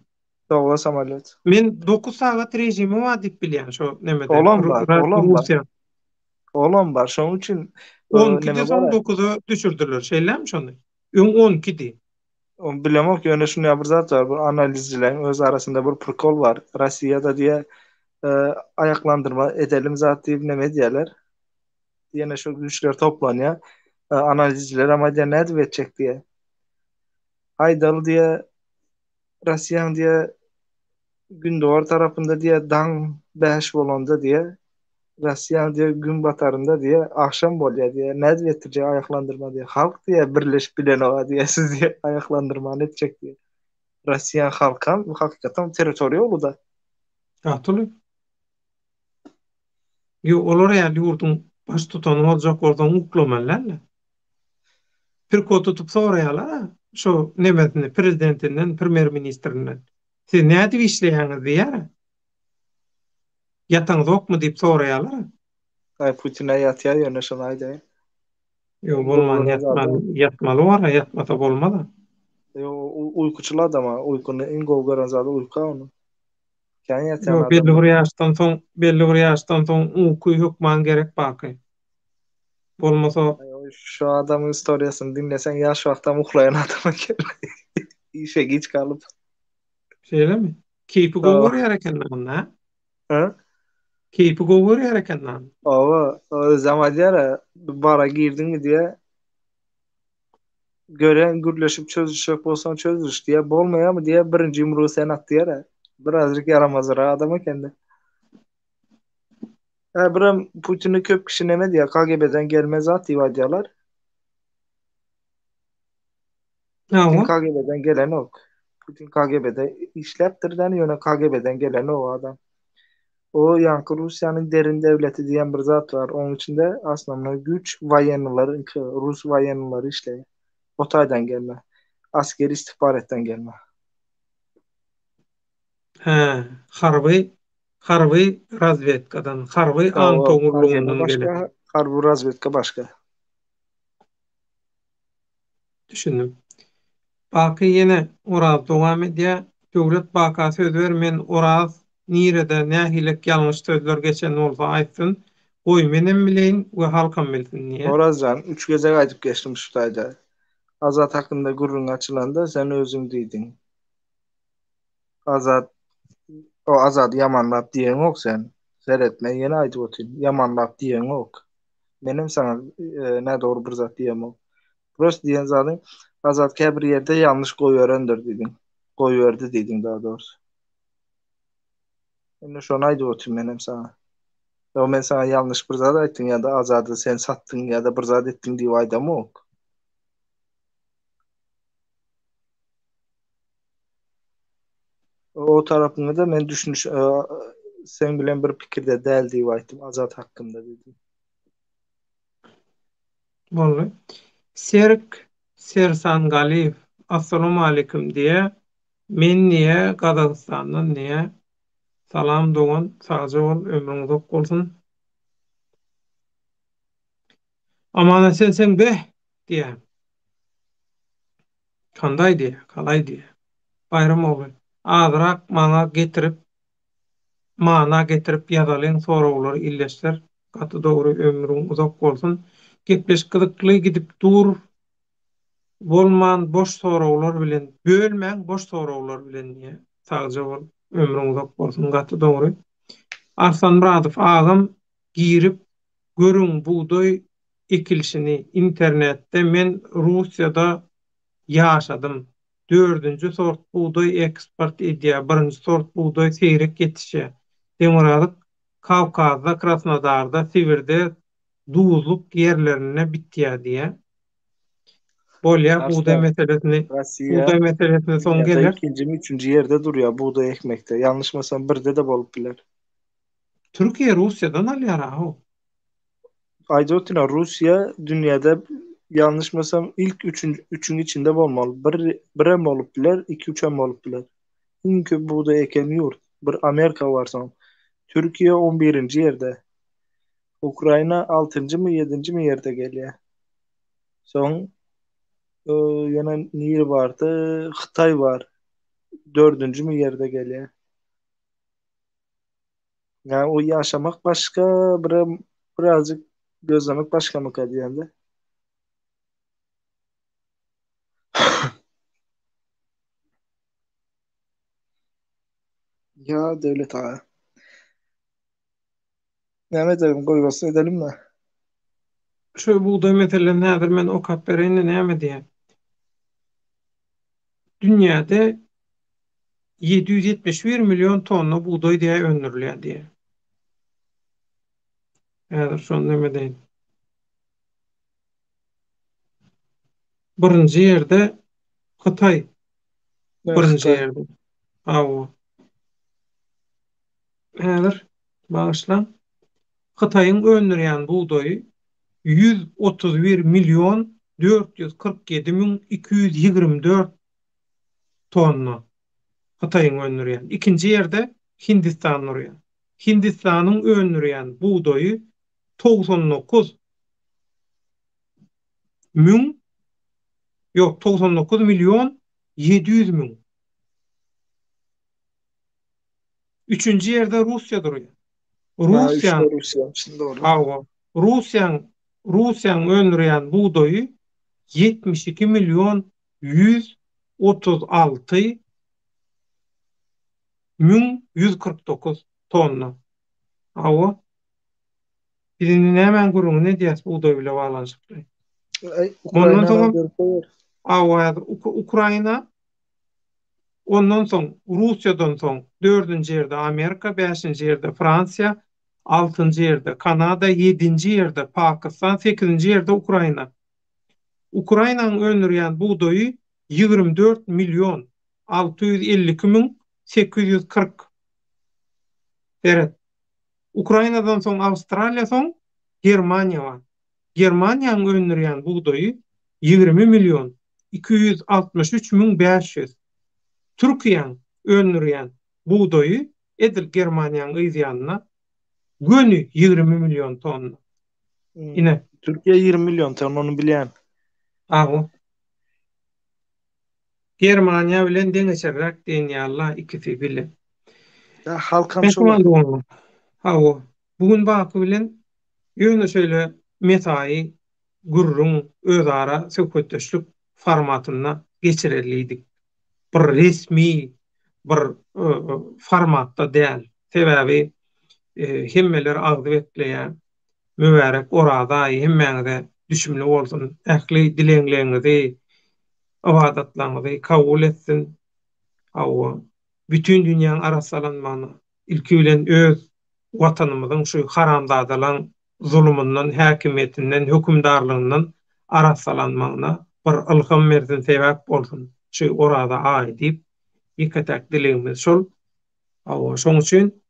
Doğu samolyot. Men 9 saat rejimi var diýip bilýän şo nemede. Olan var. Olan var. Russiýa. Olan var. Şonun için 12'de neme soň var? 9'a düşürdüler. Şeýlämi şonu? 12'di. Onu bilemem ki öyle şunu bir zat var. Bu analizcilerin öz arasında bir protokol var. Rusya'da diye e, ayaklandırma edelim zat deyip ne diyorlar. Yine şu güçler toplanıyor. Analizciler ama diye ne edecek diye. Haydalı diye Rusya'nın diye Gündoğar tarafında diye dan 5 bolanda diye Rusya'nın diye gün batarında diye akşam bolya diye ne edecek ayaklandırma diye. Halk diye birleşip bilen o diye siz diye ayaklandırma edecek diye. Rusya halkan bu hakikaten teritoriyolu da. Gatly. Yo olar ýa-da ýurdun baş tutany boljak bolsaň uklamanlarla. Türkiýe tutup soraýarlar, şo nemesini prezidentinden, premier ministrinden. Siz näde işleýäňiz diýär. Ýataňyz okmy diýip soraýarlar. Putin'e yatıya yöneşen ayda. Yo bolman Google'a zaten yatmaly bar, yatmasa bolmaz. uykuçular da ama uykunu in Google'a zaten uyku onu. Kendi yatayan Yo belli adamlar. bir ýaşdan soň uky hukman gerek baky. Bolmasa Şu adamın historiasını dinlesen yaş vaktan uhlayan adama gelir. İşe geç kalıp. şeýlemi? Keýpi Aa, gowur ýarekenler. ha? Keýpi gowur ýarekenler. O zaman diye bara girdin mi diye gören gürleşip çözüşecek olsan çözülür diye bolmaya mı diye birinci yumruğu sen at diye birazcık yaramazlar adama kendi. Biram Putin'i köp kişi nemedi ya KGB'den gelmez at diyorlar. Putin Näme? KGB'den gelen o. Putin KGB'de işleptir deniyor. KGB'den gelen o adam. O yankı Rusya'nın derin devleti diyen bir zat var. Onun içinde aslında güç vayenlileri, Rus vayenlileri işte. Otaydan gelme. Askeri istihbaretten gelme. He, harby razvedkadan, harby O KGB Antoğurluğundan gelen. başka, Harbi Razvedka başka. Düşündüm. Baky yine Oraz dowam edýär. Döwlet baka söz bermen Oraz nirede nähilek ýalňyş sözler geçen bolsa aýtsyn. Goý menem bileýin we halkam bilsin niye? Orazcan 3 gece kaydıp geçtim şu tayda. Azat hakkında gurrun açılanda sen özün diydin. Azat o Azat yamanlap diyen ok sen. Seyretme yeni aydı otin. Yamanlap diyen ok. Benim sana ne doğru bir zat diyem ok. Prost diyen zatın Azat bir yerde yanlış koyuverendir dedin. Koyuverdi dedin daha doğrusu. Yani şu an aydı otin benim sana. Ya ben sana yanlış bir zat aytın ya da Azat'ı sen sattın ya da bir zat ettin diye ayda mı ok? O tarafını da ben düşünüş sen bilen bir pikirde değil diye aytım Azat hakkında dedim. Bolly. Sersan Galiyev, assalamu alaykum diye men niye Kazakstandan niye salam dogan sağca ol ömrüň uzak bolsun. Amana sen be diye. Kanday diye, kalay diye. Bayram oğlu. Azyrak mana getirip ýazalyň sorawlary illeşler. Gaty dogry ömrüň uzak bolsun. Gepleş gyzykly gidip dur. Bolman boş sorawlar bilen, bölmäň boş sorawlar bilen diye. Sagja bol, ömrüň uzak bolsun. Gaty dogry. Arslan Muradov agam girip görüň buğday ekilişini internetde men Russiýada ýaşadym. 4-nji sort buğday eksport edýär. 1-nji sort buğday seýrek yetişýär. Demiralik Kavkazda, Krasnodarda, Sibirde duzluk yerlerine bitýär diýär. Bolýar buğday Arslan meselesini Rusya soň dünyada gelir. ikinci mi üçüncü yerde duruyor buğday ekmekte. Yanlışmasam birde de bolup biler. Türkiye Rusya'dan alýar aho. Aydotina Rusya dünyada yanlışmasam ilk üçün içinde olmalı. Birem olup biler, 2-3'em olup biler. En köp buğday eken yurt. Bir Amerika varsa. Türkiye 11. yerde. Ukrayna 6. mı 7. mi yerde geliyor. Son yana Nil vardı. Xitay var. 4. mü yerde geliyor. Yani o yaşamak başka, birazcık gözlemek başka mı kadiyende? Ya devlet ağa. Ne edelim, koymasını edelim mi? Şu buğday meselesi nedir? Men o kapbereyne näme diýen? Dünyada 771 milyon tonna buğday diye öndürülýär diye. Häzir şonu näme diýin? Birinji ýerde Hytaý, birinji Xitay. ýerde. Awa. Häzir bagyşlan Hytaýyň öndürýän buğdaýy 131 milyon 447 min 224 tonna. Hytaýyň öndürýän. İkinji ýerde Hindistan durýar. Hindistanyň öndürýän buğdaýy 99 min, yok 99 milyon 700 min. Üçüncü ýerde Russiýa durýar. Ha, 3'te Russiýa, Rusya. Şimdi doğru. awa, Russiýaň öndürýän buğdaýy 72 milyon 136 min 149 tonna. Awa. Birini nämen guruň ne diýäs buğdaý bilen baglanyşyp. Ondan Ukrayna'nın soň görüp koyar. Awa, Ukraina, ondan soň Russiýadan soň 4-nji ýerde Amerika, 5-nji ýerde Fransiýa, 6-njy ýerde Kanada, 7-nji ýerde Pakistan, 8-nji ýerde Ukraina. Ukrainanyň öndürýän buğdaýy 24 milyon 652 min 840. Evet. Ukrainadan soň Awstraliýa, soň Germaniýa bar. Germaniýanyň öndürýän buğdaýy 20 milyon 263 min 500. Türkiýanyň öndürýän buğdaýy edil Germaniýanyň ýyzyanyna gönü 20 milyon tonna. Ine Türkiye 20 milyon ton, onu bilen. agu Germaniýa bilen deňeçerrak dünýäler ikisi bilen. Ya halkam Ben şolar. şoňa hawa bugün baky bilen ýöne şöyle mesai gurrun özara söhbetdeşlik formatyna geçireliydik. Bir resmi bir formatda däl. Sebäbi hemmeler agdy bekleýär. Mübarek orada hemmeňize düşümli bolsun. Ähli dileňleňizi, awadatlaňyzy kabul etsin. Awa bütün dünýäň arasalanmagyny ilki bilen öz watanymyzyň şu haramdadalan zulmündan, häkimiyetinden, hökümdarlygyndan arasalanmagyna bir ilham bersin, sebäp bolsun. Şu orada aýdyp ýeketek dileğimiz şol. Awa şoň üçin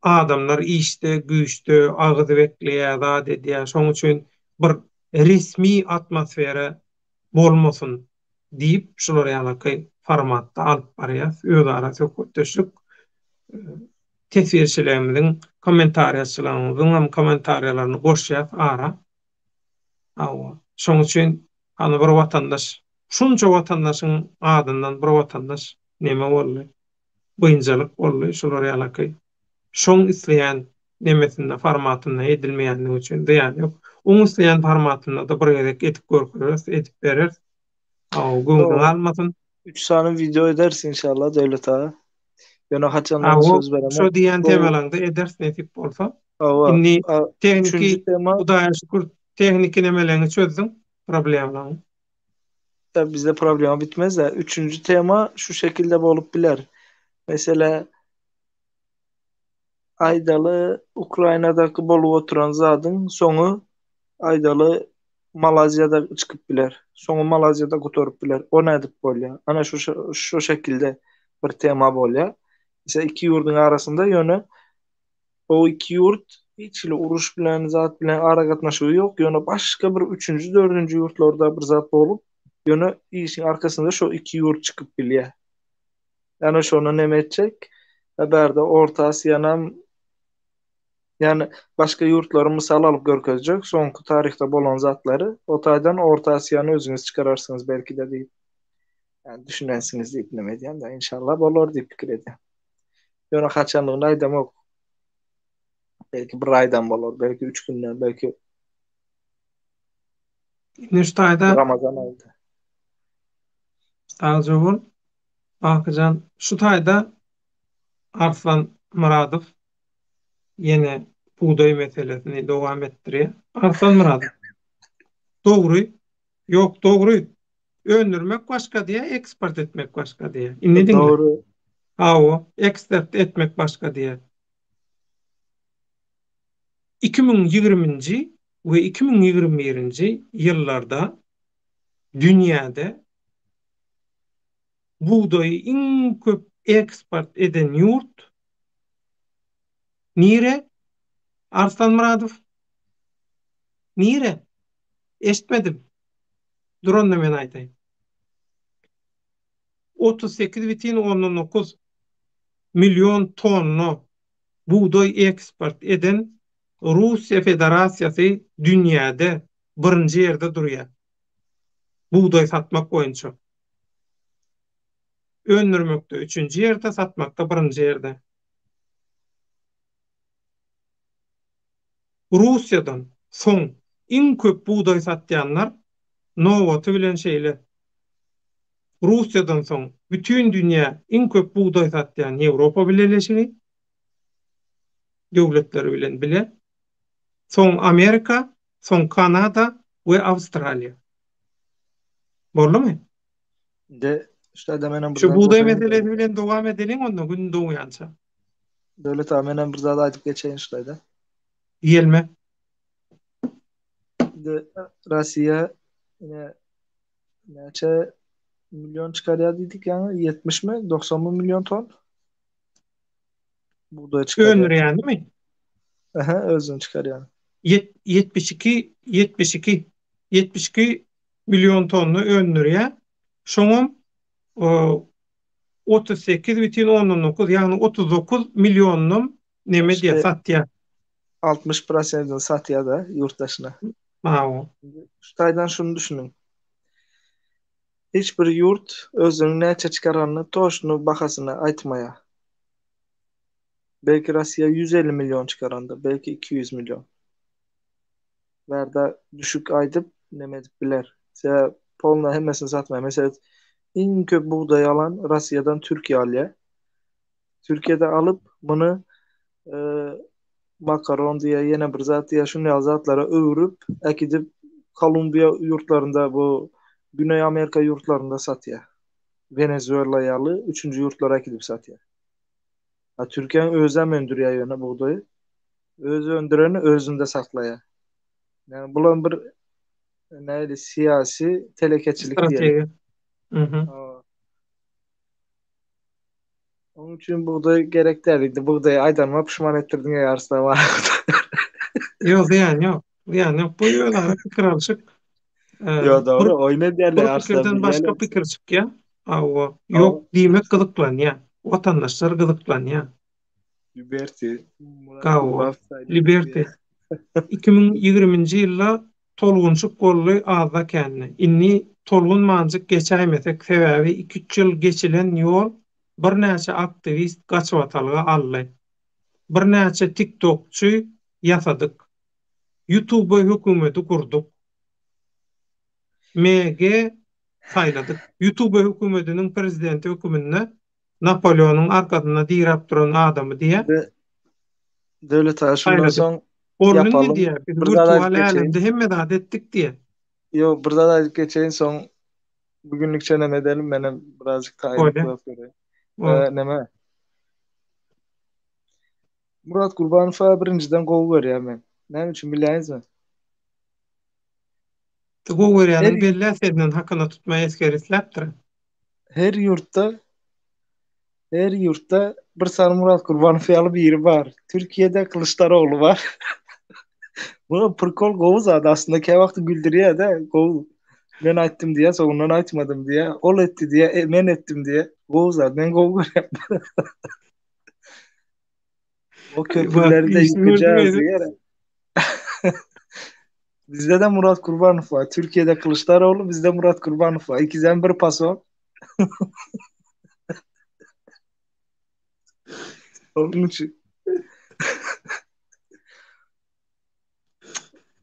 adamlar işte, güýçde, agyzy bekleýär diýär. Şoň üçin bir resmi atmosfera bolmasyn diýip şolar ýaly formatda alyp barýar. Özara söhbetdeşik tesirçilerimiziň kommentariýaçylarynyň hem kommentariýalaryny goşýar ara. Awa şoň üçin ana bir watandaş, şunça watandaşyň adyndan bir watandaş neme boldy? Buyynjalyk boldy şolar ýaly. Şoň isleýän nemesinde formatyna edilmeýänligi üçin diýen ýok. Oň isleýän formatyna da bir gerek etip görüriz, etip bereriz. Aw, göňüň almasyn. 3 saniye video edersin inşallah devlet ağa. Ben o haçanlara Aw, söz şo veremem. diýen temalaňda edersin etip bolsa. Ava, Inni üçüncü tehniki, tema Hudaýa şükür, tehniki nemelerini çözdüm problemlaryny. da bizde problem bitmez de. Üçüncü tema şu şekilde olup biler. Mesela Aydalı Ukrayna'daki bolup oturan zadın sonu Aydalı Malazya'da çıkıp biler. Sonu Malazya'da götürüp biler. O ne edip bolya? Ana şu şekilde bir tema bolya. Mesela iki yurdun arasında yönü o iki yurt hiç ile uruş bilen zat bilen ara gatnaşığı yok. Yönü başka bir üçüncü, dördüncü yurtlarda bir zat olup yönü işin arkasında şu iki yurt çıkıp bilye. Yani şunu ne edecek? Haberde Orta Asya'nın Yani başka yurtları misal alıp görkezecek. Sonku tarihte bolan zatları o taydan Orta Asya'nı özünüz çıkararsınız belki de deyip. Yani düşünensiniz deyip ne medyan da inşallah bolor deyip fikir edeyim. Yona kaçanlığını aydam yok. Belki bir aydan bolor, belki 3 günden, belki Nüştayda Ramazan ayında. Dağcıoğul Bakıcan şu tayda Arslan Muradov yine buğday meselesini devam ettiriyor. Arslan Muradov doğru yok doğru öndürmek başka diye eksport etmek başka diye. İnledin mi? Doğru. O eksport etmek başka diye. 2020 ve 2021 yıllarda dünyada buğdayı en köp eksport eden yurt nire? Arslan Muradov nire? Eşitmedim. Duran da men aytayım. 38,9 milyon tonnu buğday eksport eden Rusya Federasyası dünyada birinci yerde duruyor. Buğday satmak boyunca. Öndürmekte üçüncü yerde, satmakta birinci yerde. Rusya'dan son en köp buğday satyanlar Novatı bilen şeyler. Rusya'dan son bütün dünya en köp buğday satyan Avrupa Birleşigi devletleri bilen bile. Son Amerika, son Kanada ve Avustralya. Boldy mu? De işte demenen bir Şu zat buğday geçeyim meselesi devlet. bilen devam edelim onda gün doğuyança. Devlet amenen bir zat aytıp geçeyim işte de. Yelme. De Rusya yine neçe milyon çıkarıyor dedik yani 70 mi 90 mı milyon ton buğday Önür çıkarıyor. yani değil mi? Aha, özün çıkarıyor. 72 milyon tonlu önür ya. Şoňam 38,9 yani 39 milyonlum neme diye İşte satya. 60% satıyor da yurttaşına. Mao. Şu taydan şunu düşünün. Hiçbir yurt özünün neçe çıkaranını toşunu bakasını aytmaya. Belki Rusya 150 milyon çıkarandı. Belki 200 milyon. Verda düşük aydıp nemedik biler. Mesela Polna hemmesini satmaya. Mesela en köp buğday alan Rusya'dan Türkiye alıyor. Türkiye'de alıp bunu e, makaron diye yine bir zat diye şunu zatlara öğürüp ekidip Kolumbiya yurtlarında bu Güney Amerika yurtlarında satıyor. Venezuela'ya alı 3. yurtlara ekidip satıyor. Ha, Türkiye'nin özlem öndürüyor yöne buğdayı. Öz öndüreni özünde saklaya. Yani bulan bir neydi siyasi telekeçilik diyelim. Strateji. Hı hı. Aa, onun için buğday gerek değildi. Buğdayı aydanma pişman ettirdin ya yarısına var. Yok yani yok. Yani bu yollara fikir alışık. Yo Bir, doğru. Oyna diyerler bir yarısına fikirden başka bilyeler. fikir çıkıyor. O Ama yok demek gıdıklan ya. Vatandaşlar gıdıklan ya. Liberty, Murat Gao, Kurban sayılır Liberty. diye. 2020 yılla tolgunçuk golly azda kenni. Inni tolgun manjyk geçäýmesek sebäbi 2-3 ýyl geçilen ýol bir näçe aktivist gaçwatalga aldy. Bir näçe TikTokçy ýasadyk. YouTube hökümeti kurduk. MG saýladyk. YouTube hökümetiniň prezidenti hökümine Napoleonyň arkasyna dirap duran adamy diýe De, devlet ağa şundan saýladyk. son Orlun ne yapalım. diýär? Biz Bir daha da virtual geçeyim. alemde hemme dat etdik diýe. Yo burada da geçeyim son bugünlük çenem edelim. Benim birazcık tayini Öyle. kılıp göreyim. O Neme? Murat Kurbanov birinciden gol veriyor hemen. Ne için biliyorsunuz mi? Her, Goweriýanyň belli äserinden hakyna tutmaý eskerisläpdir. her yurtta her yurtta bir sarı Murat Kurbanov yalı biri var. Türkiye'de Kılıçdaroğlu var. Buna prikol Govuz adı aslında ke vakti güldürüyor da Govuz. Ben ettim diye sonundan açmadım diye. Ol etti diye men ettim diye. Govuz adı ben Govuz. O Bak köprüleri de işini gördün yıkacağız mü? yere. Bizde de Murat Kurbanov var. Türkiye'de Kılıçdaroğlu, bizde Murat Kurbanov var. İkizden bir paso. Onun için.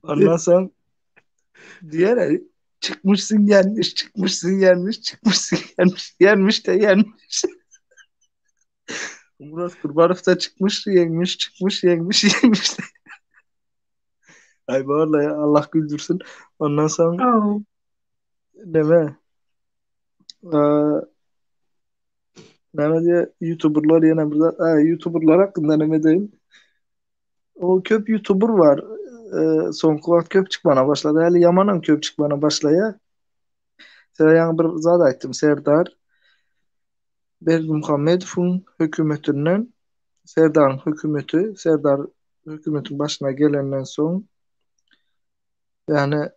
Ondan sonra diğer çıkmışsın yenmiş, çıkmışsın yenmiş, çıkmışsın yenmiş, yenmiş de yenmiş. Murat Kurbanov da çıkmış, yenmiş, çıkmış, yenmiş, yenmiş de. Ay vallahi Allah güldürsün. Ondan sonra Aa, deme. Neme diye YouTuber'lar yine burada. YouTuber'lar hakkında neme diyeyim. O köp YouTuber var. Son köp çıkmana başladı. Hali yamanın köp çıkmana başlaya. Sen yani bir zat aytdım. Serdar Berdimuhamedov'un hükümetinden Serdar hükümetin başına gelenden son yani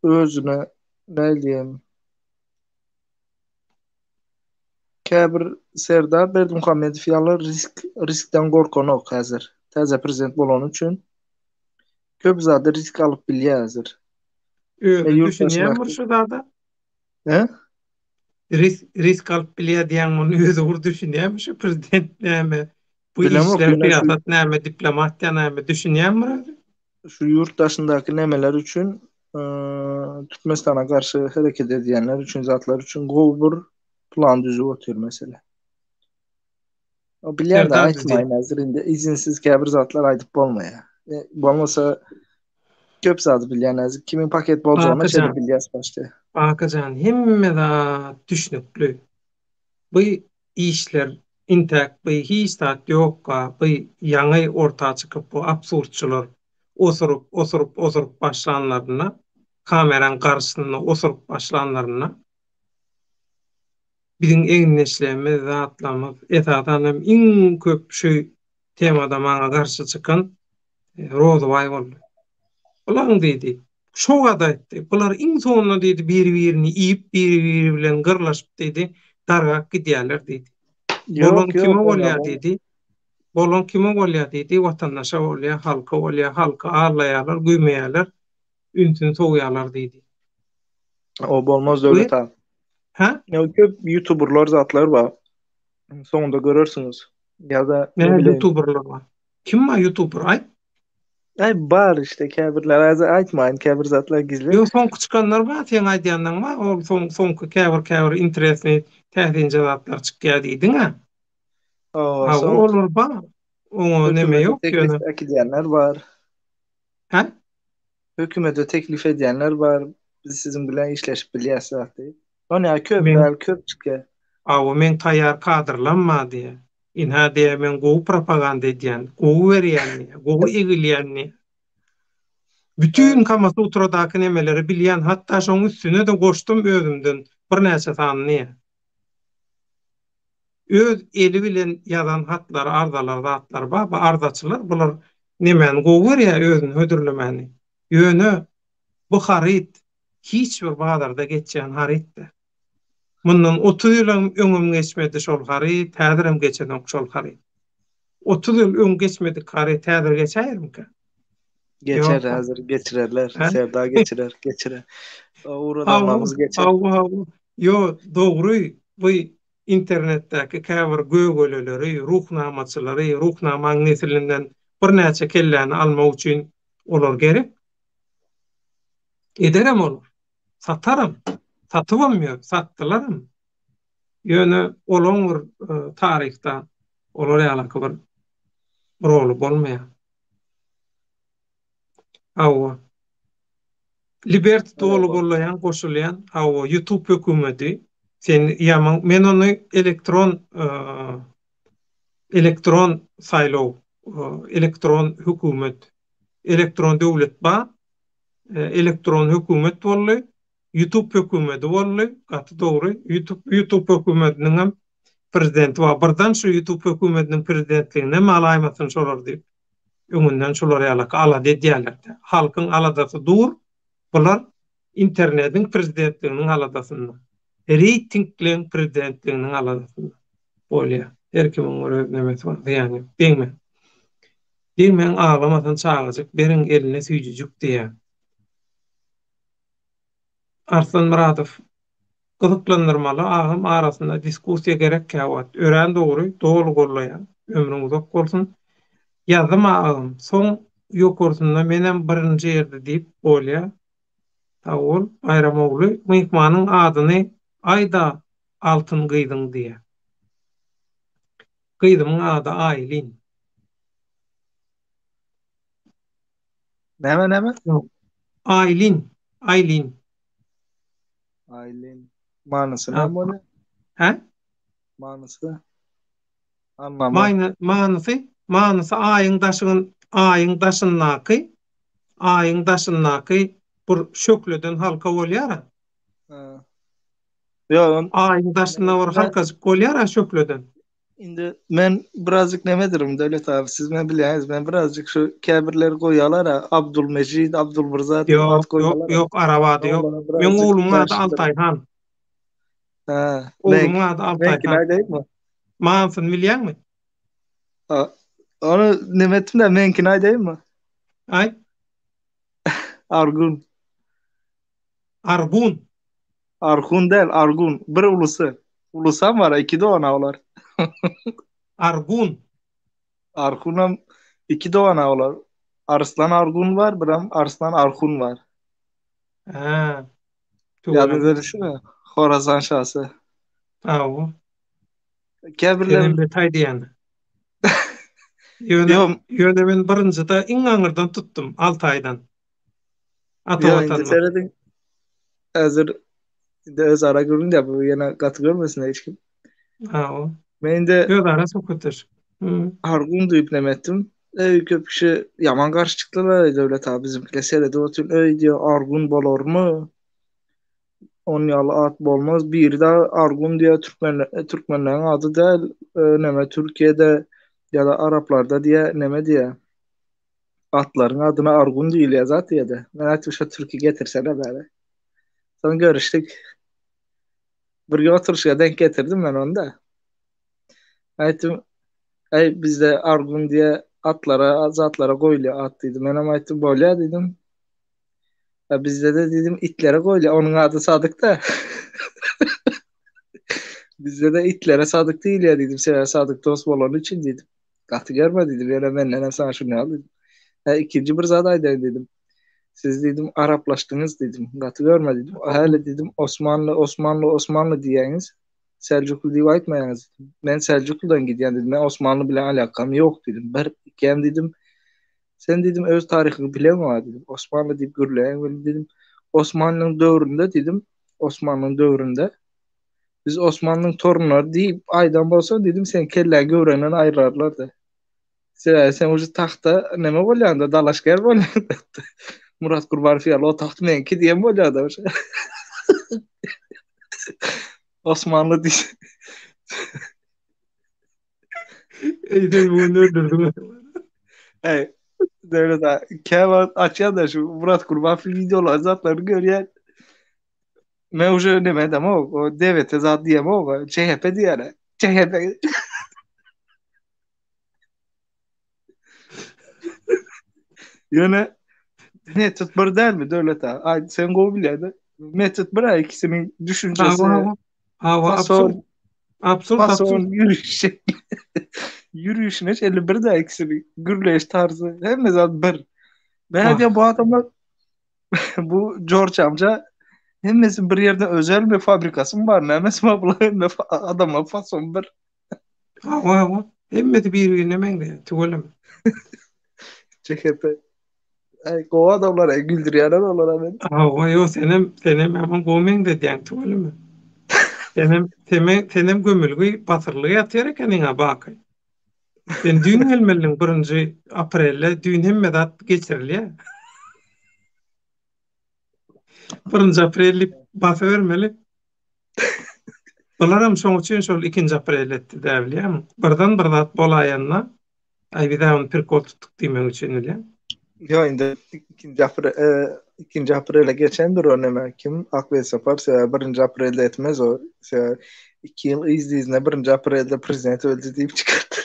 özüne ne diyeyim Käbir Serdar Berdimuhamedov ýaly riskden gorkanok häzir. Täze prezident bolan üçin köp zady risk alyp bilýär häzir. özü düşünýän Yurtdaşyndaky şurada he? risk alıp bilýär onu özü gur düşünýän şu prezident näme bu Bilemok işler ýene siyasat näme diplomatiýa näme düşünýänmi? şu yurtdaşyndaky nemeler üçin Türkmenistana karşı hareket edýänler üçin zatlar üçin gowy bir plan düzüp otur mesela. O bilýär de Serdar düzey. aýtmaýyn häzir indi izinsiz käbir zatlar aýdyp bolmaýar. Bolmasa köp zady bilýän häzir kimin paket boljagyna şeýle Akacan, bilýäs başda. akacan hemme da düşnükli. Bu işler intak bu hiç tat yokka bu yaňy ortağa çykyp bu absurdçylar osurup başlanlarına kameran karşısına osurup başlanlarına bizim eňneşlerimiz zatlamyz etadanam iň köp şu temada maňa garşy çykan Rozoway boldy. Ulan dedi. Şoňa da etdi. Bular iň sonuna dedi biri-birini iýip biri-biri bilen gyrlaşyp dedi. Dargak gidýärler dedi. Bolon Yok kime yok bolýar dedi. Bolon kime bolýar dedi. Watandaşa bolýar, halka bolýar, halka ağlaýarlar, güýmeýärler, üntün soğuýarlar dedi. o bolmaz Bu döwlet ha. ha? Ya köp YouTuber'lar zatlar var. Sonunda görürsünüz. Ya da Ne ne bileyim. YouTuber'lar var. Kim var YouTuber? Ay, Ay bar işte käbirler aýtmaýyn käbir zatlar gizli. yo son çıkanlar var, sen aýdýandan var. O son käbir interesni täzin jawaplar çykýar diýdiň ha. O Ha, son olur ba. O neme hükümete yok ki teklif onu. edýänler var. Ha? Hükümete teklif edýänler var. Biz sizin bilen işleşip bilýäs diýip. Onu köp Men bäl köp çykýar. awo men taýýar kadrlanma diýe. Inha diýe men gowy propaganda edýän, gowy berýän, gowy egilýän. Bütün kamasy uturadaky nemeleri bilýän, hatda şoň üstüne de goşdum özümden bir näçe sanyny. Öz eli bilen ýazan hatlar, ardalar, zatlar ba, bu ardaçylar bular nemen gowy berýär özüni hödürlemeni. Ýöne bu harit hiç bir badarda geçýän haritdir. Mundan 30 ýyl öňüm geçmedi şol harit, häzirem geçen şol harit. 30 ýyl öň geçmedi harit, häzir geçäýärmi? Geçer Ýok. hazır geçirerler. Ha? Sevda geçirer. Hawa, Uğradanmamız geçer. hawa. Yo, dogry. Bu internetdäki käbir göwgeleleri, ruhnamaçylary, ruhnamaň nesilinden bir näçe kelläni almak üçin olar gerek. Ederem olur. Satarım. Satypamýar, satdylarym. Ýöne olaňyr tarihda olar ýaly bir rolu bolmaýar. Hawa. Liberty dolu bollayan, koşulayan, o YouTube hökümeti, sen yaman, men onu elektron saylaw, elektron hökümet, elektron döwlet ba, elektron hökümet bolly, YouTube hökümeti bolly, gatı dogry, YouTube hökümetiniň hem prezidenti wa birden şu YouTube hökümetiniň prezidentligine malaýmasyn sorar diýip, öňünden şolar ýalak ala dedýärler. Halkyň aladasy dur. Bular internetin prezidentliginin aladasında. Reytinglerin prezidentliginin aladasında. Bolya. Her kimin nemesi var. Yani, değil mi? Diýmeň aglamatan çagajyk, beriň eline süýjüjük diýe. Arslan Muradow gyzyklandyrmaly agam arasynda diskussiýa gerek käwat. Ören dogry, dogry gollaýar. Ömrüň uzak bolsun. Ýazdym agam. Soň ýokursunda menem birinji ýerde diýip bolýar. Ol Bayramogly myhmanyň adyny Aýda altyn gyýdyň diýe. Gyýdymyň ady Aýlin. Näme? Aýlin, Aýlin. Aylin. Manysy Ha, näme bolu? he? Manysy. Anlama. Manysy aýyň daşyndaky bir şökleden halka bolýar. Ha. Yo, Aýyň daşynda bir halkajyk bolýar şökleden. indi men birazcık nemedirim Devlet abi, siz men bilýäňiz, men birazcık şu käbirleri goýýarlar ha, Abdulmejid, Abdulmyrzat diýip ad goýýarlar. Yok, arabady yok. Onlara Men birazcık oğlumun adı karşıdır. Altayhan. Ha, Oğlumun adı belki Altayhan. näde mi? Mansın bilýärmi? Ha, onu nemetim de menki näde mi? Ay, Argun. Argun. Argun değil, Argun. Bir ulusu. Ulusam var, iki de ona olar. Argun. Argun'am iki de ona olar. Arslan Argun var, biram Arslan Argun var. Ha. Yadınızda düşünme. Horasan şahsı. Aw. Käbirler Senem detay diýen. Yo, Ýöne men birinji da iňaňyrdan tutdum 6 aýdan. yo indi Atawatanly. seyredin. Hazır de öz ara görün de bu yana katı görmesin hiç kim. Aw. Men indi Göz ara sokutur. Argun duyup nemettim. Köp kişi yaman karşı çıktılar Devlet abi, bizimkiler seyredi otur. Diyor Argun bolor mu? On yalı at bolmaz. Bir de Argun diye Türkmenlerin adı değil. Neme Türkiye'de ya da Araplarda diye neme diye. Atların adına Argun değil ya zaten ya da. Ben artık şu Türkiye getirsene böyle. Sonra görüştük. Bir oturuşa denk getirdim ben onu da. Aytım, bizde Argun diye zatlara koyuluyor at dedim. Ben ama aytım böyle dedim. Bizde de dedim itlere koyuluyor. Onun adı Sadık da. Bizde de itlere Sadık değil ya dedim. Sen Sadık dost olan için dedim. Katı görme dedim. Yani ben nenem sana şunu al dedim. İkinci bir zadaydı dedim. Siz dedim Araplaştınız dedim. Katı görme dedim. Hele dedim Osmanlı diyeniz. Selçuklu diye aytmayınız dedim. Ben Selçuklu'dan gidiyorum dedim. Ben Osmanlı bile alakam yok dedim. Ben dedim. Sen dedim öz tarihini bilen var dedim. Osmanlı deyip gürleyen dedim. Osmanlı'nın dövründe biz Osmanlı'nın torunları deyip aydan bolsa dedim sen kellen gövrenen ayrarlar da. Sen ucu tahta neme bolyan da dalaşker bolyan da. Murat Kurbanfiyal o taht menki diyen bolyan da. Osmanlı diye. Eyden bunu öldürdüm. Devlet Kemal açan da şu Murat Kurbanfiyal videolar zatları görüyen. Ben ucu demedim o devlet zat diyem o CHP diyene. CHP. Yani Mesut bir değil mi Devlet abi? Ay, sen go bilyada. Mesut bir ikisinin düşüncesi, Absürt. fason yürüyüşüne 51 de ikisinin gürleyiş tarzı. Hem de zaten bir. Ben diyorum bu adamlar bu George amca hemmesin bir yerde özel bir fabrikası mı var? Nemesi mi bu? Adamlar fason bir. Hemmeti birbirine mengde. Tügülüm. CHP. O adamlara güldürüyorlar onlara ben. Yo senem hemen gomen de diýen tügülüm. Senem gömülgü batırlığı yatıyor ekenin bakay. Ben düğün gelmeliyim 1. Aprel'le düğün hemmedat geçirilýär. 1. Aprel'lik basa vermeli. Bularam şoň üçin şol 2. Aprel etdi däbilýärmi? Birden bir zat bolaýanna ay bir daha perkol tuttuk diýmek üçin elä. Yo indi 2. Aprel'e geçendir o neme kim aklı sapar 1. Aprel'de etmez o 2 yıl izne 1. Aprel'de prezident öldü deyip çıkarttı.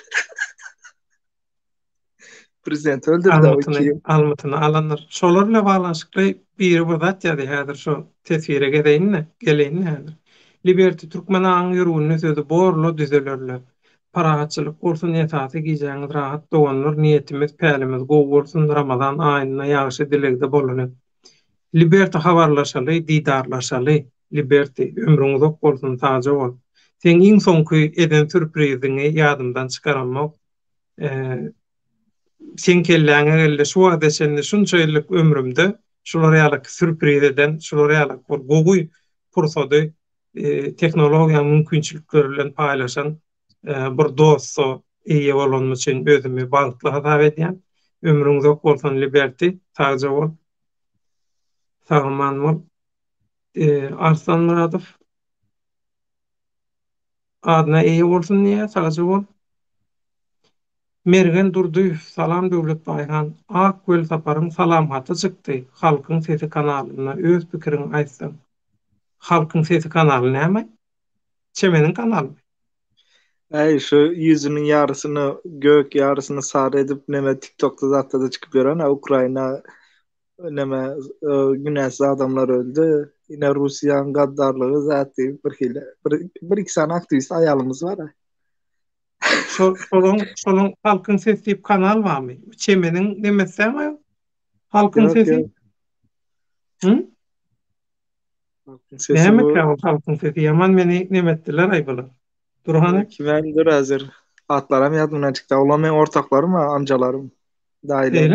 Prezident öldürdü o iki. almatyny alanlar. Şolarla balanşykly bir zat ýa-da häzir şu tesire geleýin häzir. Liberty Türkmenaň ýörgünüň sözü borlo düzelerler. Parahatçylyk bolsun ýetasy giýjäňiz rahat doganlar niýetimiz, pälimiz gowy bolsun Ramazan aýyna ýagşy dilegde bolanok. Liberty habarlaşaly, didarlaşaly. Liberty ömrüň uzak bolsun, taja bol. Sen iň soňky eden sürpriziňi ýadymdan çykaranmak, sen kelläňe gelle şu wagda sende şunçaýlyk ömrümde şular ýaly sürpriz eden, şular ýaly bir gowy pursady teknologiýa mümkinçilikleri bilen paýlaşan bir dostso eýe bolanmy üçin özümi bagtly hasap edýän. Ömrüň uzak bolsun Liberty, taja bol. Sağman bol. Arslan Muradow adına eýe bolsun diýe, taja bol. Mergen Durduýew, salam Döwlet Baýhan. Akgöl saparyň salamaty çykdy. Halkyň sesi kanalyna öz pikirini aýtsaň. Halkyň sesi kanaly näme? Çemeniň kanaly. Şu yüzünün yarısını gök yarısını sarı edip neme TikTok'ta zaten da çıkıp gören Ukrayna neme güneşli adamlar öldü. Yine Rusya'nın gaddarlığı zaten bir iki tane aktivist ayalımız var. Şolun halkyň sesi diýip kanal barmy? Çemeniň demesem halkyň Yok, sesi. yok. Sesi Näme bu. halkyň sesi? Yaman meni nemetdiler aýbalar. Durhany Kimendir hazır. Atlarım yadımdan çıktı. Ola men ortaklarım ha, amcalarım. Dahil.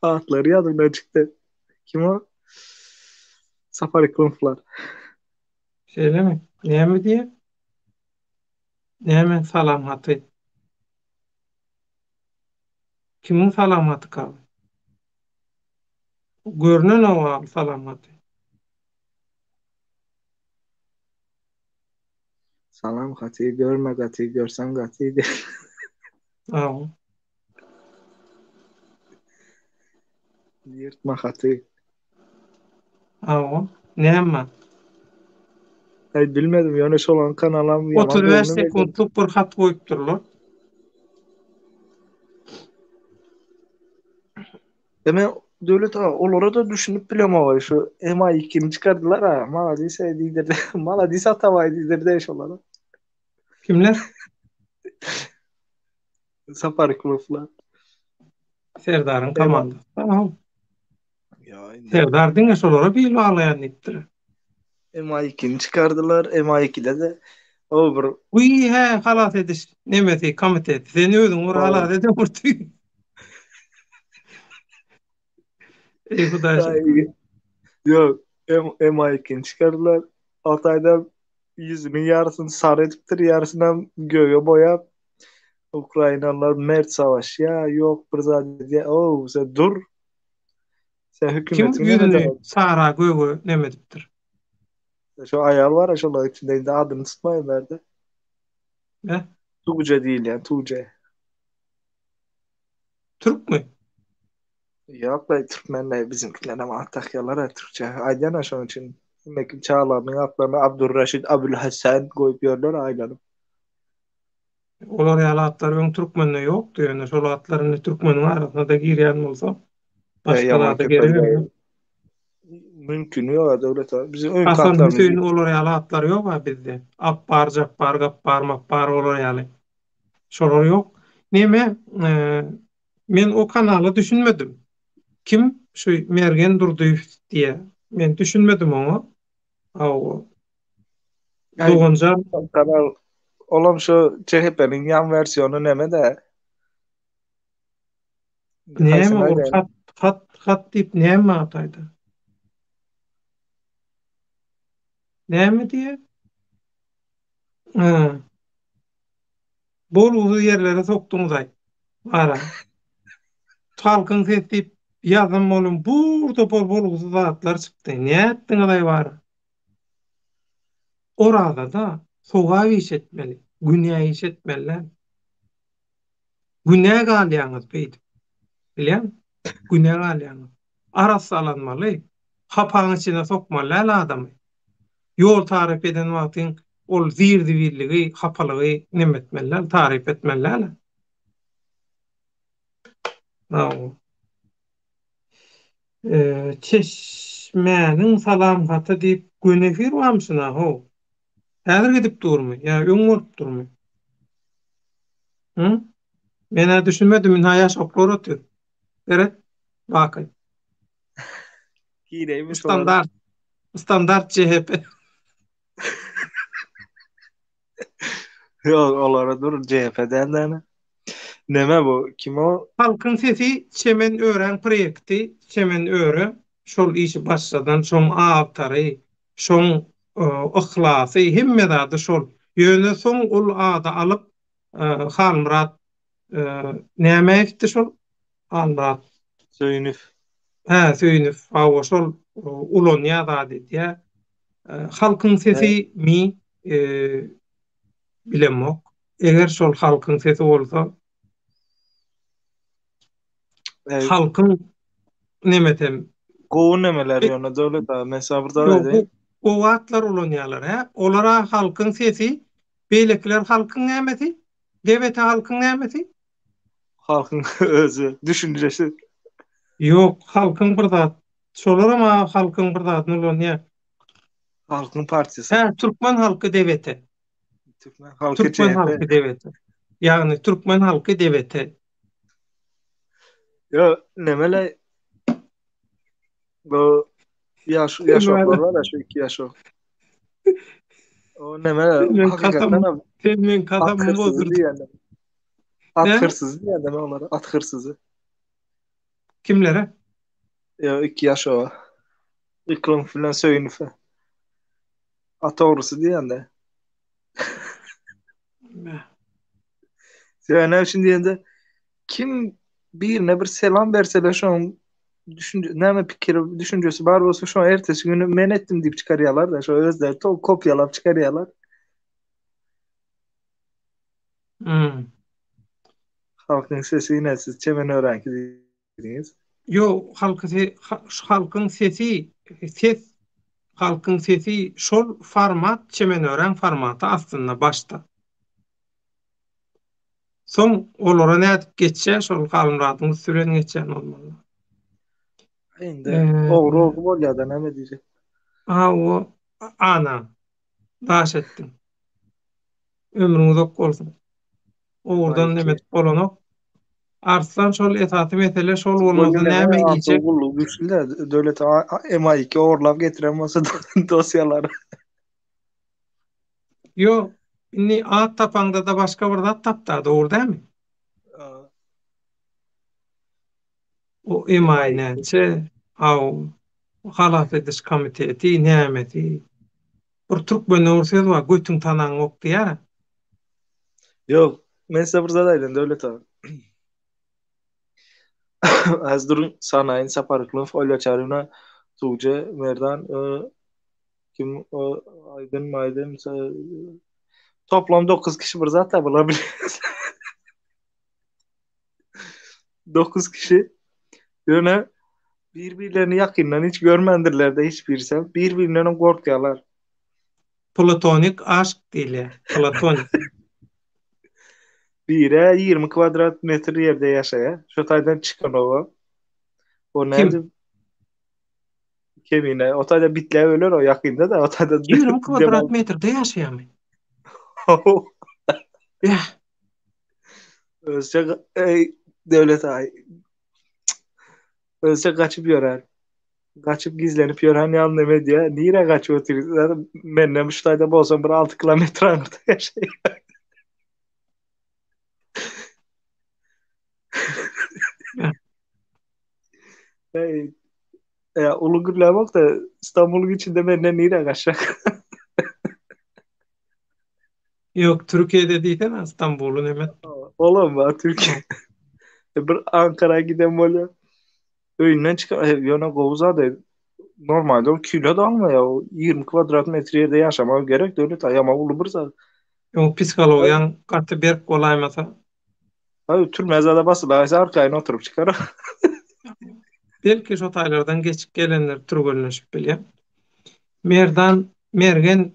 Atları yadımdan çıktı. Kim o? Safari Kılıflar. Şeýlemi? Näme diýe? Näme salamaty? Kimin salamaty kal? Görünen o salamaty. Salam gati görme gati görsen gati de. Aw. Yırtma gati. Aw. Näme? Ay bilmedim yani şu olan kanalım yalan 35 sekundluk bir hat koyup durlar. Deme devlet ha olara da düşünüp bilem ama şu MI2'ni çıkardılar ha. Maladiyse deydirdi. Maladiyse atavay deydirdi eş olara. Kimler? Safari Kılıflar. Serdar'ın komandası. Tamam. Ya indi. Serdar diňe şolara bir bağlayan ettir. MI2'ni çıkardılar. MI2'de de o bir Uy he halat ediş. Nemeti komitet. Sen özüň ora halat edip urty. Ey Hudaý. Yok. MI2'ni çıkardılar. Altay'da yüzünün yarısını sarı ediptir. Yarısından göğe boyap Ukraynalılar mert savaş ya yok bir zaten o sen dur sen Kim hükümetin yüzünü sara göğü nemedipdir? şu ayar var aşağıda içinde de adını tutmayın verdi. Ne? Tuğce değil yani Tuğce. Türk mü? Yok be Türkmenler bizimkilerine Antakyalar ya Türkçe. Aydan aşağı için Mekin Çağlar'ın atlarına Abdurraşid Abülhasan koyup yorlar aylanım. Olar ýalatlar öň türkmenle ýokdy, ýöne şol atlaryny türkmeniň arasynda da girýän bolsa, başgalarda gerek. Mümkün ýok döwlet. Bizim öň Hasan katlarymız. Hüseyin olar ýalatlar ýok ha bizde. Appar, Jappar, Gappar, Mappar olar ýaly. Şolar ýok. Näme? Men o kanaly düşünmedim. Kim? Şu Mergen Durduýew diýe. Men düşünmedim onu. Aw. Dogonca Kanal olam şu CHP'nin yan versiyonu näme de? näme o hat diýip näme ataýdy? Näme diýe? Bol uzu yerlere soktuňuz ay. Ara. Halkyň ses diýip ýazam bolum burda bol uzu zatlar çykdy. Näetdiň aday bar? Orada da soğa işetmeli, günäge işetmeli. Günäge galýaňyz beýdi. Bilýän? Günäge galýaňyz. Aras salanmaly. Hapaň içine sokmaly adamy. Yol tarif eden wagtyň ol zirdi birligi, hapalygy nemetmeli, tarif etmeli. Naw. Çeşmäniň salam haty diýip Günefir wamsyna ho. Häzir gidip durmy? Ya öň bolup durmy? Hı? Mene düşünmedim, min haýa şoklar ötür. Beret, bakay. Kireymiş olara. Standart, standart CHP. Yok olara dur CHP'den de ne? Neme bu? Kim o? Halkın sesi Çemen Ören projekti, Çemen Öre, şol işi başladan şoň awtary, şoň ihlasy, hemme zady şol. Ýöne soň ol ada alyp Halmurat näme etdi şol? Halmurat. Söýünüf. Söýünüp, awa şol ulon ýa-da diýdi. Halkyň sesi mi bilemok. Eger şol halkyň sesi bolsa, halkyň nemetem. Gowy nemeler ýöne döwlet ha. Mesela burada da Yo, edeyim. bu wagtlar ulanýarlar, he. Olara halkyň sesi, beýlekler halkyň nämesi? Dewlete halkyň nämesi? Halkın özü, düşüncesi. Ýok, halkyň bir zat. Şolarama halkyň bir zatyny ulanýar. Halkın partisi. Türkmen halky dewlete. Türkmen halkı Türkmen CHP. halky dewlete. Ýagny Türkmen halky dewlete. Yo nemele bu yaşoklar var ya şu 2 yaşok. O nemele hakikaten abi. Sen At kasamı hırsızı bozdurdun. diyenler. At He? hırsızı diyenler onlara. At hırsızı. Kimlere? Ya 2 yaş o. İklim filan söýünüfe. At doğrusu diyen de. Yani şimdi diyende kim birine bir selam verseler şu an düşünce, näme pikir, düşüncesi bar bolsa şu an ertesi günü men etdim deyip çıkarıyorlar da şu özler kopyalap çıkarıyorlar. Hmm. Halkın sesi yine siz çemen öğrenki dediniz. Yo, halkyň sesi, ses halkyň sesi şol format çemen ören formaty aslında başta. Soň olara nädip geçse şol Halmuratyň süren geçen bolmaly. Endi oğru bolýar da näme diýjek. O ana daş etdim. Ömrüň uzak bolsun. Oğurdan Belki. nemet bolanok. Arslan şol esaty mesele şol Bugün bolmasa näme atıl giýjek? gullu güçlü de devlet MI2 orlap getiren masa dosyaları. Yo, inni at tapanda da başga bir zat tapdy, doğru dämi? O emayneçe, aw halaf ediş komiteti nämedi? Bir Türkmen öwrüsed wa götüň tanaň ok diýär. Yok. Men size bir zadaydım devlet abi. Az durun sanayin saparıklığın folya çarına Tuğce, Merdan, kim Aydın, Maydın toplam 9 kişi bir zat bulabiliriz. 9 kişi yöne birbirlerini yakından hiç görmendirler de hiçbirisi. Birbirlerinden korkuyorlar. Platonik aşk diýilýär. Platonik. Bire 20 kvadrat metre yerde yaşaya. Şu taydan çıkan o. O nerede? Kemine. O tayda bitler ölür o yakında da. O tayda 20 kvadrat metrede ýaşaýarmy? Ya, Özce devlet ay. Özce kaçıp yorar. Kaçıp gizlenip yoran yanlı medya. Niye kaçıp oturuyor? Zaten mennem şu tayda bolsam bir 6 kilometre anırda yaşayayım. Ulugur'la bak da İstanbul'un içinde benden niye kaçacak? yok, Türkiye'de diýsen İstanbul'un emet. Oğlum var Türkiye. Bir Ankara'ya giden böyle öyünden çıkar. Yana Govuz'a da normalde o kilo da alma ya. O 20 kvadrat metreye de yaşama gerek de öyle tayama Ulugur'sa. O psikologiýaň gaty berk bolaýmasa. Abi tür mezada basılı. Arkayına oturup çıkar. Belki şu taýlardan geçip gelenler türgünleşip bilýär. Mergen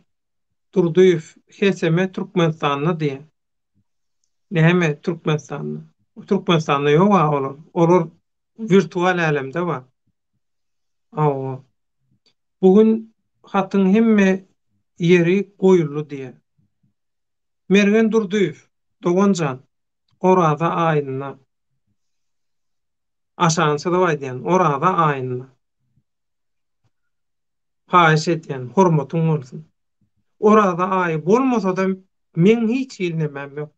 Durduýew heseme Türkmenistanyna diýen. Näme Türkmenistanyna? Türkmenistanda ýok olar. Olar virtual alemde bar. Awa bugün hatyň hemme ýeri goýuldy diýe. Mergen Durduýew, doganjan, orada aýdyna. Aşansy da aýdýan, orada aýdyna. Haýyş etýän, hormatyň bolsun. Orada aý bolmasa-da men hiç ilnemem ýok.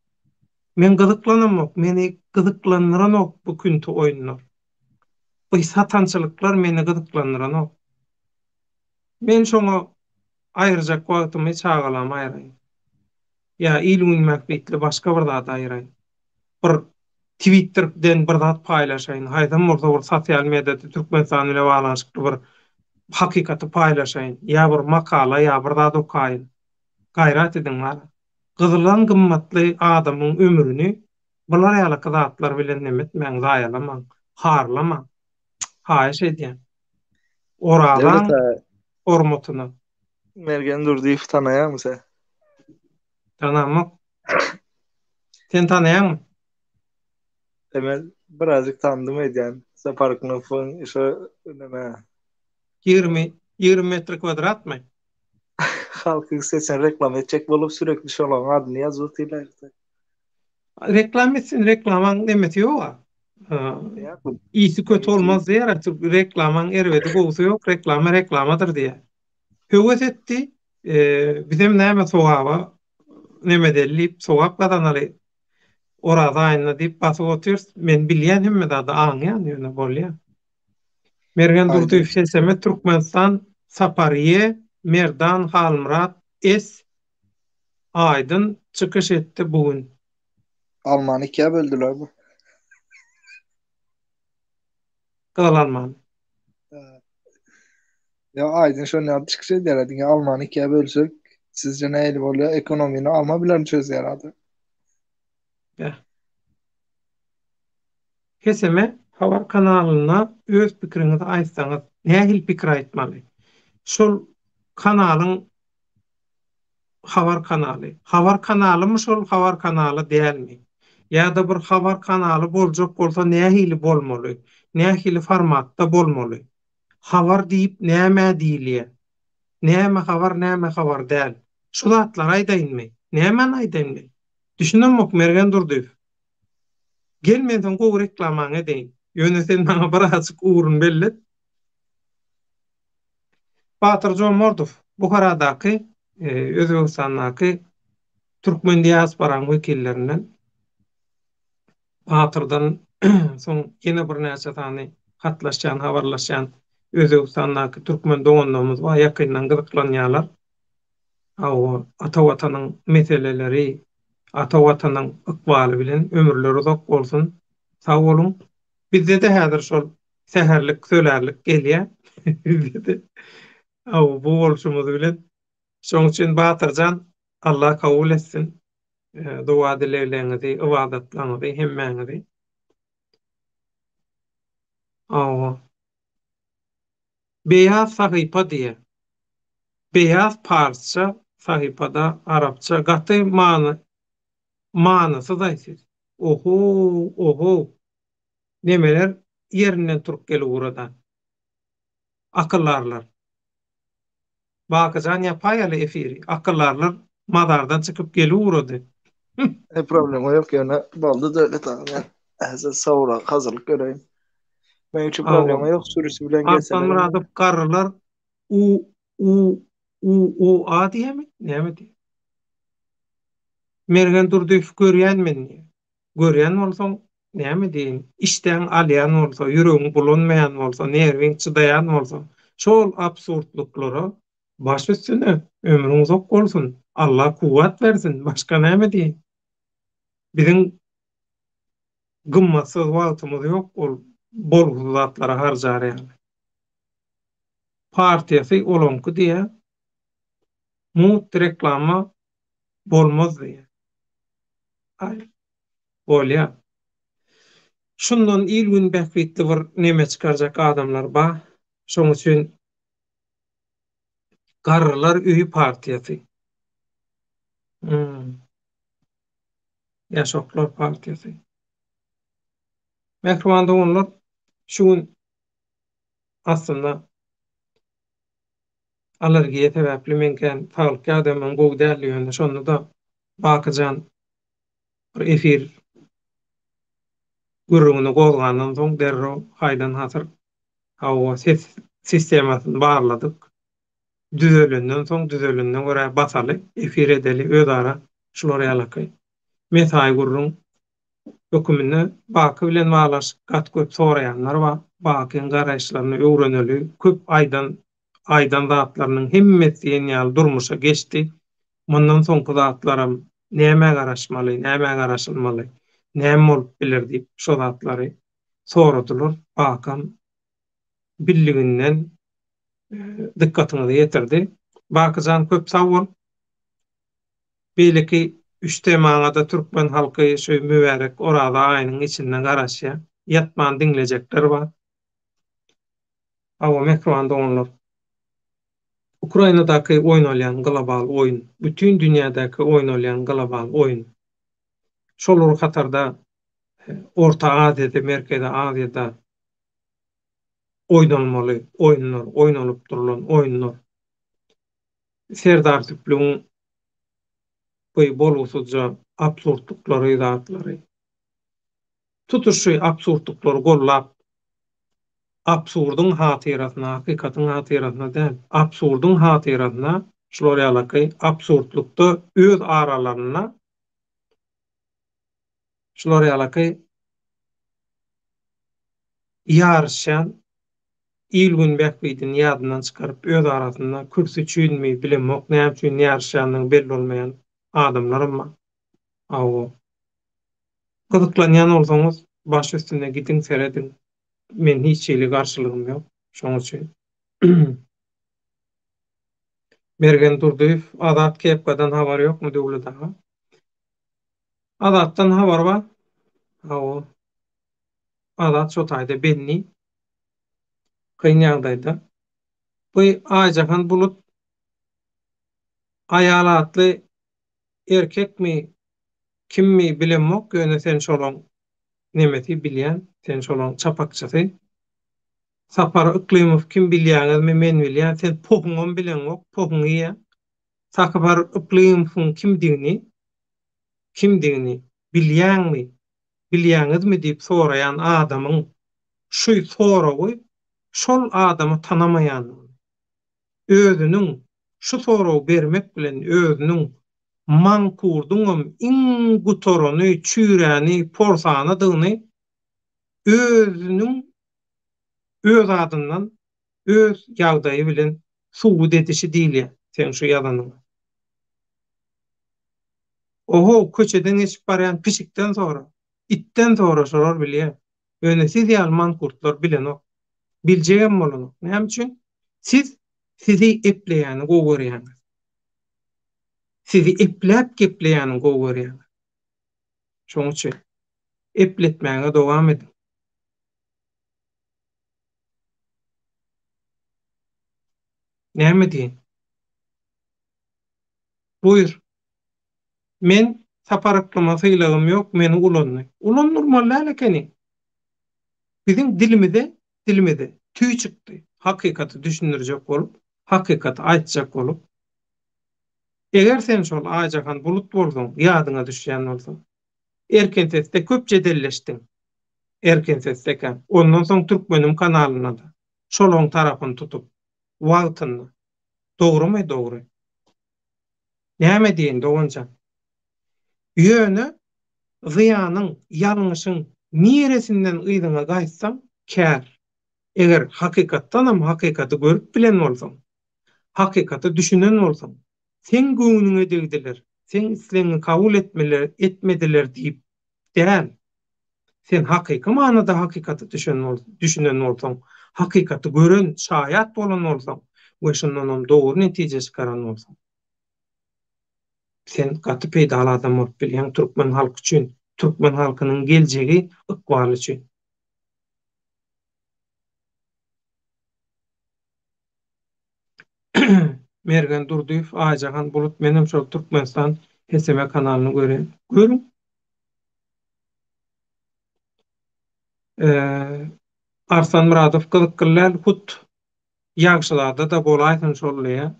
Men gyzyklanamok, meni gyzyklandyranok bu günti oýunlar. Bu satançylyklar meni gyzyklandyranok. Men şoňa aýyrjak wagtymy çagalam aýraýyn. Ya ilmiň mähbetli başga bir zat aýraýyn. Bir Twitterden bir zat paýlaşaýyn. Haýdam bolsa bir sosial mediada Türkmenistan bilen baglanşykly bir hakykaty paýlaşaýyn. Ya bir makala, ya bir zat okaýyn. Gaýrat ediň bar. Gyzylan gymmatly adamyň ömrüni bular ýaly zatlar bilen nemetmäň zaýalamaň, harlamaň. Haýyş edýän. Devlet Oradan ha, ormatyny Mergen Durduýew tanaýarmy sen? tanamak. Sen tanaýarmy? Emel birazcık tanıdım edýän. Saparknov'un işe neme 20 metr kvadratmy? halky seçen reklam etjek bolup sürekli şolaň adyny ýazyp diýler. Reklam etsin, reklamaň nemeti ýok. Ýa-da İyisi kötü olmaz diýer. Reklamaň erwedi gowsy ýok, reklama reklamadyr diýer. Höwes etdi, bizim näme sowaba, neme delip sowap gazanaly. Orada aýyna diýip basyp otyrs, men bilýän hemme zada aňýan ýöne bolýar. Mergen Aydın. Durduýew seseme Türkmenistan Sapariye Merdan Halmurat S. Aydın çykyş etdi bugün. Almany ikiye böldüler bu. Gyzalanman. Ya Aydın şöyle çıkış eder. Ya Almany ikiye bölsek sizce näýeli bolýar? Ekonomini alma bilen çözýär ady. Ya. Keseme Havar kanalyna öz pikiriňizi aýtsaňyz, nähil pikir aýtmaly? Şol kanalyň Havar kanaly. Havar kanalymy şol Havar kanaly dälmi? Ýa-da bir habar kanaly boljak bolsa nähili bolmaly? Nähili formatda bolmaly? Habar diýip näme diýilýär? Näme habar, näme habar däl? Şu zatlar aýdaýynmy? Näme aýdaýynmy? Düşünemok Mergen Durduýew. Gelmeden gowy reklamaň edeýin. Ýöne sen maňa birazjyk ugrun bellet. Batyr Jomordow Buharadaky, Özbegistandaky Türkmen diasporaň wekillerinden Batyrdan soň ýene bir näçe tany hatlaşan, habarlaşan Özbegistandaky Türkmen doganlarymyz var, ýakyndan gyzyklanýarlar. Aw ata watanyň meseleleri, ata watanyň ykbaly bilen ömürleri uzak bolsun. Sag bolun. Bizde de häzir şol säherlik, sölerlik gelýär. Bizde de aw bu bolşumyz bilen şoň üçin Batyrjan Allah kabul etsin. Dua dileklerinizi, ibadatlaryňyzy hemmäňizi. Aw beyaz sahypa diýe. Beyaz parsça sahypada arapça gaty manysy daýsyz. Oho, oho. Nemeler ýerinden turup gelip burada. Akyllarlar. Bakyjan ýapaýaly efiri. Akyllarlar madardan çykyp gelip urady. Ne problemi yok yani. Baldı devlet abi. Yani. Savura hazırlık göreyim. Ben hiç problemi yok. Sürüsü bilen Arpan gelseler. Muradov karrylar u u a diýemi? Näme diýip? Mergen Durduýew görýänmi? Görýän bolsaň näme diýin? İşden alýan bolsa, ýüregiň bulanmaýan bolsa, nerwiň çydaýan bolsa, şol absurdlyklara baş üstüne ömrüň uzak bolsun. Allah kuwat bersin. Başga näme diýin? Biziň gymmatsyz wagtymyz ýok bol zatlara harjarýan. Partiýasy olanky diýe mut reklama bolmaz diýe. Ay, bolýar. Şundan ilgin bähbetli bir neme çykarjak adamlar bar. Şoň üçin garrylar öýü partiýasy. Ýaşoklar partiýasy. Mehriban doganlar, şu gün aslında alergiye sebäpli menken saglyk adamyň gowy däldiginde şonu da bakyjan bir efir gürrüňini gozgandan soň derrew haýdan hasy hawa ses sistemasyny barladyk. Düzelenden soň düzelenden görä basaly efir edeli özara şolary ýalaky. Mesai gurrun hökümini baky bilen baglaş gat köp soraýanlar we bakyň garaşlaryny öwreneli köp aýdan zatlarynyň hemmesi ýaly durmuşa geçdi. Mundan soňky zatlarym näme garaşmaly, näme garaşylmaly, näme bolup biler diýip şo zatlary soradylar. Bakam billiginden dikkatyňy ýetirdi. Bakyjan köp sag bol. Belki üçte maňada türkmen halky şu mübarek orada aýynyň içinden garaşýar. Ýatman dinlejekler bar. Awa mehriban doganlar. Ukrainadaky oýnalýan global oýun, bütün dünýädäki oýnalýan global oýun. Şol hatarda Orta Aziýada, Merkezi Aziýada oýnalmaly oýunlar, oýnalyp durulan oýunlar. Serdar Tüplüň bu bolgusuzca absurdlyklary zatlary. Tutuşy absurdlyklary gollap absurdyň hatyrasyna, hakykatyň hatyrasyna däl, absurdyň hatyrasyna şolary ýalaky absurdlykda öz aralaryna şolary ýalaky ýarşan ilgün bäkbidin ýadyndan çykaryp öz arasynda kürsi çüýnmi bilenmok, näme üçin ýarşanyň belli bolmaýan adamlarym bar. Awo gyzyklanýan bolsaňyz baş üstüne gidin seredin. Men hiç şeýle garşylygym ýok. Şoň üçin Mergen Durduýew Azat Kepkadan habar ýokmy döwlet aga? Azatdan habar bar. Awo Azat şo taýda belli. Kyn ýagdaýda bu Aýjahan Bulut aýalatly erkekmi, kimmi bilenmok, ýöne sen şolaň nemeti bilýän, sen şolaň çapakçysy. Sapar Iklimow kim bilýäňizmi, men bilýän, sen pohuňam bilenok, pohuňy ýa. Sapar Iklimowyň kimdigini bilýänmi, bilýäňizmi diýip soraýan adamyň şu soragy şol adamy tanamaýan, özüniň şu soragy bermek bilen özüniň mankurdunam iň gutorany, çüýräni, porsanydygyny özüniň öz adından, öz ýagdaýy bilen subut edişi diýilýär. Sen şu ýalanyň. Oho, köçeden geçip barýan pişikden sonra, itten sonra sorar bilýär. Öňe siz ýalman kurtlar bilen o. Biljegem bolany. Näme üçin? Sizi epleýäni gowy görýäňiz. Sizi epläp gepleýäni gowy görýäňiz. Şoň üçin epletmäge dowam edin. Näme diýin? Buyur. Men saparyklama syýlagym ýok, meni ulandy. Ulan normal ekeni. Bizim dilimize tüy çykdy. Hakykaty düşündirjek bolup, hakykaty aýtjak bolup. Eger sen şol Aýjahan Bulut bolsaň, ýadyňa düşýän bolsa, erken sesde köp jedelleşdiň. Erken sesdeken. Ondan soň Türkmenim kanalyna da şolaň tarapyny tutup, wagtyny. Dogrymy? Dogry. Näme diýen dogança? Ýöne ziyanyň, ýalňyşyň neresinden ýygyna gaýtsaň, kär. Eger hakykatdanam hakykaty görüp bilen bolsaň, hakykaty düşünen bolsaň, sen göwnüňe degdiler, sen isleňi kabul etmediler diýip däl. Sen hakyky manada hakykaty düşünen bolsaň, hakykaty gören, şaýat bolan bolsaň, we şondan dogry netije çykaran bolsaň, sen gaty peýdal adam bolup bilýän türkmen halky üçin, türkmen halkynyň geljegi, ykbaly üçin. Mergen Durduýew Aýjahan Bulut menem şol Türkmenistan Heseme kanalyny görün. Eee, Arslan Muradov gyzykyllar hut ýagşylarda da bolaýsyn şolaya.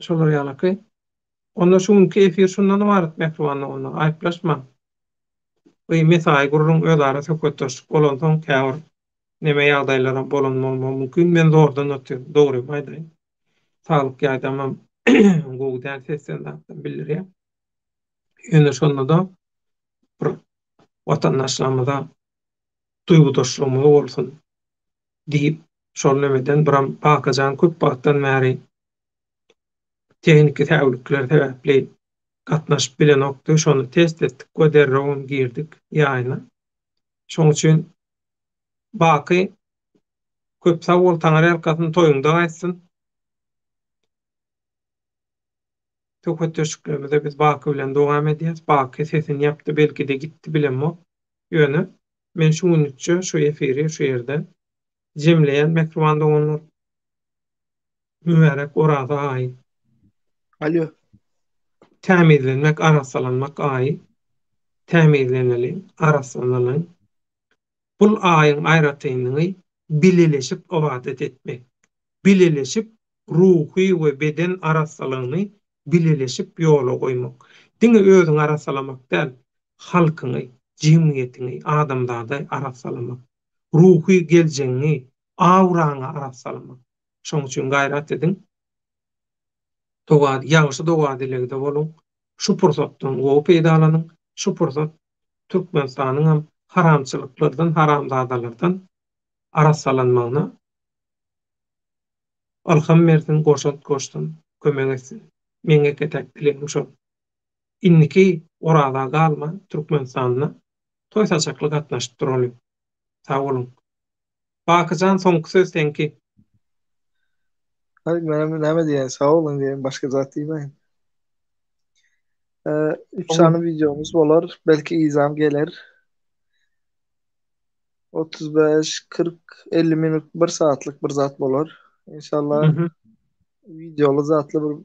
Şolar ýalaky. Onda şuňky efir şundan barat mehrubanly onu aýplaşma. Bu mesai gurrun öz ara söhbetleşip bolan soň käwir neme ýagdaýlara bolanmaly mümkin. Men zordan ötür. Dogry maýdaý. Saglyk ýardamam gowdan seslendim bilýär. Ýöne şonda da bir watandaşlarymyza duýgudaşlygymyz bolsun diýip şol nemeden biram bakajan köp bagtdan bäri tehnik täwirlikler sebäpli gatnaşyp bilen okdy. Şonu test etdik, göderregem girdik ýaýna. Şoň üçin baky köp sag bol taňar ýalkasyň toýuňda gaýtsyn. Töküt töşüklerimize biz baky bilen dowam edýäs. Baky sesini ýapdy, belki de gitdi bilenmo. Ýöne men şuň üçin şu efiri şu ýerde jemleýän mekrowanda olur. Mübarek orada aý. Alo. Tämirlenmek, arasalanmak aý. Tämirleneli, arasalanmaly. Bul aýyň aýratynyny bileleşip obadat etmek. Bileleşip ruhy we beden arasalygyny bileleşip ýola goýmak. Diňe özüň arasalamak däl, halkyny, jemgyýetini, adamdary arasalamak. Ruhy geljeňi, awraňy arasalamak. Şoň üçin gaýrat ediň. Towad, ýagşy dowad dilegde bolun. Şu pursatdan gowy peýdalanyň. Şu pursat Türkmenistanyň hem haramçylyklardan, haramzadalardan arasalanmagyna alham mersin, goşat goşdun, kömek etsin. Meňe ketek dilenim şol. Inniki orada galma Türkmenistanyna toý saçaklyk gatnaşyp duraly. Sag bolun. Bakyjan soňky söz senki. Hadi benim näme diýen, sag bolun diýen, başga zat diýmeýin. 3 sany videomuz bolar, belki izam geler. 35, 40, 50 minut, 1 saatlyk bir zat bolar. İnşallah videolu zatly bir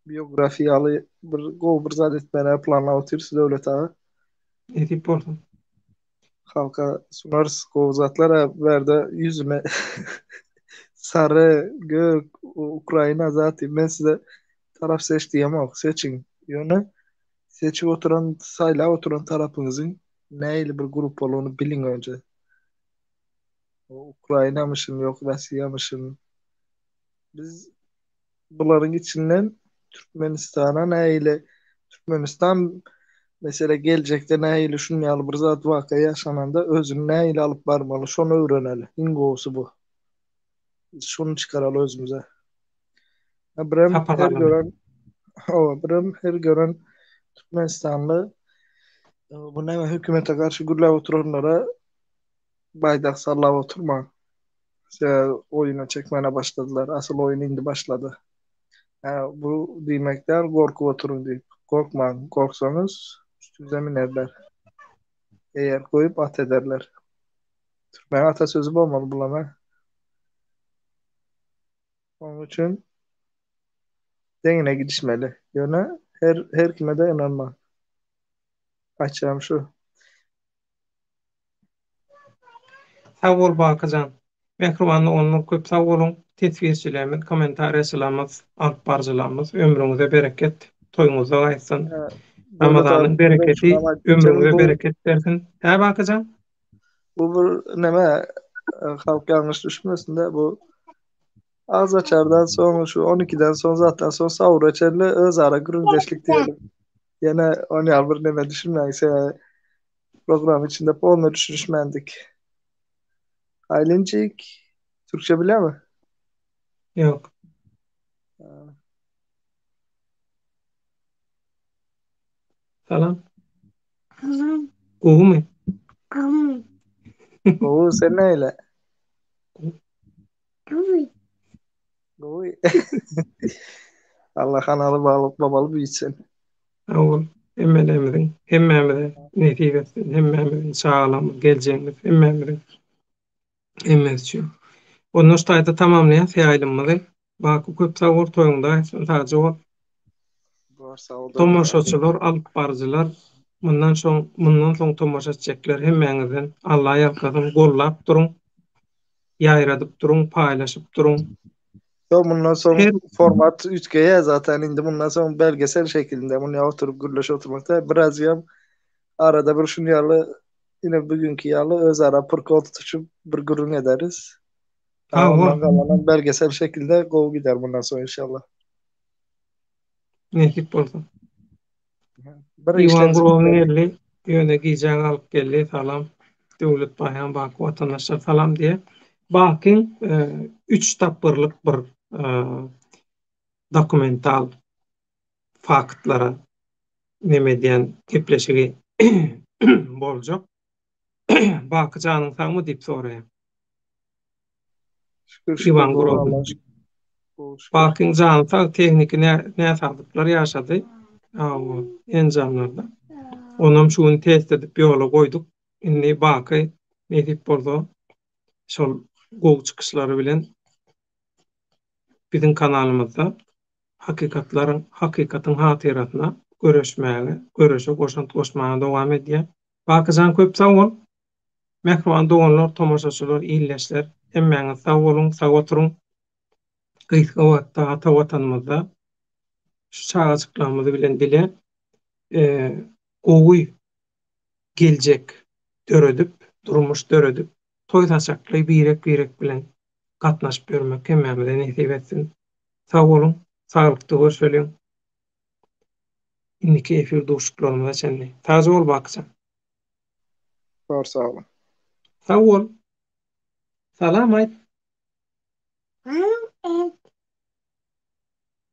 biografiýaly bir gowy bir zat etmeli planlap oturýarys Döwlet aga. Edip bolsun. Halka sunarys gowy zatlar berde yüzüme sarı, gök, Ukraina zaty. Men size taraf seçdiýemok, seçin. Ýöne seçip oturan, saýlap oturan tarapyňyzyň näili bir grup bolany biliň önce. Ukrainamışyn, ýok Russiýamışyn. Biz buların içinden Türkmenistana näili Türkmenistan mesela gelecekte näili şunýaly bir zat waka ýaşananda özüni näili alyp barmaly, şonu öwreneli. Iň gowsy bu. Şunu çıkaralı özümüze. Birem her gören birem her gören Türkmenistanlı bu näme hökümete karşı gürläp oturanlara baydak sallap oturma. Oyuna çekmene başladılar. Asıl oyun indi başladı. Bu diýmekden gorkup oturun diýip. Korkmaň, korksanız üstüňize minerler. Eğer koyup at ederler. Türkmen atasözü bolmaly bulama. Onun için deňine gidişmeli. Ýöne her kime de inanma. Açam şu. Sag bol bakyjan. Mehrubanly onu köp sag bolun. Tetwirçilerimiz, kommentariýaçylarymyz, alyp barjylarymyz ömrüňize bereket, toýuňyza gaýsyn. Ramazanyň bereketi ömrüňize bereket bersin. Hä bakyjan? Bu bir näme halk ýalňyş düşmesin de bu az açardan soň şu 12'den soň zatdan soň sahur açarly öz ara güründeşlik diýelim. Ýene onu ýal bir näme düşünmäňse program içinde onu düşürüşmendik. Aylinçik Türkçe bilemmi? Yok. Salam. Salam. Gowy? Gowy sen näle? Gowy. Allah kanaly babaly büýtsin. Awul. Hemmemiň netibesi, hemmemiň sağlam geljeğimiz, hemmemiň emmesi. Onu ştaýda tamamlaýan feýlymyzy baky köp sag bol toýuňda sadece o tomoşaçylar, alyp barjylar Mundan soň tomaşa çekler hemmeňizden Allahy ýalkadym gollap duruň, ýaýradyp duruň, paýlaşyp duruň. Yo, bundan Her son format 3G'ye zaten indi. Bundan son belgesel şeklinde bunu oturup gürleş oturmakta. Biraz yam arada bir şunu yalı yine bugünkü yalı öz ara pırkol tutuşup bir gürün ederiz. Ha, hawa ondan kalan belgesel şekilde gol gider bundan sonra inşallah. nähip bolsa. Bir Iwan işlerimiz Grow'un bitmedi. elli ýöne gijaň alyp geldi, salam. Döwlet baýan bak watandaşlar salam diye. Bakyň 3 tapyrlyk bir e, dokumental faktlara neme diýen gepleşigi boljak. Bakyjanyň saňmy diýip soraýar. Şükür şükür Iwan doğru Grow'un. Allah şükür. Doğru şükür. Bakyň janyň tehniki näsadyplar ýaşady. Enjamlarda. Onam şuny test edip ýola goýduk. Indi baky nedip boldy? Şol gowy çykyşlary bilen bizim kanalymyzda hakykatyň hatyratyna göreşmäge, göreşe goşmagy dowam edýär. Bakyjan köp sag bol. Mehriban doganlar, tomaşaçylar, illeşler, hemmeňiz sag boluň, sag oturuň. Gysga wagtda ata watanymyzda şu çağaçyklarymyzy bilen bile gowy geljek döredip, durmuş döredip, toýdaşakly birek bilen gatnaşyp görmek hemmämize nesip etsin. Sag bolun, saglykda görüşelim. Indiki efir duşuklarymyza çenli. Taze bol baksan. Doğru sağ olun. Sag bol. Salam aýt.